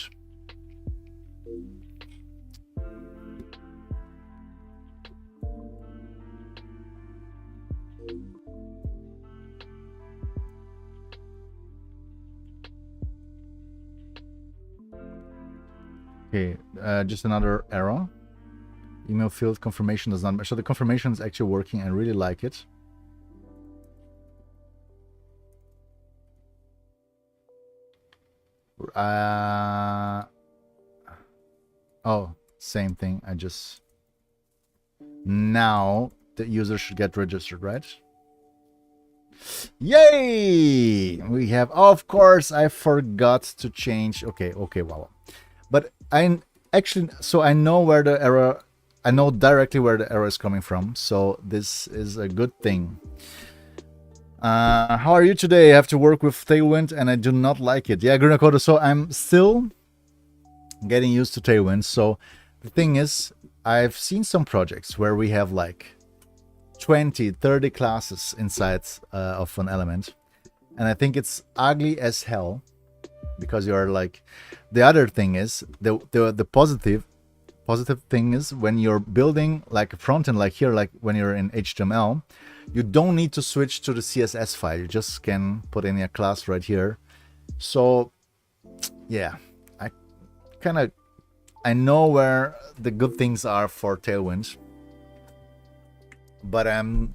Okay, just another error. Email field confirmation does not match. So the confirmation is actually working. I really like it. Oh, same thing. Now the user should get registered, right? Yay! We have, of course, I forgot to change. Okay, wow. But I actually, so I know where the error, I know directly where the error is coming from. So this is a good thing. How are you today? I have to work with Tailwind and I do not like it. Yeah, Grunakoda, so I'm still getting used to Tailwind. So the thing is, I've seen some projects where we have like 20, 30 classes inside of an element. And I think it's ugly as hell because you're like, the other thing is, the positive thing is when you're building like a front end, like here, like when you're in HTML, you don't need to switch to the CSS file. You just can put in a class right here. So yeah, I kind of I know where the good things are for Tailwind, but I'm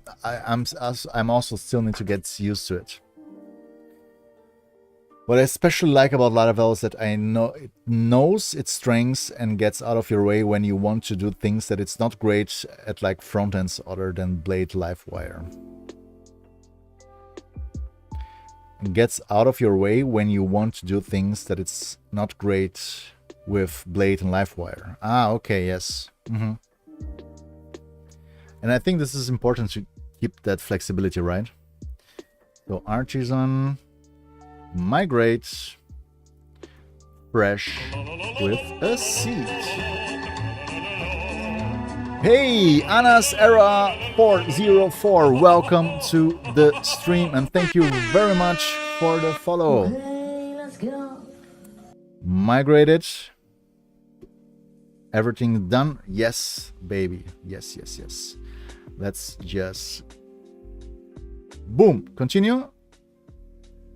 also still need to get used to it. What I especially like about Laravel is that I know it knows its strengths and gets out of your way when you want to do things that it's not great at, like front ends other than Blade Livewire. It gets out of your way when you want to do things that it's not great with Blade and Livewire. Ah, okay, yes. And I think this is important to keep that flexibility, right? So artisan, migrate, fresh with a seed. Hey, Anas Era 404, welcome to the stream and thank you very much for the follow. Okay, let's go. Migrated. Everything done? Yes, baby. Yes, yes, yes. Let's just... Boom. Continue.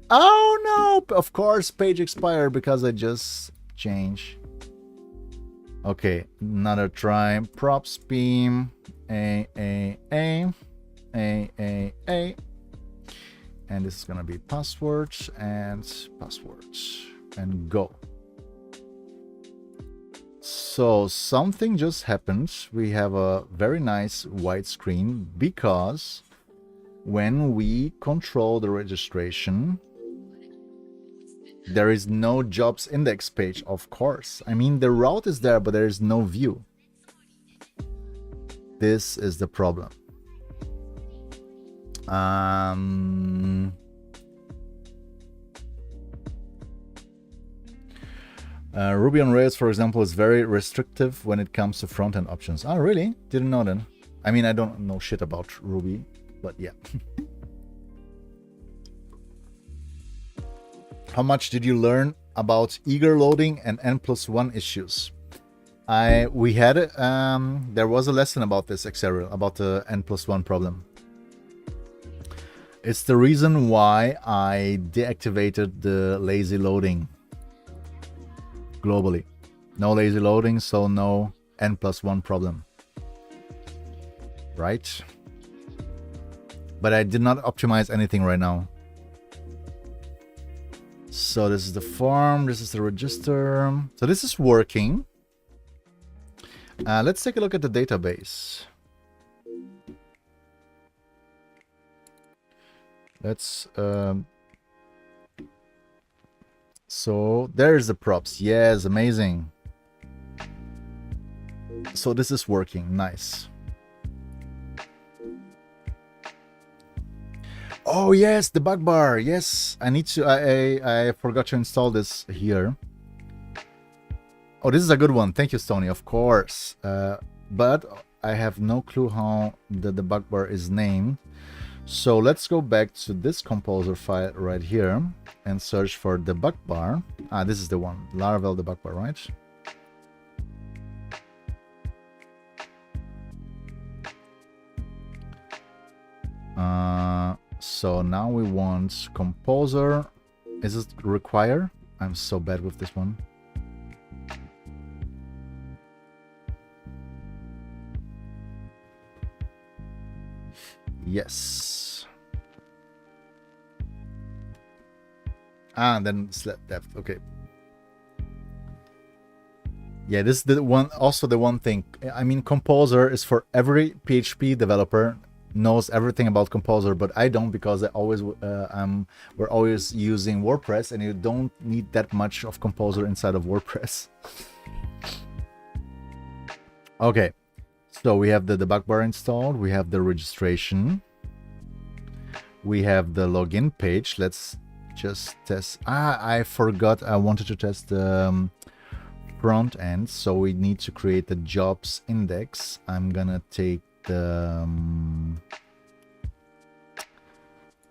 Oh, no. Of course, page expired because I just changed. Okay, another try. Propz beam. A. And this is going to be passwords and passwords. And go. So something just happened. We have a very nice white screen because when we control the registration, there is no jobs index page, of course. I mean, the route is there, but there is no view. This is the problem. Ruby on Rails, for example, is very restrictive when it comes to front-end options. Oh, really? Didn't know that. I mean, I don't know shit about Ruby, but yeah. How much did you learn about eager loading and N+1 issues? There was a lesson about this, Xerial, about the N+1 problem. It's the reason why I deactivated the lazy loading globally. No lazy loading, so no N+1 problem. Right? But I did not optimize anything right now. So this is the form, this is the register. So this is working. Let's take a look at the database. Let's so there's the props. Yes, amazing. So this is working. Nice. Oh yes, the bug bar. Yes, I need to. I forgot to install this here. Oh, this is a good one. Thank you, Stony. Of course. But I have no clue how the debug bar is named. So let's go back to this composer file right here and search for debug bar. Ah, this is the one. Laravel debug bar, right? So now we want composer. Is it require? I'm so bad with this one. Yes. Ah, and then select depth. Okay. Yeah, this is the one. Also, the one thing. I mean, Composer is for every PHP developer knows everything about Composer, but I don't because I always we're always using WordPress, and you don't need that much of Composer inside of WordPress. Okay. So we have the debug bar installed, we have the registration, we have the login page. Let's just test. Ah, I forgot I wanted to test the front end, so we need to create the jobs index. I'm gonna take the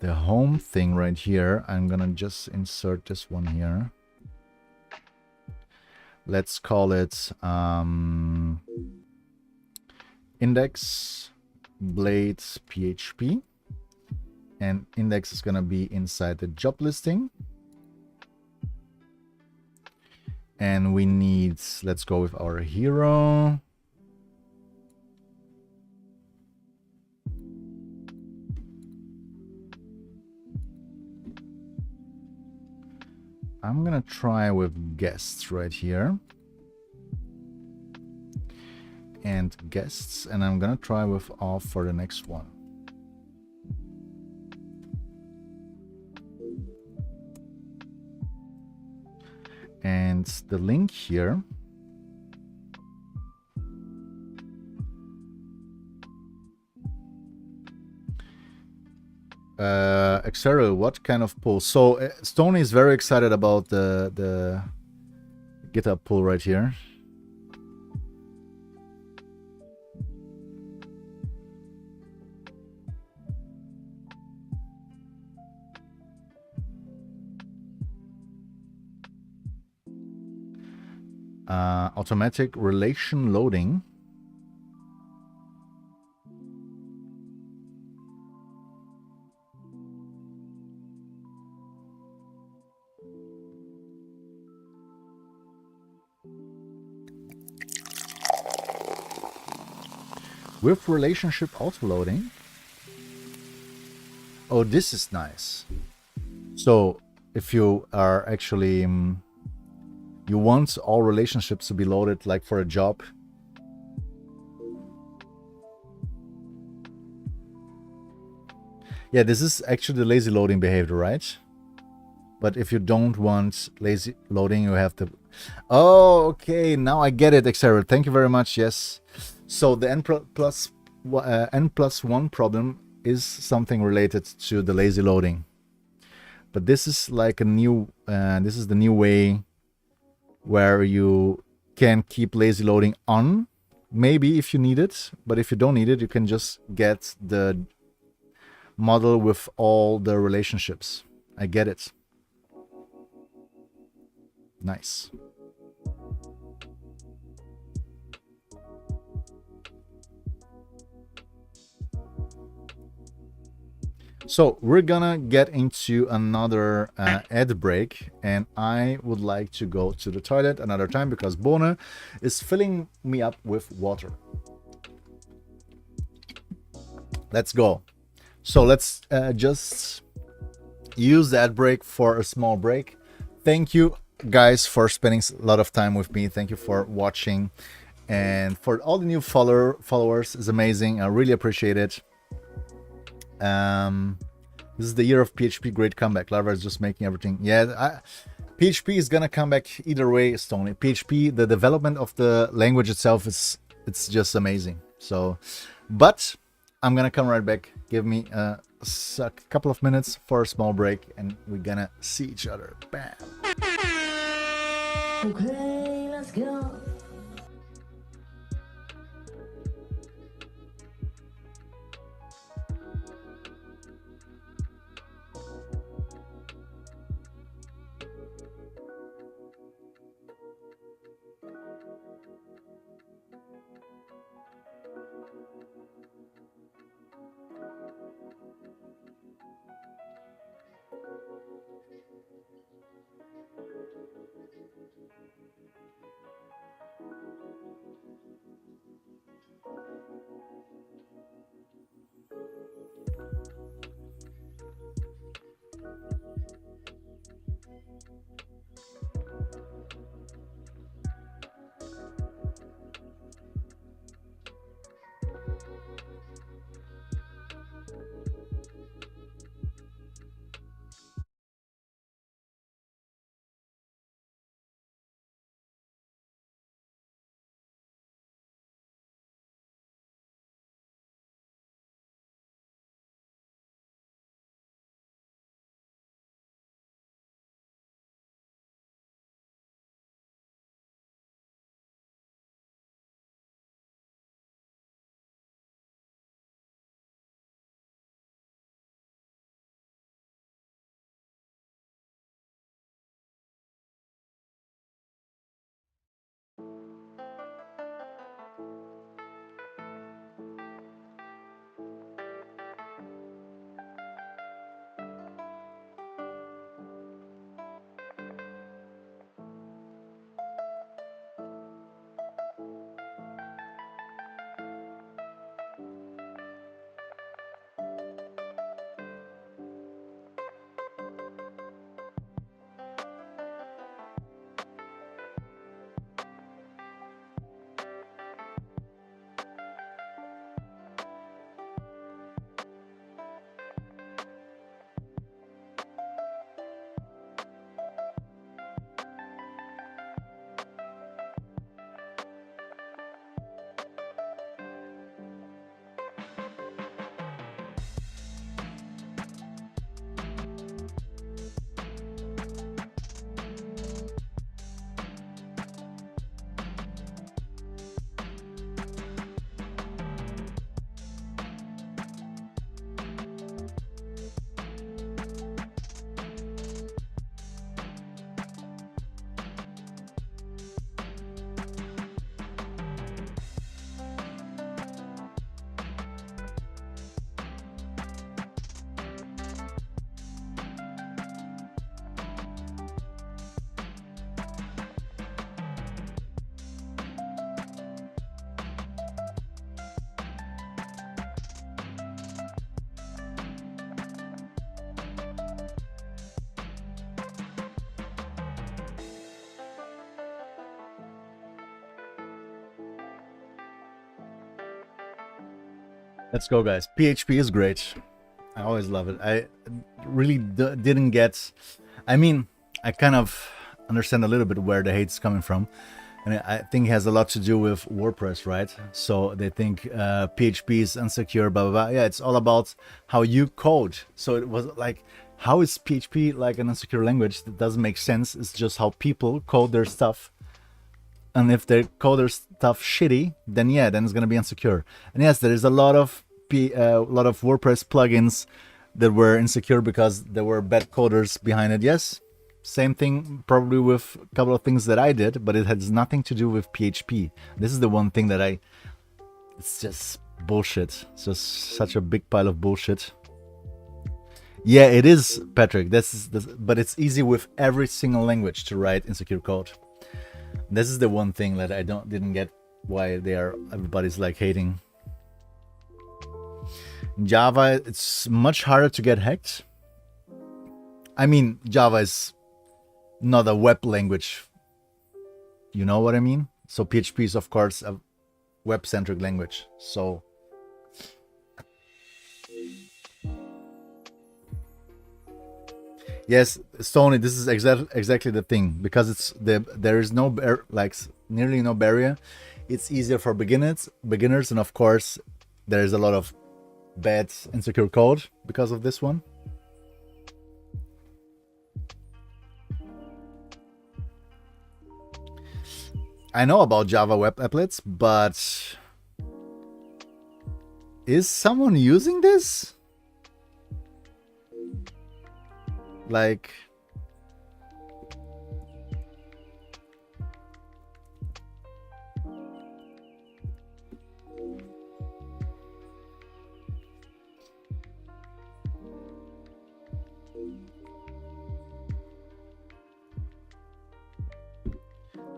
home thing right here. I'm gonna just insert this one here. Let's call it index blade PHP, and index is going to be inside the job listing, And we need, let's go with our hero. I'm gonna try with guests right here. And guests, and I'm gonna try with off for the next one. And the link here. Exeril, what kind of pull? So Stony is very excited about the GitHub pull right here. Automatic relation loading. With relationship autoloading. Oh, this is nice. So if you are actually you want all relationships to be loaded like for a job. Yeah, this is actually the lazy loading behavior, right? But if you don't want lazy loading, you have to... Oh, okay, now I get it, Xeril. Thank you very much, yes. So the n+1 problem is something related to the lazy loading. But this is like a new... this is the new way where you can keep lazy loading on, maybe if you need it, but if you don't need it, you can just get the model with all the relationships. I get it. Nice. So we're gonna get into another ad break, and I would like to go to the toilet another time because Bona is filling me up with water. Let's go. So let's just use the ad break for a small break. Thank you guys for spending a lot of time with me. Thank you for watching, and for all the new followers is amazing. I really appreciate it. This is the year of PHP. Great comeback. Laravel is just making everything. Yeah, PHP is gonna come back either way, Stony. PHP, the development of the language itself it's just amazing. So, but I'm gonna come right back. Give me a couple of minutes for a small break, and we're gonna see each other. Bam. Okay, let's go. Let's go, guys. PHP is great. I always love it. I really didn't get... I mean, I kind of understand a little bit where the hate's coming from. And I think it has a lot to do with WordPress, right? So they think PHP is insecure, blah, blah, blah. Yeah, it's all about how you code. So it was like, how is PHP like an insecure language? That doesn't make sense. It's just how people code their stuff. And if they code their stuff shitty, then yeah, then it's going to be insecure. And yes, there is a lot of WordPress plugins that were insecure because there were bad coders behind it. Yes, same thing probably with a couple of things that I did, but it has nothing to do with PHP. This is the one thing that it's just bullshit. It's just such a big pile of bullshit. Yeah, it is, Patrick. But it's easy with every single language to write insecure code. This is the one thing that I didn't get why everybody's like hating. Java, it's much harder to get hacked. I mean, Java is not a web language. You know what I mean? So PHP is, of course, a web-centric language. So yes, Stony, this is exactly the thing, because there is nearly no barrier. It's easier for beginners, and of course, there is a lot of bad insecure code because of this one. I know about Java web applets, but is someone using this? Like,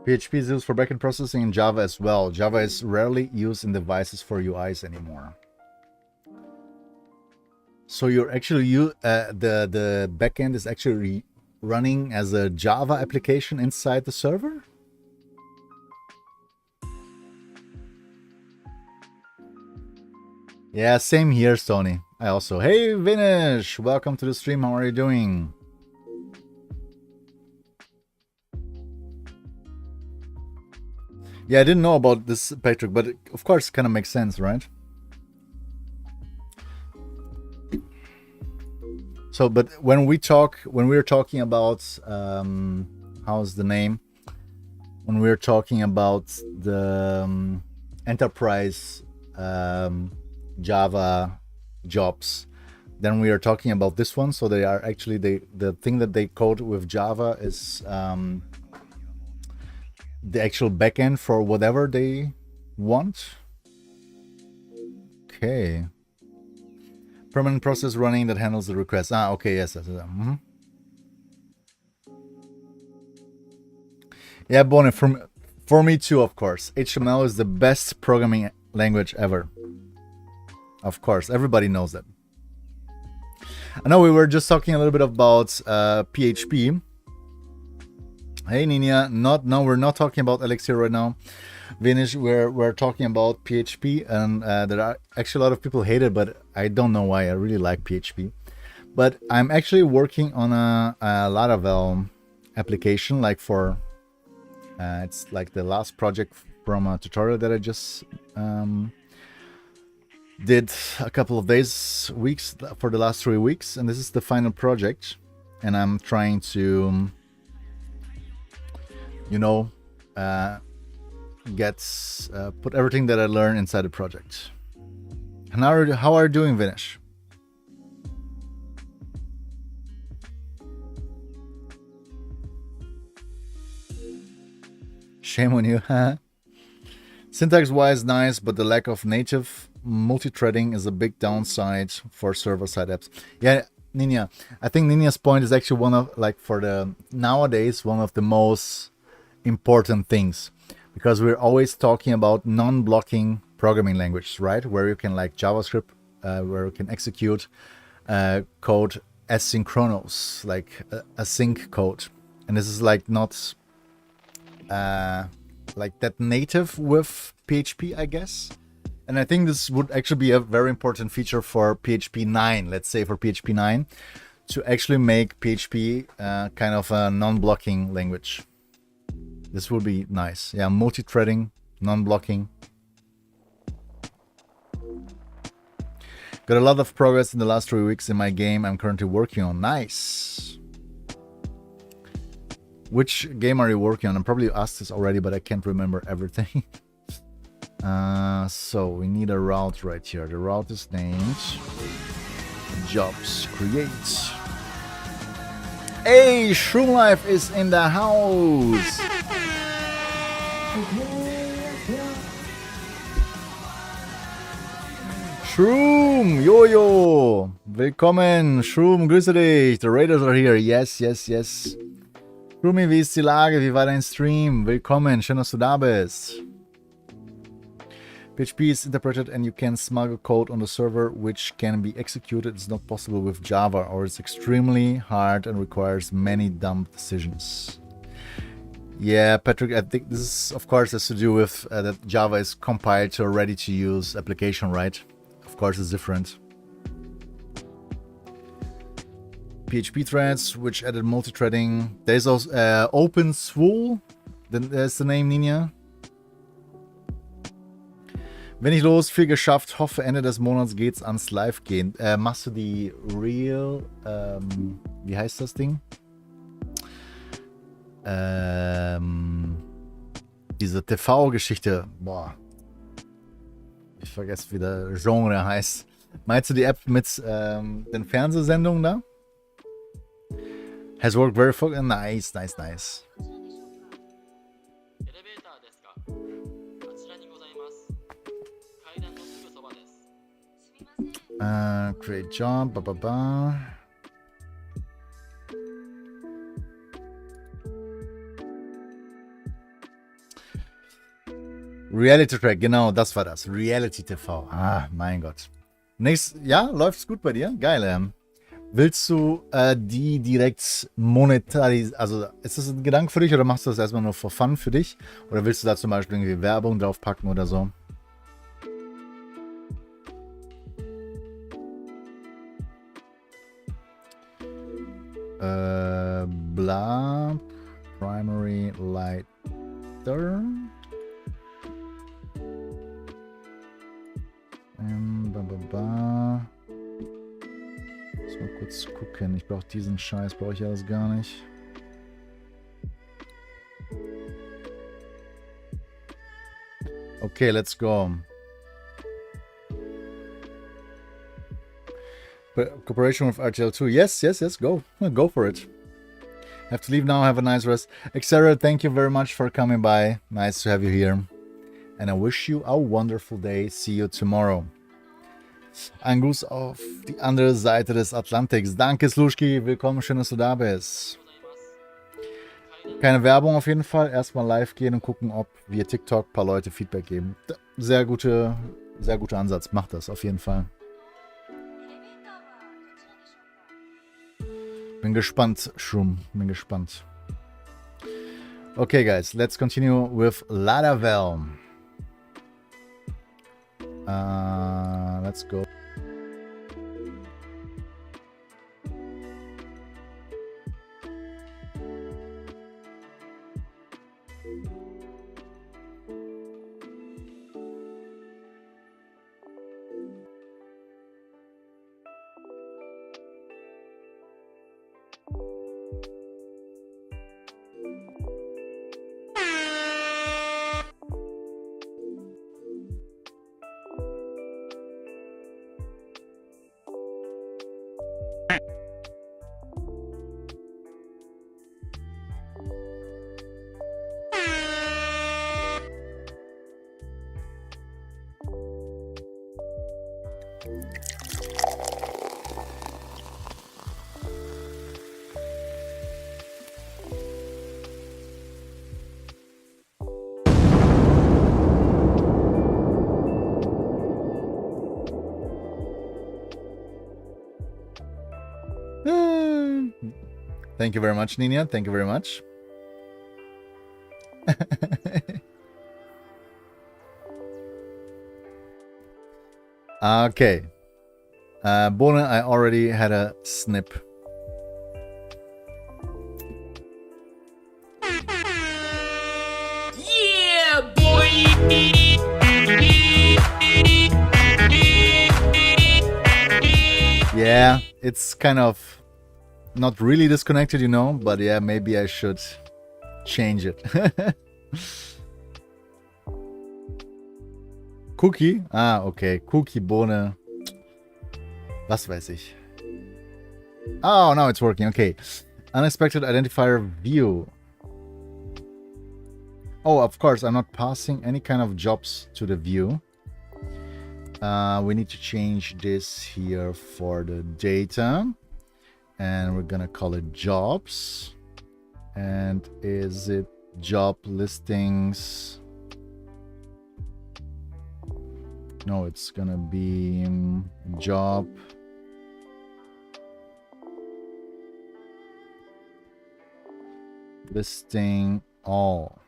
PHP is used for backend processing in Java as well. Java is rarely used in devices for UIs anymore. So you're actually the backend is actually running as a Java application inside the server? Yeah, same here, Stony. I also... Hey, Vinish! Welcome to the stream. How are you doing? Yeah, I didn't know about this, Patrick, but it, of course, kind of makes sense, right? So, but when we're talking about, how's the name? When we're talking about the enterprise Java jobs, then we are talking about this one. So they are actually, the thing that they code with Java is the actual backend for whatever they want. Okay. Permanent process running that handles the request. Ah, okay, yes. Mm-hmm. Yeah, Bonnie, for me too, of course. HTML is the best programming language ever. Of course, everybody knows that. I know we were just talking a little bit about PHP. Hey, Nina. No, we're not talking about Elixir right now. Vinish, we're talking about PHP, and there are actually a lot of people hate it, but I don't know why. I really like PHP. But I'm actually working on a Laravel application, like for it's like the last project from a tutorial that I just did a couple of weeks for the last 3 weeks, and this is the final project, and I'm trying to, you know, put everything that I learned inside the project. And how are you doing, Vinish? Shame on you, huh? Syntax-wise, nice, but the lack of native multi-threading is a big downside for server-side apps. Yeah, Nina, I think Nina's point is actually one of, like, for the nowadays, one of the most important things, because we're always talking about non-blocking programming languages, right? Where you can, like JavaScript, where you can execute code asynchronous, like async code. And this is like not like that native with PHP, I guess. And I think this would actually be a very important feature for PHP 9, let's say for PHP 9, to actually make PHP kind of a non-blocking language. This would be nice. Yeah, multi-threading, non-blocking. Got a lot of progress in the last 3 weeks in my game I'm currently working on. Nice. Which game are you working on? I probably asked this already, but I can't remember everything. So we need a route right here. The route is named Jobs Create. Hey, Shroom Life is in the house. Shroom, Jojo, willkommen. Shroom, grüße dich. The Raiders are here. Yes, yes, yes. Shroomy, wie ist die Lage? Wie war dein Stream? Willkommen, schön, dass du da bist. PHP is interpreted and you can smuggle code on the server which can be executed. It's not possible with Java, or it's extremely hard and requires many dumb decisions. Yeah, Patrick, I think this is, of course, has to do with that Java is compiled to a ready-to-use application, right? Of course, it's different. PHP threads, which added multi-threading. There's also OpenSwool. Then there's the name, Ninja. Wenn ich los, viel geschafft. Hoffe, Ende des Monats geht's ans Live gehen. Machst du die Real, wie heißt das Ding? Diese TV-Geschichte. Boah. Ich vergesse, wie der Genre heißt. Meinst du die App mit den Fernsehsendungen da? Has worked very fucking nice, nice, nice. Create job, ba ba ba. Reality Track, genau, das war das. Reality TV. Ah, mein Gott. Ja, läuft's gut bei dir? Geil, Willst du die direkt monetarisieren? Also, ist das ein Gedanke für dich oder machst du das erstmal nur for fun für dich? Oder willst du da zum Beispiel irgendwie Werbung draufpacken oder so? Bla. Primary Lighter. Muss mal kurz gucken. Ich brauche diesen Scheiß, brauche ich alles gar nicht. Okay, let's go. Cooperation with RTL2. Yes, yes, yes, go. Go for it. Have to leave now. Have a nice rest. Xera, thank you very much for coming by. Nice to have you here. And I wish you a wonderful day. See you tomorrow. Ein Gruß auf die andere Seite des Atlantiks. Danke, Slushki. Willkommen, schön, dass du da bist. Keine Werbung auf jeden Fall. Erstmal live gehen und gucken, ob via TikTok ein paar Leute Feedback geben. Sehr guter Ansatz. Macht das auf jeden Fall. Bin gespannt, Shroom. Bin gespannt. Okay, guys. Let's continue with Laravel. Let's go. Thank you very much, Nina. Thank you very much. Okay. Bohne, I already had a snip. Yeah, boy. Yeah, it's kind of not really disconnected, you know, but yeah, maybe I should change it. Cookie? Ah, okay. Cookie, Bohne. Was weiß ich. Oh, now it's working. Okay. Unexpected identifier view. Oh, of course, I'm not passing any kind of jobs to the view. We need to change this here for the data. And we're gonna call it jobs. And is it job listings? No, it's gonna be job listing all.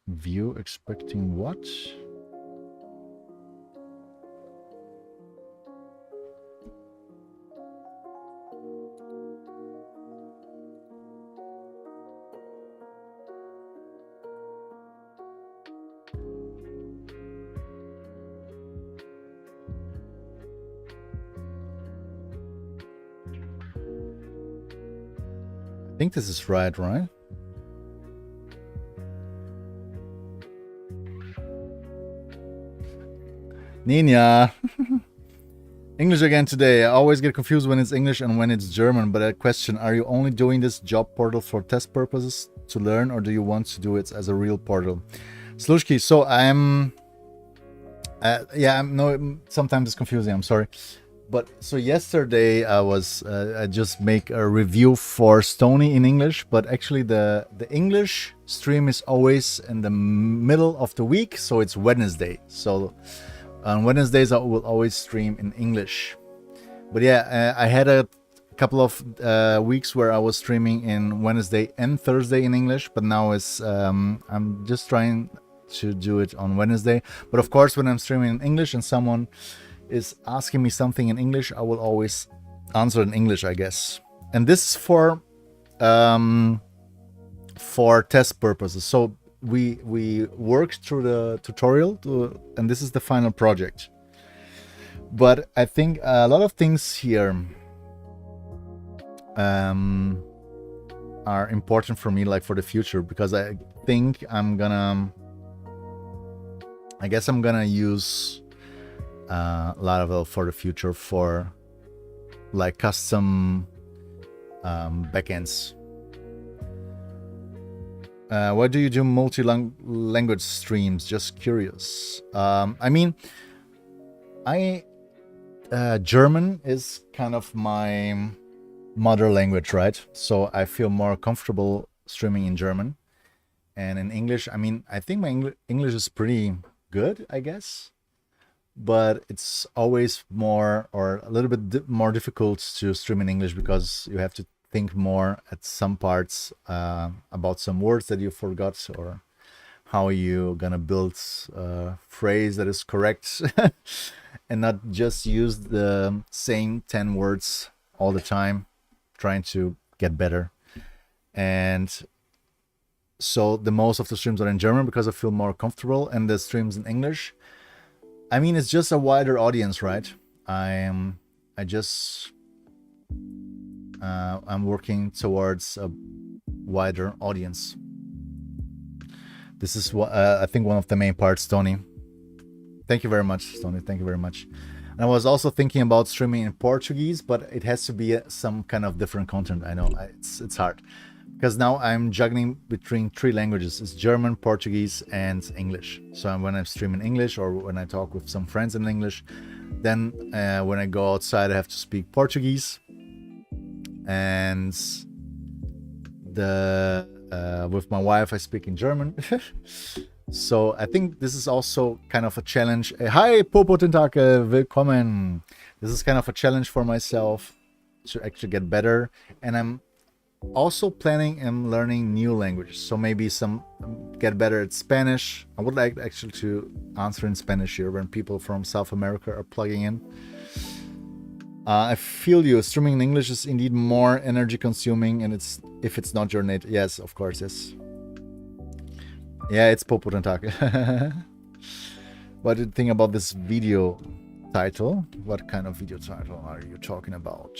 View expecting what? I think this is right? Nina. English again today. I always get confused when it's English and when it's German, but a question, are you only doing this job portal for test purposes to learn, or do you want to do it as a real portal? Slushki, so I'm no, sometimes it's confusing, I'm sorry. But so yesterday I just make a review for Stony in English, but actually the English stream is always in the middle of the week, so it's Wednesday. So on Wednesdays I will always stream in English. But yeah, I had a couple of weeks where I was streaming in Wednesday and Thursday in English, but now I'm just trying to do it on Wednesday. But of course, when I'm streaming in English and someone is asking me something in English, I will always answer in English, I guess. And this is for test purposes. So we worked through the tutorial and this is the final project. But I think a lot of things here are important for me, like for the future, because I think I'm gonna use Laravel for the future for like custom backends. Why do you do multi-language streams? Just curious. I mean, German is kind of my mother language, right? So I feel more comfortable streaming in German. And in English, I mean, I think my English is pretty good, I guess. But it's always more or a little bit more difficult to stream in English because you have to think more at some parts about some words that you forgot, or how you gonna build a phrase that is correct and not just use the same 10 words all the time, trying to get better. And so the most of the streams are in German because I feel more comfortable, and the streams in English, I mean, it's just a wider audience, right? I'm working towards a wider audience. This is what I think one of the main parts, Tony. Thank you very much, Tony. Thank you very much. And I was also thinking about streaming in Portuguese, but it has to be some kind of different content. I know it's hard because now I'm juggling between 3 languages. It's German, Portuguese, and English. So when I stream in English, or when I talk with some friends in English, then when I go outside, I have to speak Portuguese. And with my wife, I speak in German. So I think this is also kind of a challenge. Hi, Popo Tentake, willkommen. This is kind of a challenge for myself to actually get better. And I'm also planning and learning new languages. So maybe some get better at Spanish. I would like actually to answer in Spanish here when people from South America are plugging in. I feel you. Streaming in English is indeed more energy consuming, and if it's not your native. Yes, of course, yes. Yeah, it's Poputen Tag. What do you think about this video title? What kind of video title are you talking about?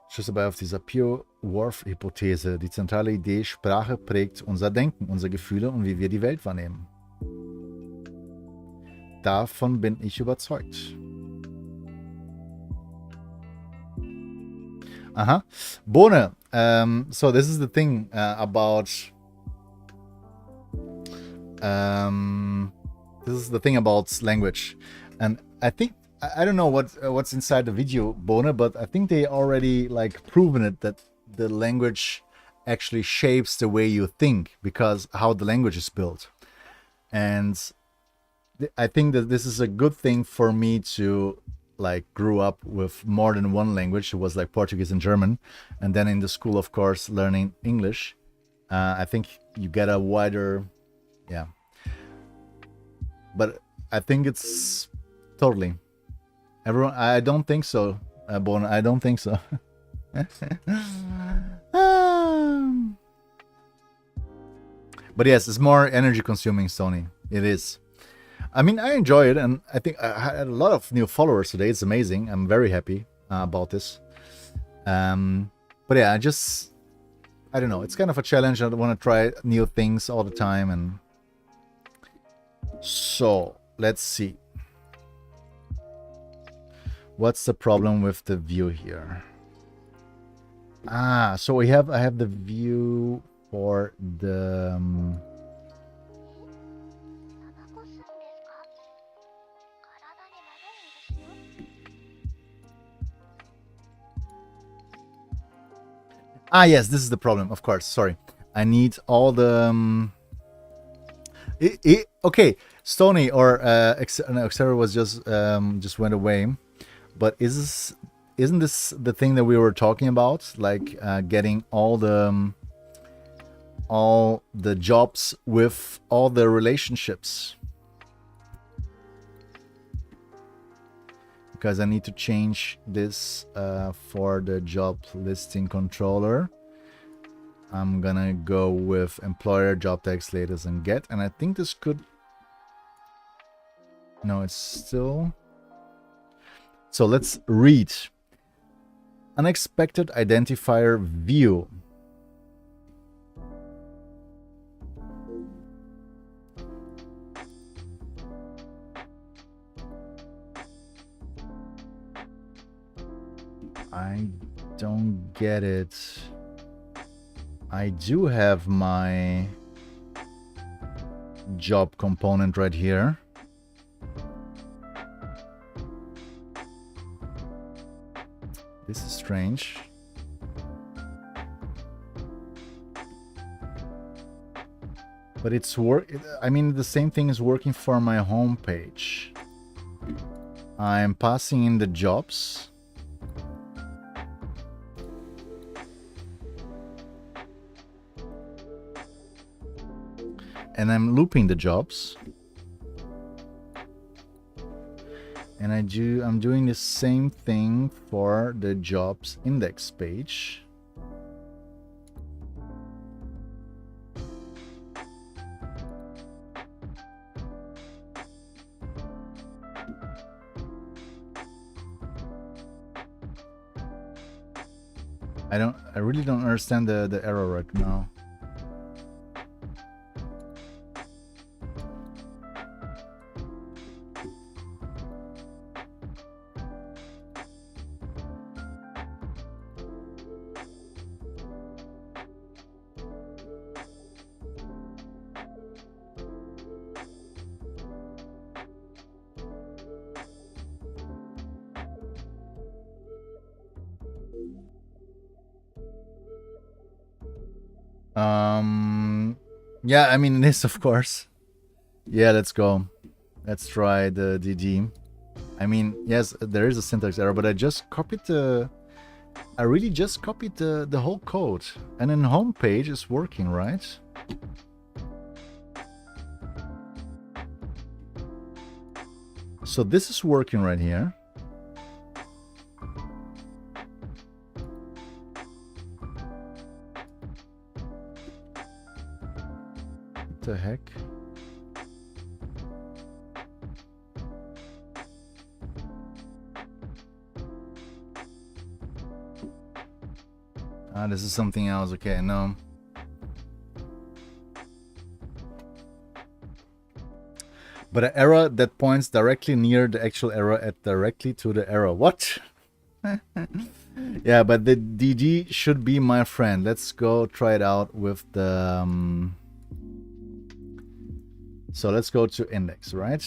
Schluss dabei auf dieser Pure-Worth-Hypothese. Die zentrale Idee, Sprache prägt unser Denken, unsere Gefühle und wie wir die Welt wahrnehmen. Davon bin ich überzeugt. Aha. Bohne. So this is the thing about... this is the thing about language. And I think I don't know what's inside the video, Bohne, but I think they already like proven it that the language actually shapes the way you think because how the language is built. And I think that this is a good thing for me to like grew up with more than one language. It was like Portuguese and German, and then in the school, of course, learning English. I think you get a wider, yeah. But I think it's totally. Everyone, I don't think so, Bon. I don't think so. But yes, it's more energy consuming, Sony. It is. I mean, I enjoy it, and I think I had a lot of new followers today. It's amazing. I'm very happy about this. But yeah, I don't know. It's kind of a challenge. I want to try new things all the time, and so let's see. What's the problem with the view here? So I have the view for the yes, this is the problem, of course. Sorry. I need all the okay, Stony or Xera was just went away. But isn't this the thing that we were talking about? Like getting all the jobs with all the relationships? Because I need to change this for the job listing controller. I'm gonna go with employer, job tag, status, and get. And I think this could... No, it's still... So let's read. Unexpected identifier view. I don't get it. I do have my job component right here. This is strange. But it's I mean, the same thing is working for my home page. I'm passing in the jobs. And I'm looping the jobs. And I'm doing the same thing for the jobs index page. I really don't understand the error right now. Yeah, I mean, it is, of course. Yeah, let's go. Let's try the DD. I mean, yes, there is a syntax error, but I just copied the... I really just copied the whole code. And in home page is working, right? So this is working right here. What the heck? Ah, this is something else. Okay, no. But an error that points directly near the actual error at directly to the error. What? Yeah, but the DD should be my friend. Let's go try it out with the... So let's go to index, right?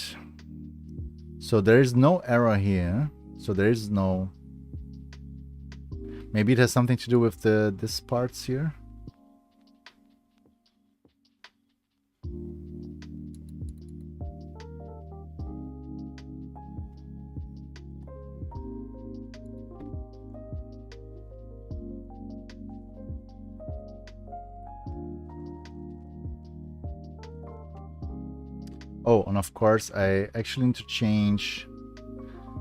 So there is no error here. So there is no... Maybe it has something to do with this parts here. Oh, and of course, I actually need to change,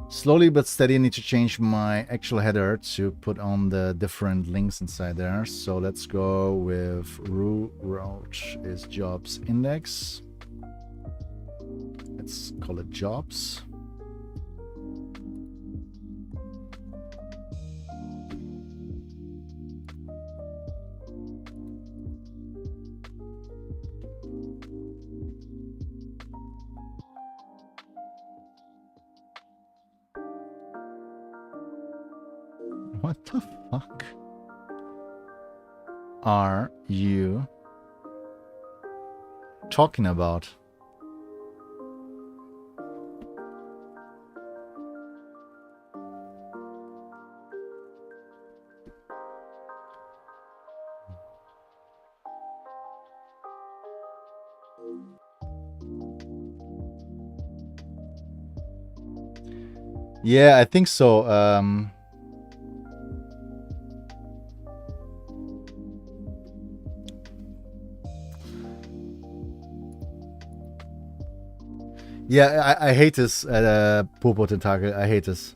slowly but steady, I need to change my actual header to put on the different links inside there. So let's go with route is jobs index. Let's call it jobs. What the fuck are you talking about? Yeah, I think so. Yeah, I hate this, Popo Tentacle. I hate this.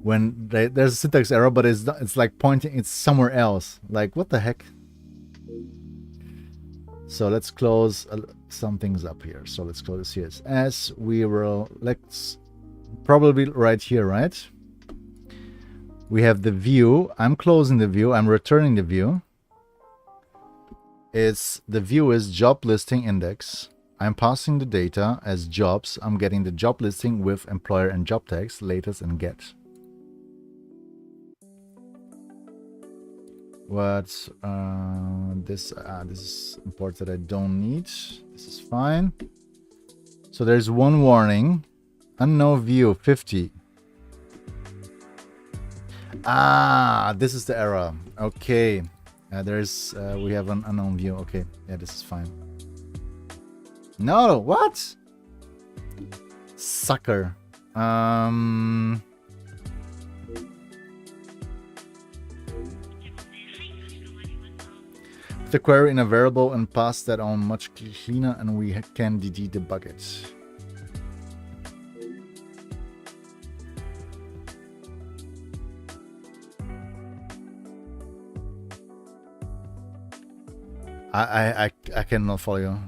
When there's a syntax error, but it's like pointing, it's somewhere else. Like, what the heck? So let's close some things up here. So let's close CSS. We will, let's probably right here, right? We have the view. I'm closing the view. I'm returning the view. The view is job listing index. I'm passing the data as jobs. I'm getting the job listing with employer and job tags, latest and get. What's this is import that I don't need. This is fine. So there's one warning. Unknown view 50. Ah, this is the error. Okay. We have an unknown view. Okay. Yeah, this is fine. No, what? Sucker. The query in a variable and pass that on much cleaner, and we can DD debug it. I cannot follow you.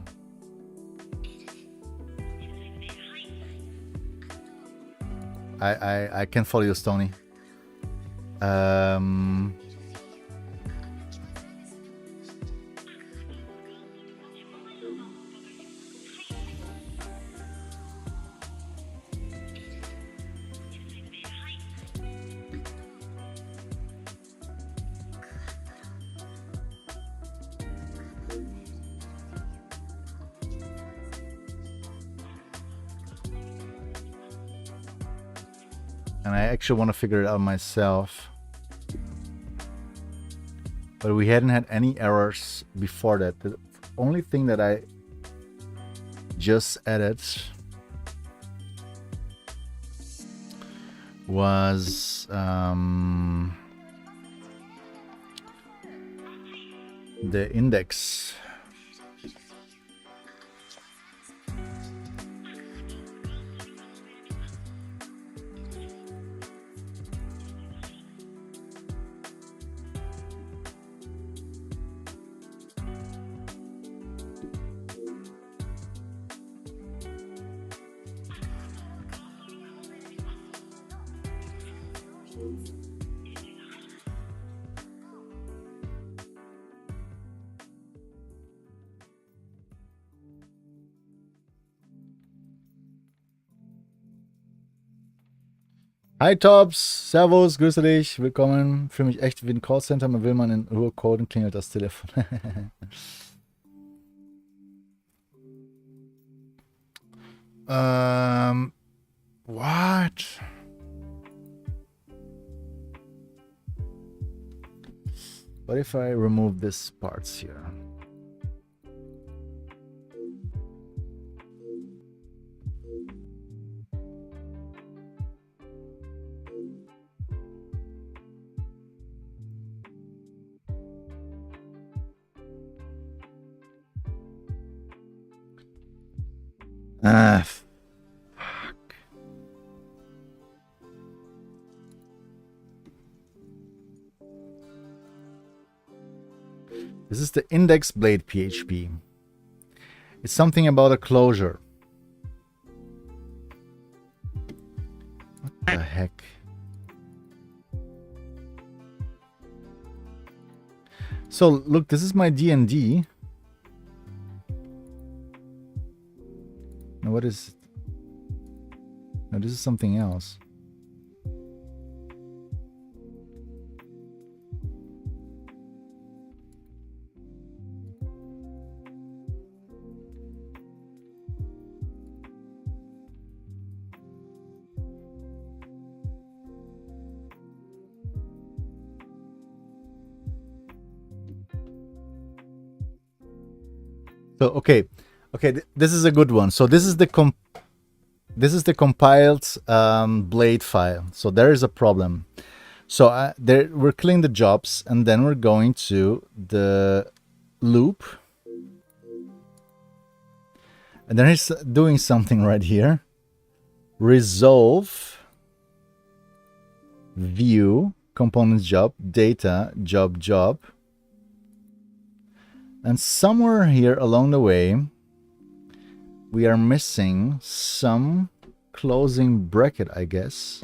I can follow you, Stony. And I actually want to figure it out myself. But we hadn't had any errors before that. The only thing that I just added was the index. Hi Tops, Servus, grüße dich, willkommen. Fühle mich echt wie ein Callcenter, man will man in Ruhe coden, klingelt das Telefon. What? What if I remove these parts here? Fuck. This is the index blade PHP. It's something about a closure. What the heck? So look, this is my D&D. Now what is it? No, this is something else. So okay, this is a good one. So this is the compiled blade file. So there is a problem. So we're killing the jobs, and then we're going to the loop, and then he's doing something right here. Resolve view components job data job. And somewhere here along the way, we are missing some closing bracket, I guess.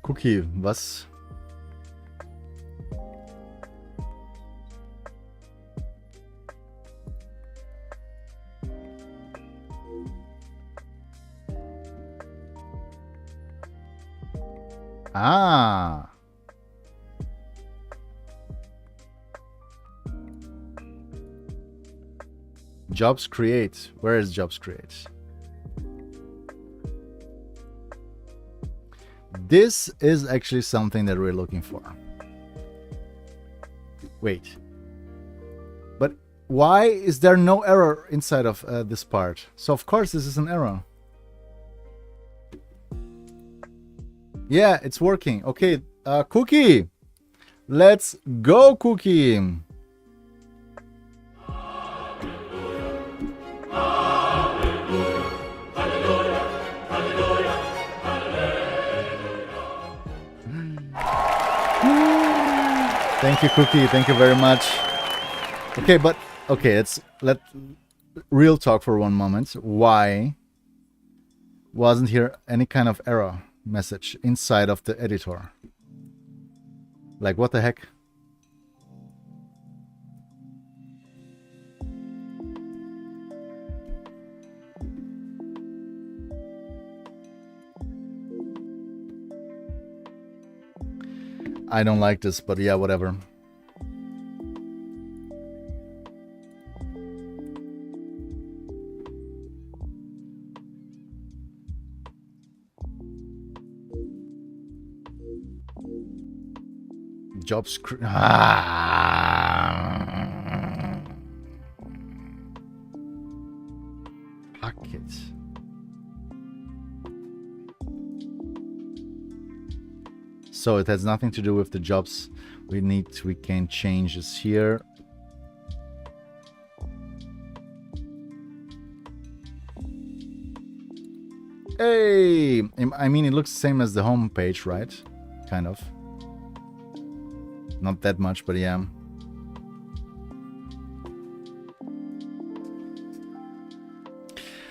Cookie, was? Ah. Jobs create. Where is jobs create? This is actually something that we're looking for. Wait. But why is there no error inside of this part? So of course this is an error. Yeah, it's working. Okay, Cookie. Let's go, Cookie. Thank you, Cookie. Thank you very much. Okay, but Okay, let real talk for one moment. Why wasn't here any kind of error message inside of the editor? Like, what the heck? I don't like this, but yeah, whatever. Jobs. Fuck it. So it has nothing to do with the jobs. We can change this here. Hey, I mean, it looks the same as the home page, right? Kind of. Not that much, but yeah.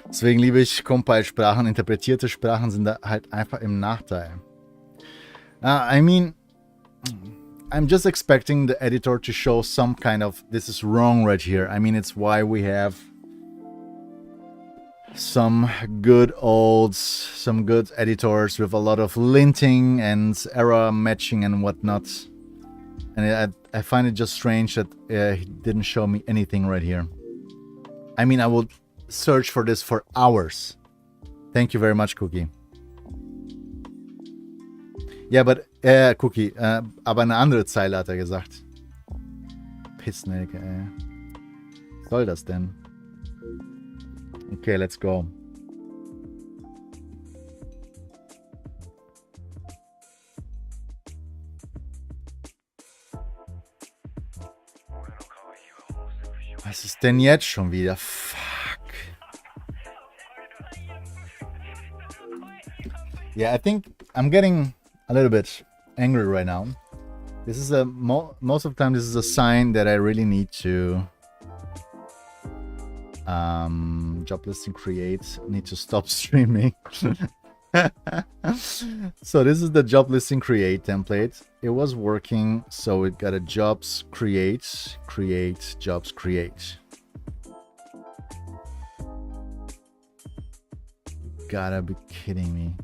Deswegen liebe ich Compile-Sprachen. Interpretierte Sprachen sind da halt einfach im Nachteil. I mean, I'm just expecting the editor to show some kind of, this is wrong right here. I mean, it's why we have some good editors with a lot of linting and error matching and whatnot. And I find it just strange that he didn't show me anything right here. I mean, I will search for this for hours. Thank you very much, Cookie. Ja, but, Cookie, aber eine andere Zeile hat er gesagt. Pissnelke, ey. Was soll das denn? Okay, let's go. Was ist denn jetzt schon wieder? Fuck. Yeah, I think I'm getting a little bit angry right now. This is most of the time this is a sign that I really need to job listing create, need to stop streaming. So this is the job listing create template. It was working, so it got a jobs create, jobs create. Gotta be kidding me.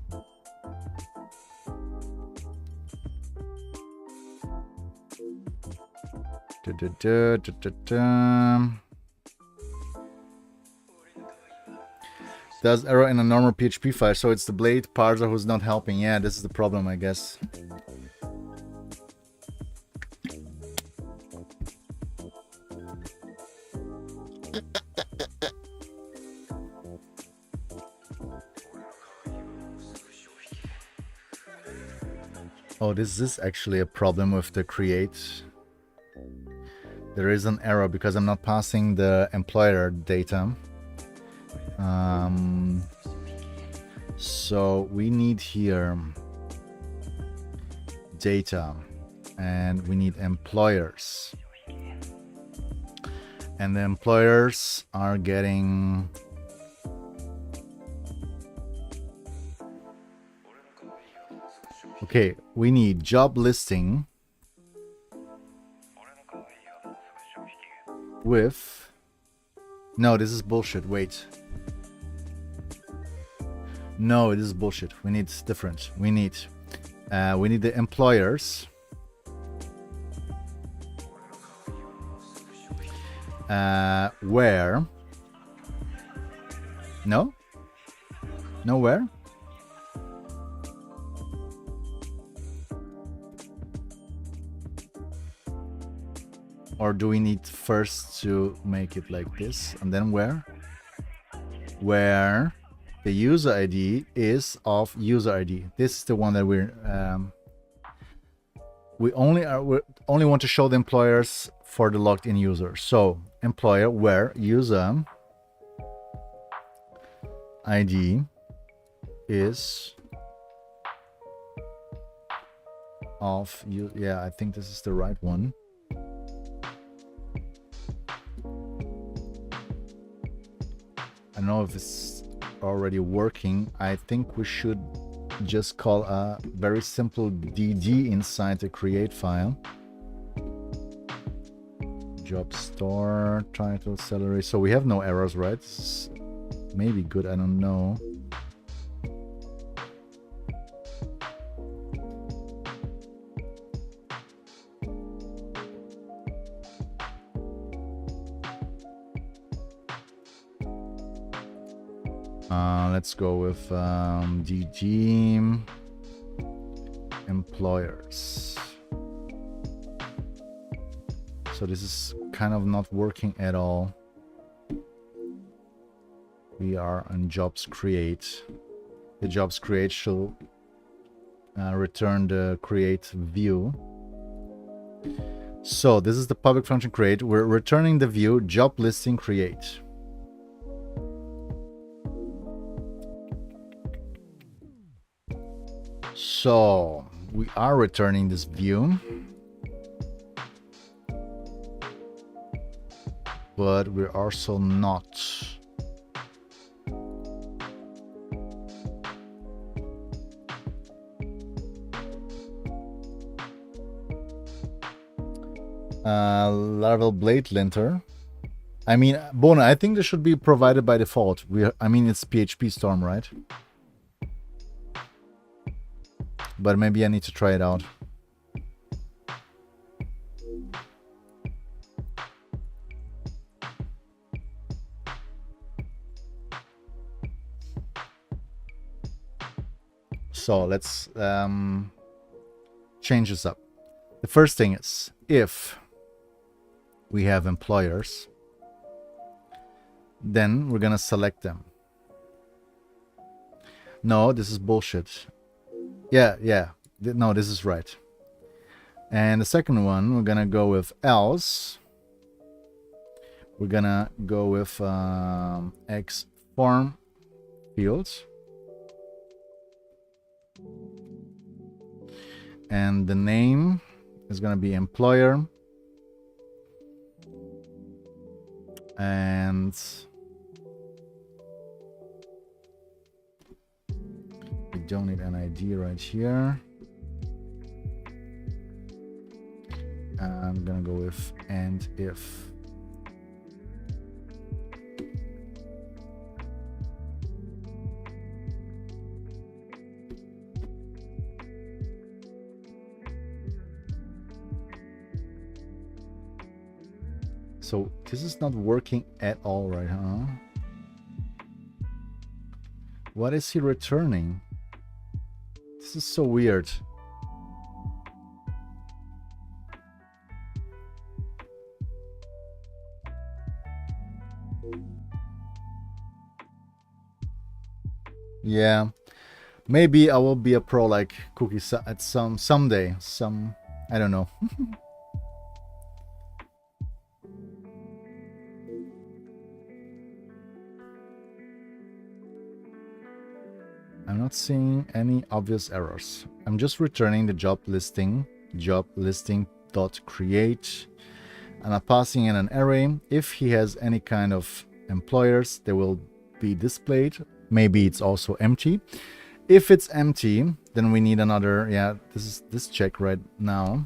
There's error in a normal PHP file, so it's the blade parser who's not helping. Yeah, this is the problem, I guess. Oh, this is actually a problem with the create. There is an error because I'm not passing the employer data. So we need here data and we need employers, and the employers are getting okay. We need job listing with no, this is bullshit. Wait. No, it is bullshit. We need different. We need the employers. Where? No? Nowhere? Or do we need first to make it like this and then where? Where the user ID is of user ID. This is the one that we only want to show the employers for the logged in user. So employer where user ID is of you. Yeah, I think this is the right one. know if it's already working. I think we should just call a very simple dd inside the create file. Job store, title, salary. So we have no errors, right? It's maybe good, I don't know. Let's go with DG employers. So this is kind of not working at all. We are on jobs create. The jobs create shall return the create view. So this is the public function create. We're returning the view job listing create. So we are returning this view, but we're also not. Laravel blade linter. I mean, Bona, I think this should be provided by default. I mean, it's PHP Storm, right? But maybe I need to try it out. So let's change this up. The first thing is, if we have employers, then we're gonna select them. No, this is bullshit. Yeah. No, this is right. And the second one, we're gonna go with else. We're gonna go with X form fields. And the name is gonna be employer. And we don't need an ID right here. I'm gonna go with and if. So this is not working at all, right, huh? What is he returning? This is so weird. Yeah, maybe I will be a pro like Cookie at someday. I don't know. I'm not seeing any obvious errors. I'm just returning the job listing dot create, and I'm passing in an array. If he has any kind of employers, they will be displayed. Maybe it's also empty. If it's empty, then we need another. Yeah, this is this check right now.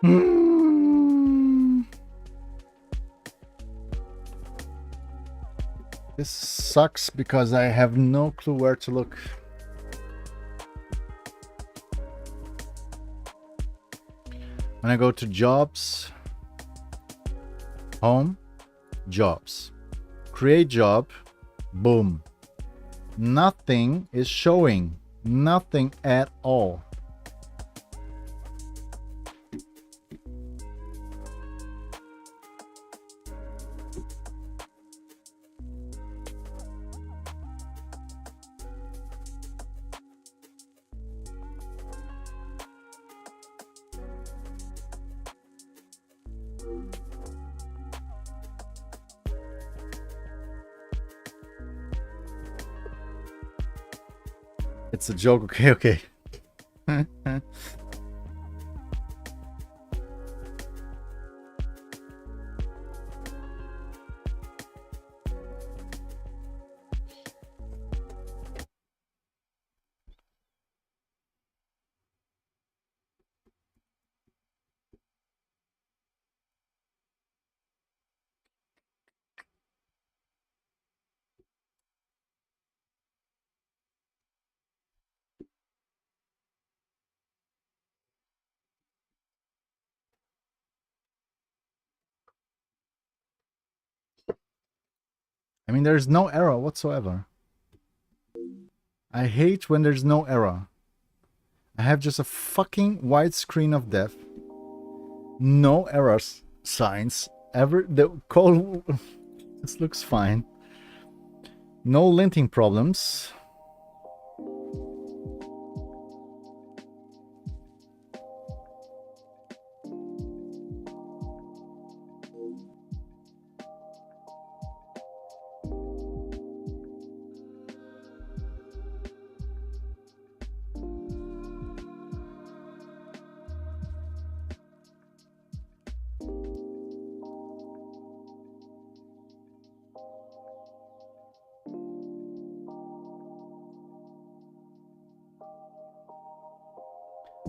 This sucks because I have no clue where to look. When I go to jobs, home, jobs, create job, boom. Nothing is showing. Nothing at all. It's a joke. Okay, okay. I mean, there's no error whatsoever. I hate when there's no error. I have just a fucking white screen of death. No error signs ever. The call. This looks fine. No linting problems.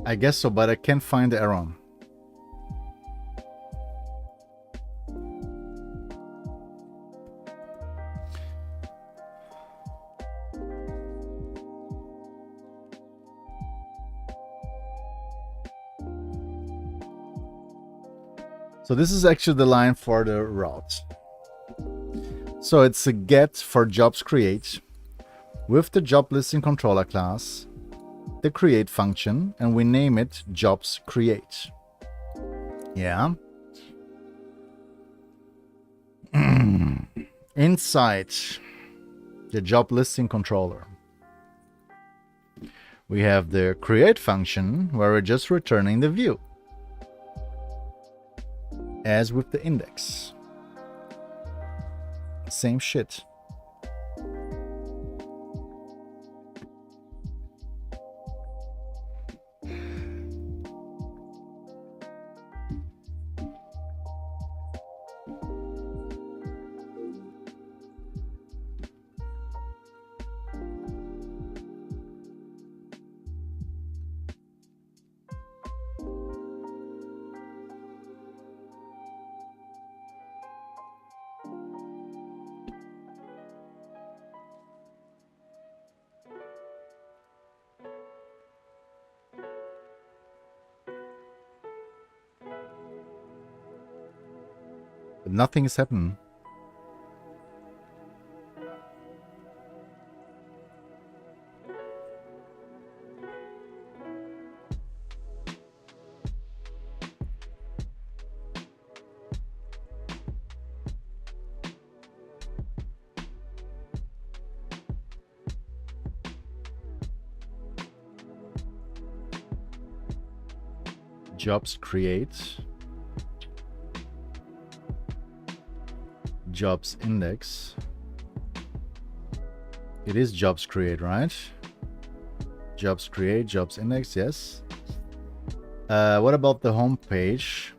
I guess so, but I can't find the error. So this is actually the line for the route. So it's a get for jobs create with the job listing controller class, the create function, and we name it jobs create. Yeah. Inside the job listing controller, we have the create function where we're just returning the view as with the index. Same shit. But nothing is happening. Jobs create. Jobs index. It is jobs create, right? Jobs create, jobs index, yes. What about the home page?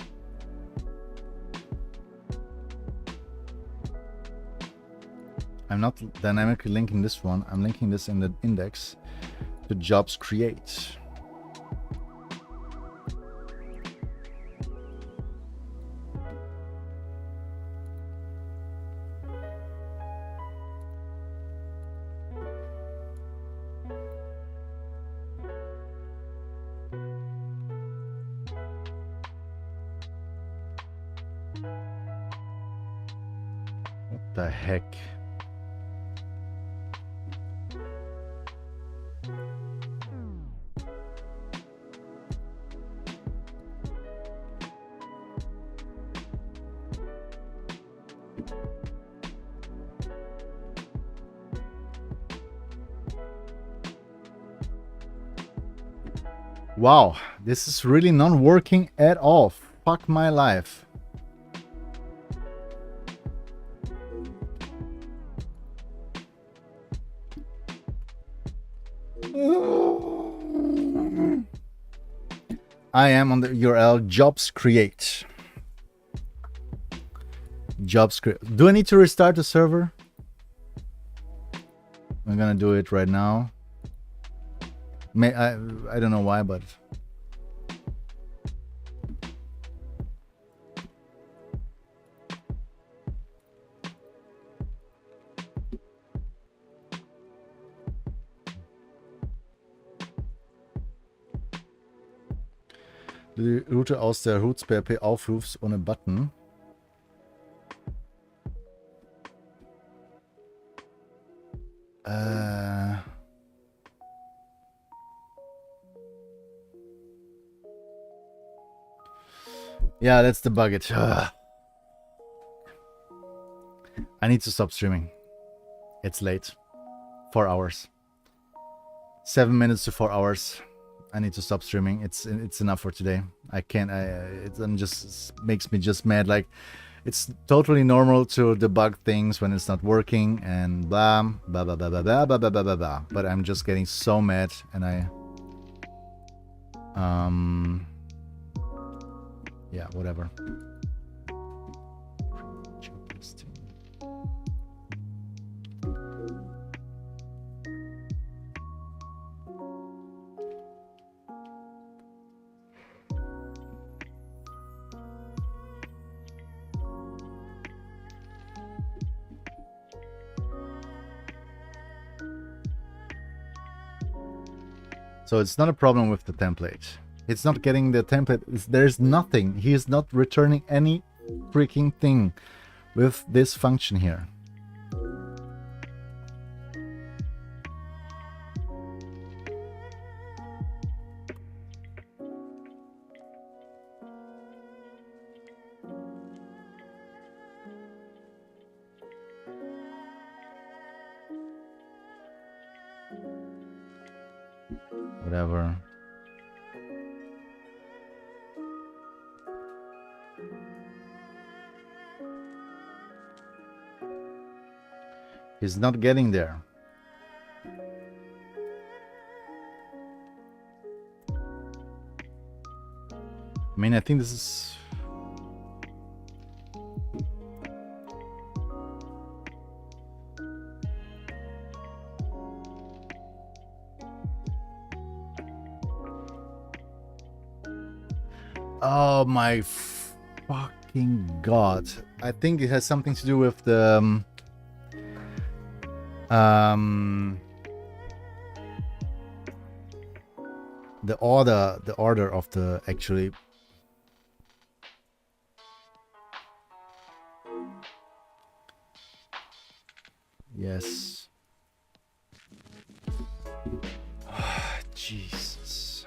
I'm not dynamically linking this one. I'm linking this in the index to jobs create. What the heck? Wow, this is really not working at all. Fuck my life. I am on the URL jobs create. Jobs create. Do I need to restart the server? I'm gonna do it right now. I don't know why, but die Route aus der Hoots.php aufrufst ohne Button. Yeah, let's debug it. Ugh. I need to stop streaming. It's late. 4 hours. 7 minutes to 4 hours. I need to stop streaming. It's enough for today. I can't. It just makes me just mad. Like, it's totally normal to debug things when it's not working and blah blah blah blah blah blah blah blah blah blah blah. But I'm just getting so mad, and yeah, whatever. So it's not a problem with the template. It's not getting the template. There's nothing. He is not returning any freaking thing with this function here. Whatever. He's not getting there. I mean, I think this is... Oh my fucking god. I think it has something to do with the order of the actually. Yes. Jesus.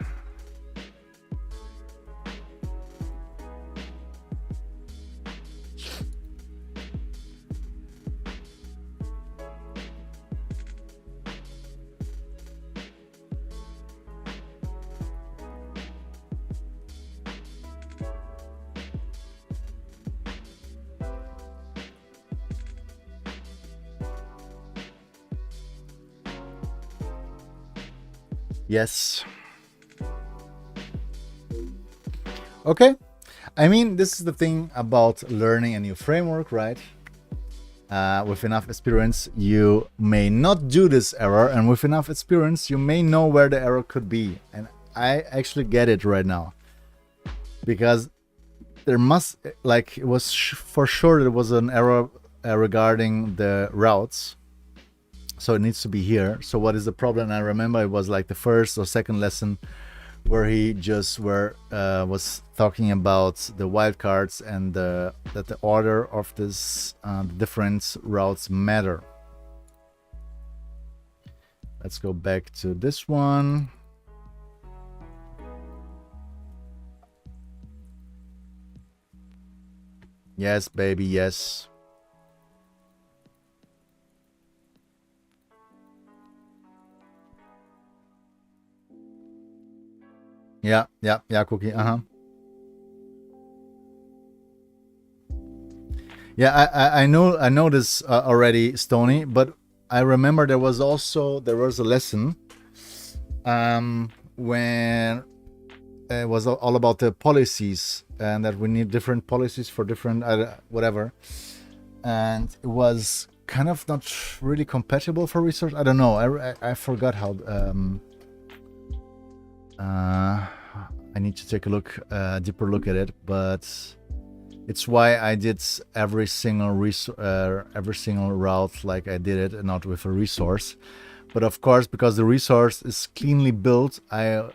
Yes. Okay. I mean, this is the thing about learning a new framework, right? With enough experience, you may not do this error, and with enough experience, you may know where the error could be. And I actually get it right now. Because there must, like, it was for sure there was an error regarding the routes. So it needs to be here. So what is the problem? I remember it was like the first or second lesson where he just was talking about the wildcards and that the order of this different routes matter. Let's go back to this one. Yes, baby, yes. Yeah, Cookie. Yeah, I know this already, Stony, but I remember there was a lesson when it was all about the policies and that we need different policies for different whatever, and it was kind of not really compatible for research. I don't know. I forgot how. I need to take a deeper look at it, but it's why I did every single route like I did it, and not with a resource. But of course, because the resource is cleanly built,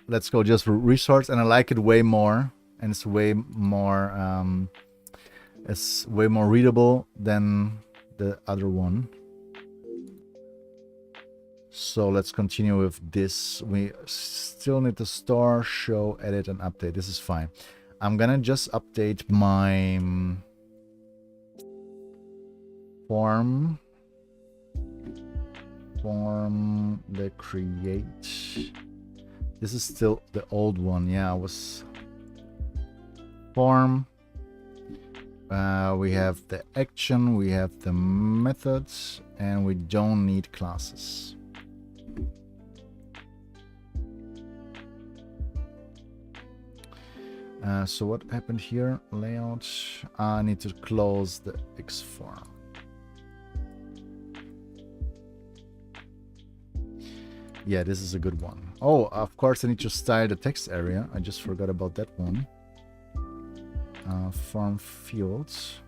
let's go just for resource, and I like it way more, and it's way more readable than the other one. So let's continue with this. We still need to store, show, edit, and update. This is fine. I'm gonna just update my form, the create. This is still the old one. Yeah, I was form. We have the action, we have the methods, and we don't need classes. So what happened here? Layout. I need to close the X form. Yeah, this is a good one. Oh, of course I need to style the text area. I just forgot about that one. Form fields.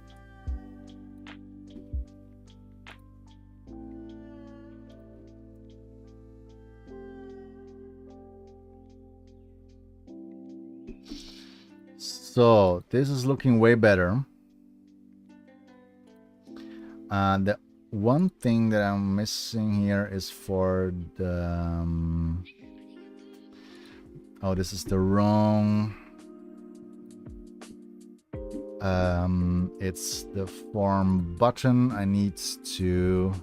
So this is looking way better. The one thing that I'm missing here is for the oh, this is the wrong it's the form button. I need to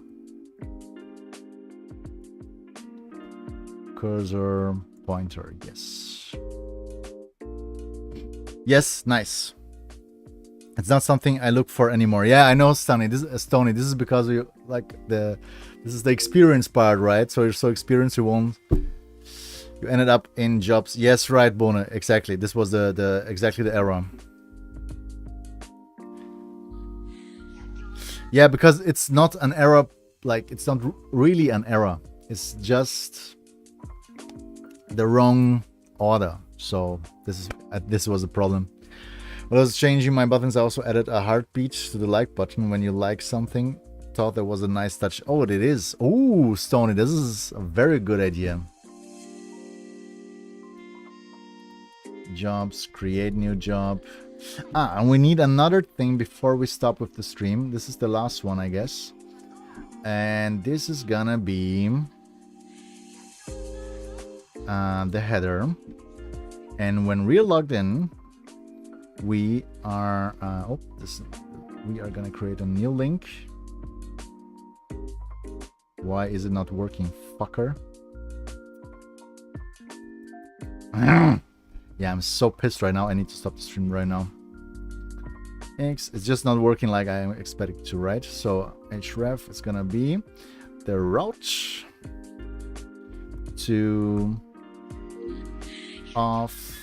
cursor pointer. Yes, nice. It's not something I look for anymore. Yeah, I know, Stony. This is because you like this is the experience part, right? So you're so experienced, you ended up in jobs. Yes, right, Bona. Exactly. This was exactly the error. Yeah, because it's not an error. Like, it's not really an error. It's just the wrong order. So this was a problem. When I was changing my buttons, I also added a heartbeat to the like button when you like something. Thought that was a nice touch. Oh, it is. Oh, Stony, this is a very good idea. Jobs, create new job. And we need another thing before we stop with the stream. This is the last one, I guess. And this is gonna be the header. And when we're logged in, we are we are gonna create a new link. Why is it not working, fucker? Yeah, I'm so pissed right now. I need to stop the stream right now. It's just not working like I expected to, right? So href is gonna be the route to off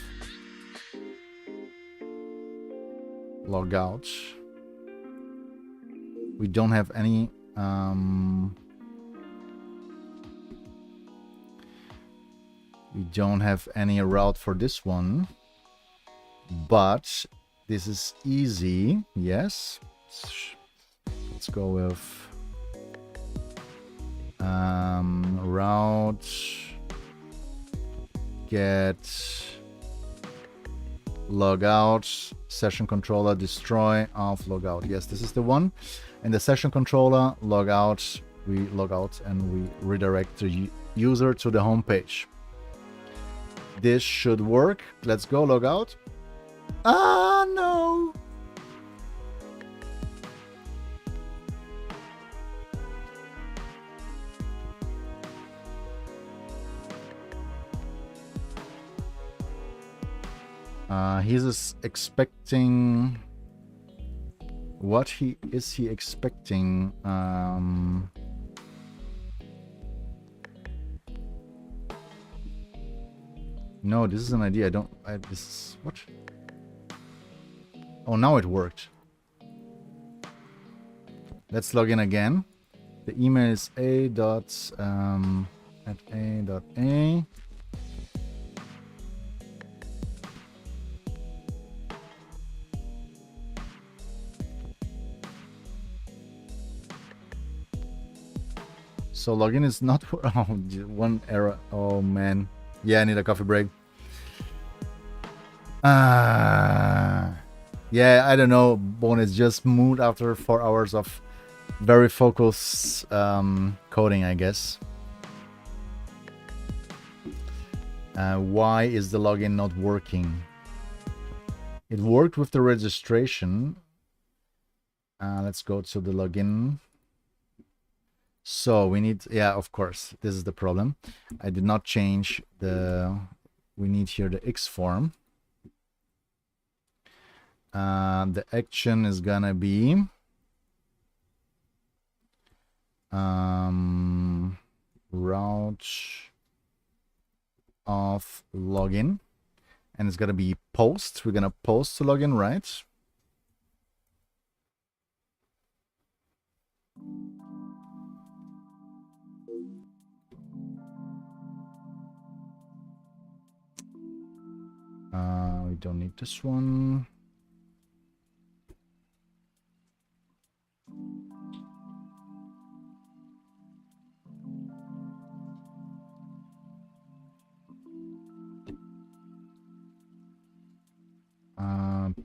logout. We don't have any route for this one, but this is easy. Yes, let's go with route get logout, session controller, destroy, off, logout. Yes, this is the one. And the session controller, logout, we log out and we redirect the user to the home page. This should work. Let's go, logout. Ah, no. He's expecting. What is he expecting? No, this is an idea. This is what? Oh, now it worked. Let's log in again. The email is a.a. So login is not for one error. Oh man. Yeah, I need a coffee break. Yeah, I don't know. Bonus just moved after 4 hours of very focused coding, I guess. Why is the login not working? It worked with the registration. Let's go to the login. So we need, yeah, of course, this is the problem. I did not change we need here the X form. The action is gonna be route of login, and it's gonna be post. We're gonna post to login, right? We don't need this one.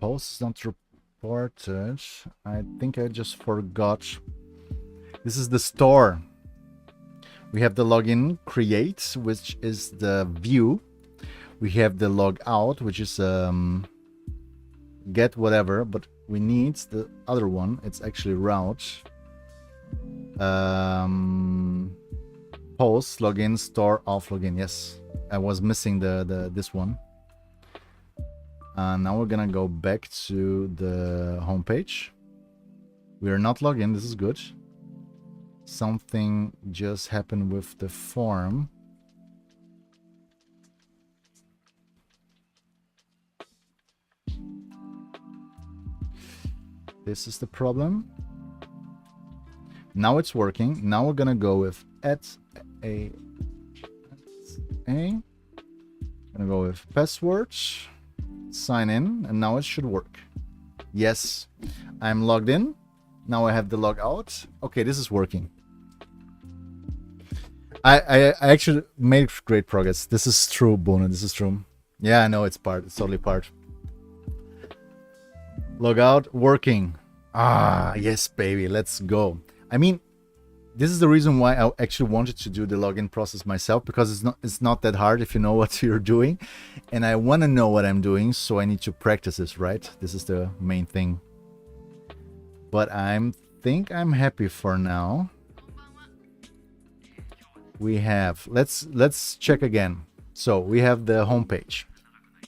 Post is not reported. I think I just forgot. This is the store. We have the login create, which is the view. We have the log out, which is get whatever, but we need the other one. It's actually route. Post, login, store, off, login. Yes, I was missing this one. Now we're gonna go back to the home page. We are not logged in. This is good. Something just happened with the form. This is the problem. Now it's working. Now we're gonna go with I'm gonna go with password, sign in, and now it should work. Yes, I'm logged in. Now I have the log out. Okay, this is working. I actually made great progress. This is true, Bono. This is true. Yeah, I know it's part. It's totally part. Log out, working. Ah, yes, baby. Let's go. I mean, this is the reason why I actually wanted to do the login process myself, because it's not that hard if you know what you're doing, and I want to know what I'm doing, so I need to practice this, right? This is the main thing. But I think I'm happy for now. We have, let's check again. So we have the home page.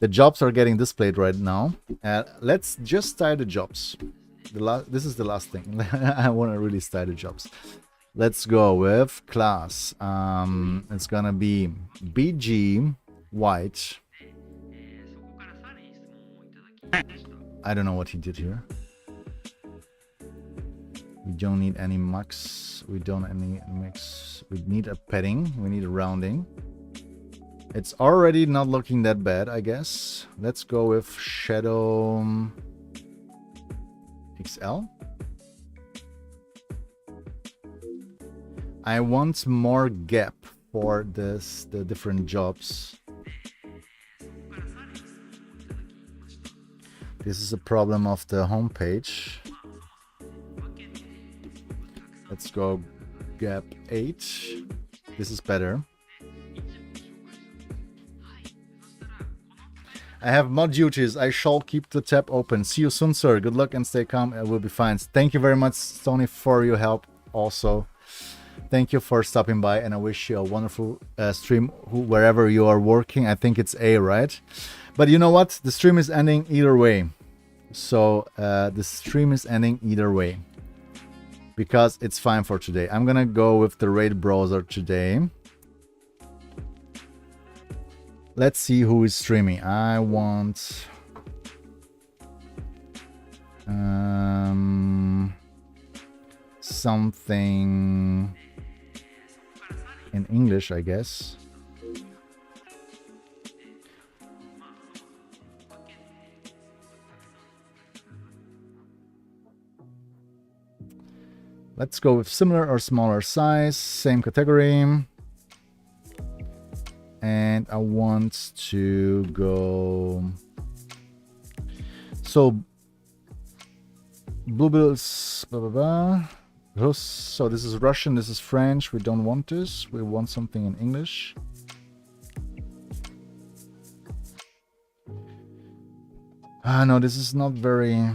The jobs are getting displayed right now. Let's just style the jobs. This is the last thing. I want to really style the jobs. Let's go with class. It's gonna be BG white. I don't know what he did here. We don't need any max. We don't any mix. We need a padding. We need a rounding. It's already not looking that bad, I guess. Let's go with shadow XL. I want more gap for the different jobs. This is a problem of the homepage. Let's go gap 8. This is better. I have mod duties. I shall keep the tab open. See you soon, sir. Good luck and stay calm. I will be fine. Thank you very much, Tony, for your help also. Thank you for stopping by, and I wish you a wonderful stream wherever you are working. I think it's A, right? But you know what? The stream is ending either way. So the stream is ending either way. Because it's fine for today. I'm gonna go with the Raid browser today. Let's see who is streaming. I want something in English, I guess. Let's go with similar or smaller size, same category. And I want to go. So, bluebills, blah, blah, blah. Rus. So this is Russian, this is French. We don't want this. We want something in English. Ah, no, this is not very.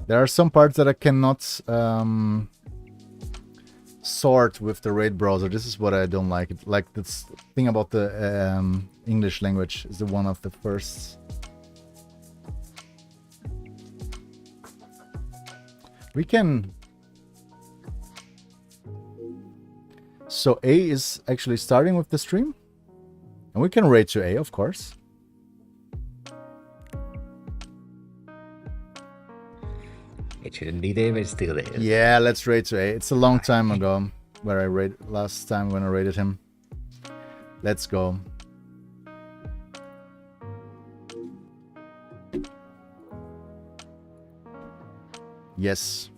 There are some parts that I cannot sort with the Raid browser. This is what I don't like. Like this thing about the English language is the one of the first. We can. So A is actually starting with the stream, and we can rate to A, of course. It shouldn't be there, but it's still there. Yeah, let's rate to A. It's a long time ago where I rated last time when I rated him. Let's go. Yes.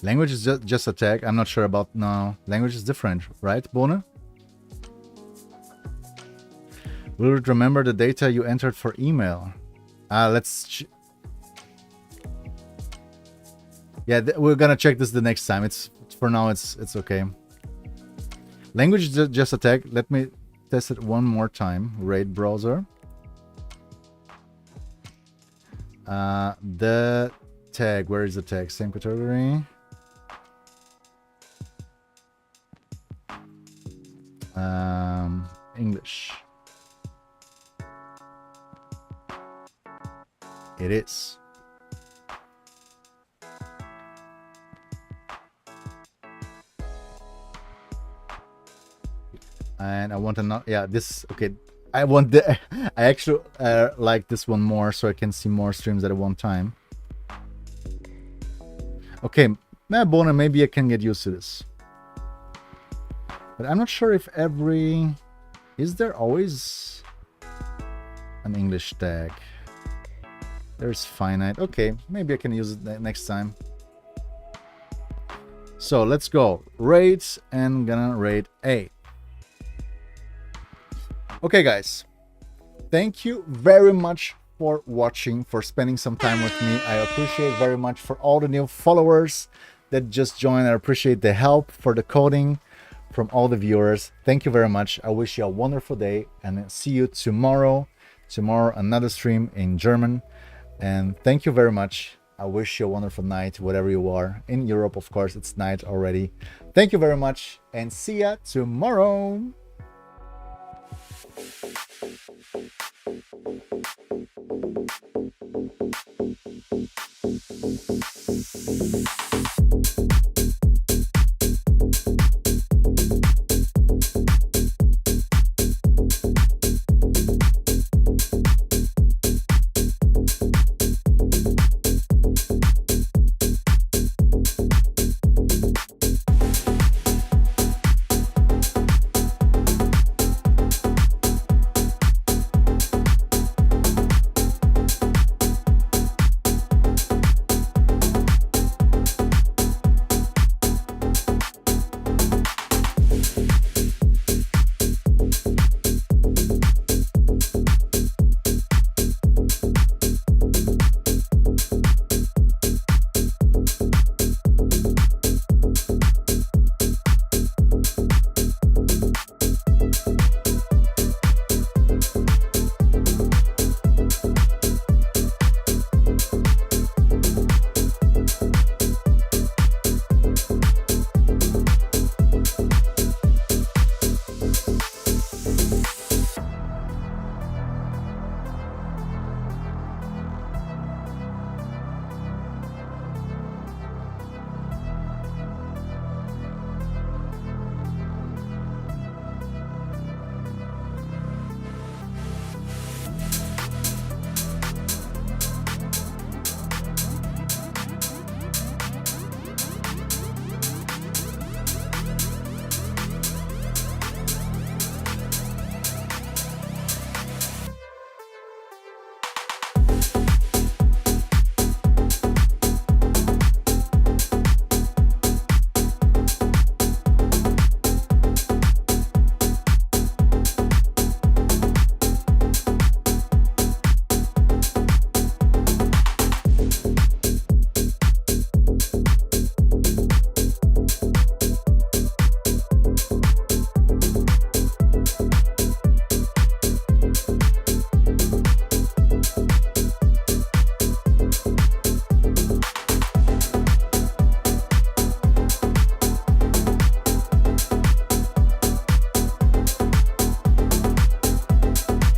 Language is just a tag. I'm not sure about no. Language is different, right, Bona? Will it remember the data you entered for email? Let's. Yeah, we're gonna check this the next time. It's for now. It's okay. Language is just a tag. Let me test it one more time. Raid browser. The tag. Where is the tag? Same category. English. It is. And I want to know. Yeah, this. Okay. I want the. I actually like this one more, so I can see more streams at one time. Okay, Bona, maybe I can get used to this. But I'm not sure if every. Is there always an English tag? There's finite. Okay, maybe I can use it next time. So let's go. Rate, and gonna rate A. Okay, guys. Thank you very much for watching, for spending some time with me. I appreciate very much for all the new followers that just joined. I appreciate the help for the coding from all the viewers. Thank you very much. I wish you a wonderful day, and see you tomorrow. Tomorrow, another stream in German. And thank you very much. I wish you a wonderful night, wherever you are. In Europe, of course, it's night already. Thank you very much, and see ya tomorrow.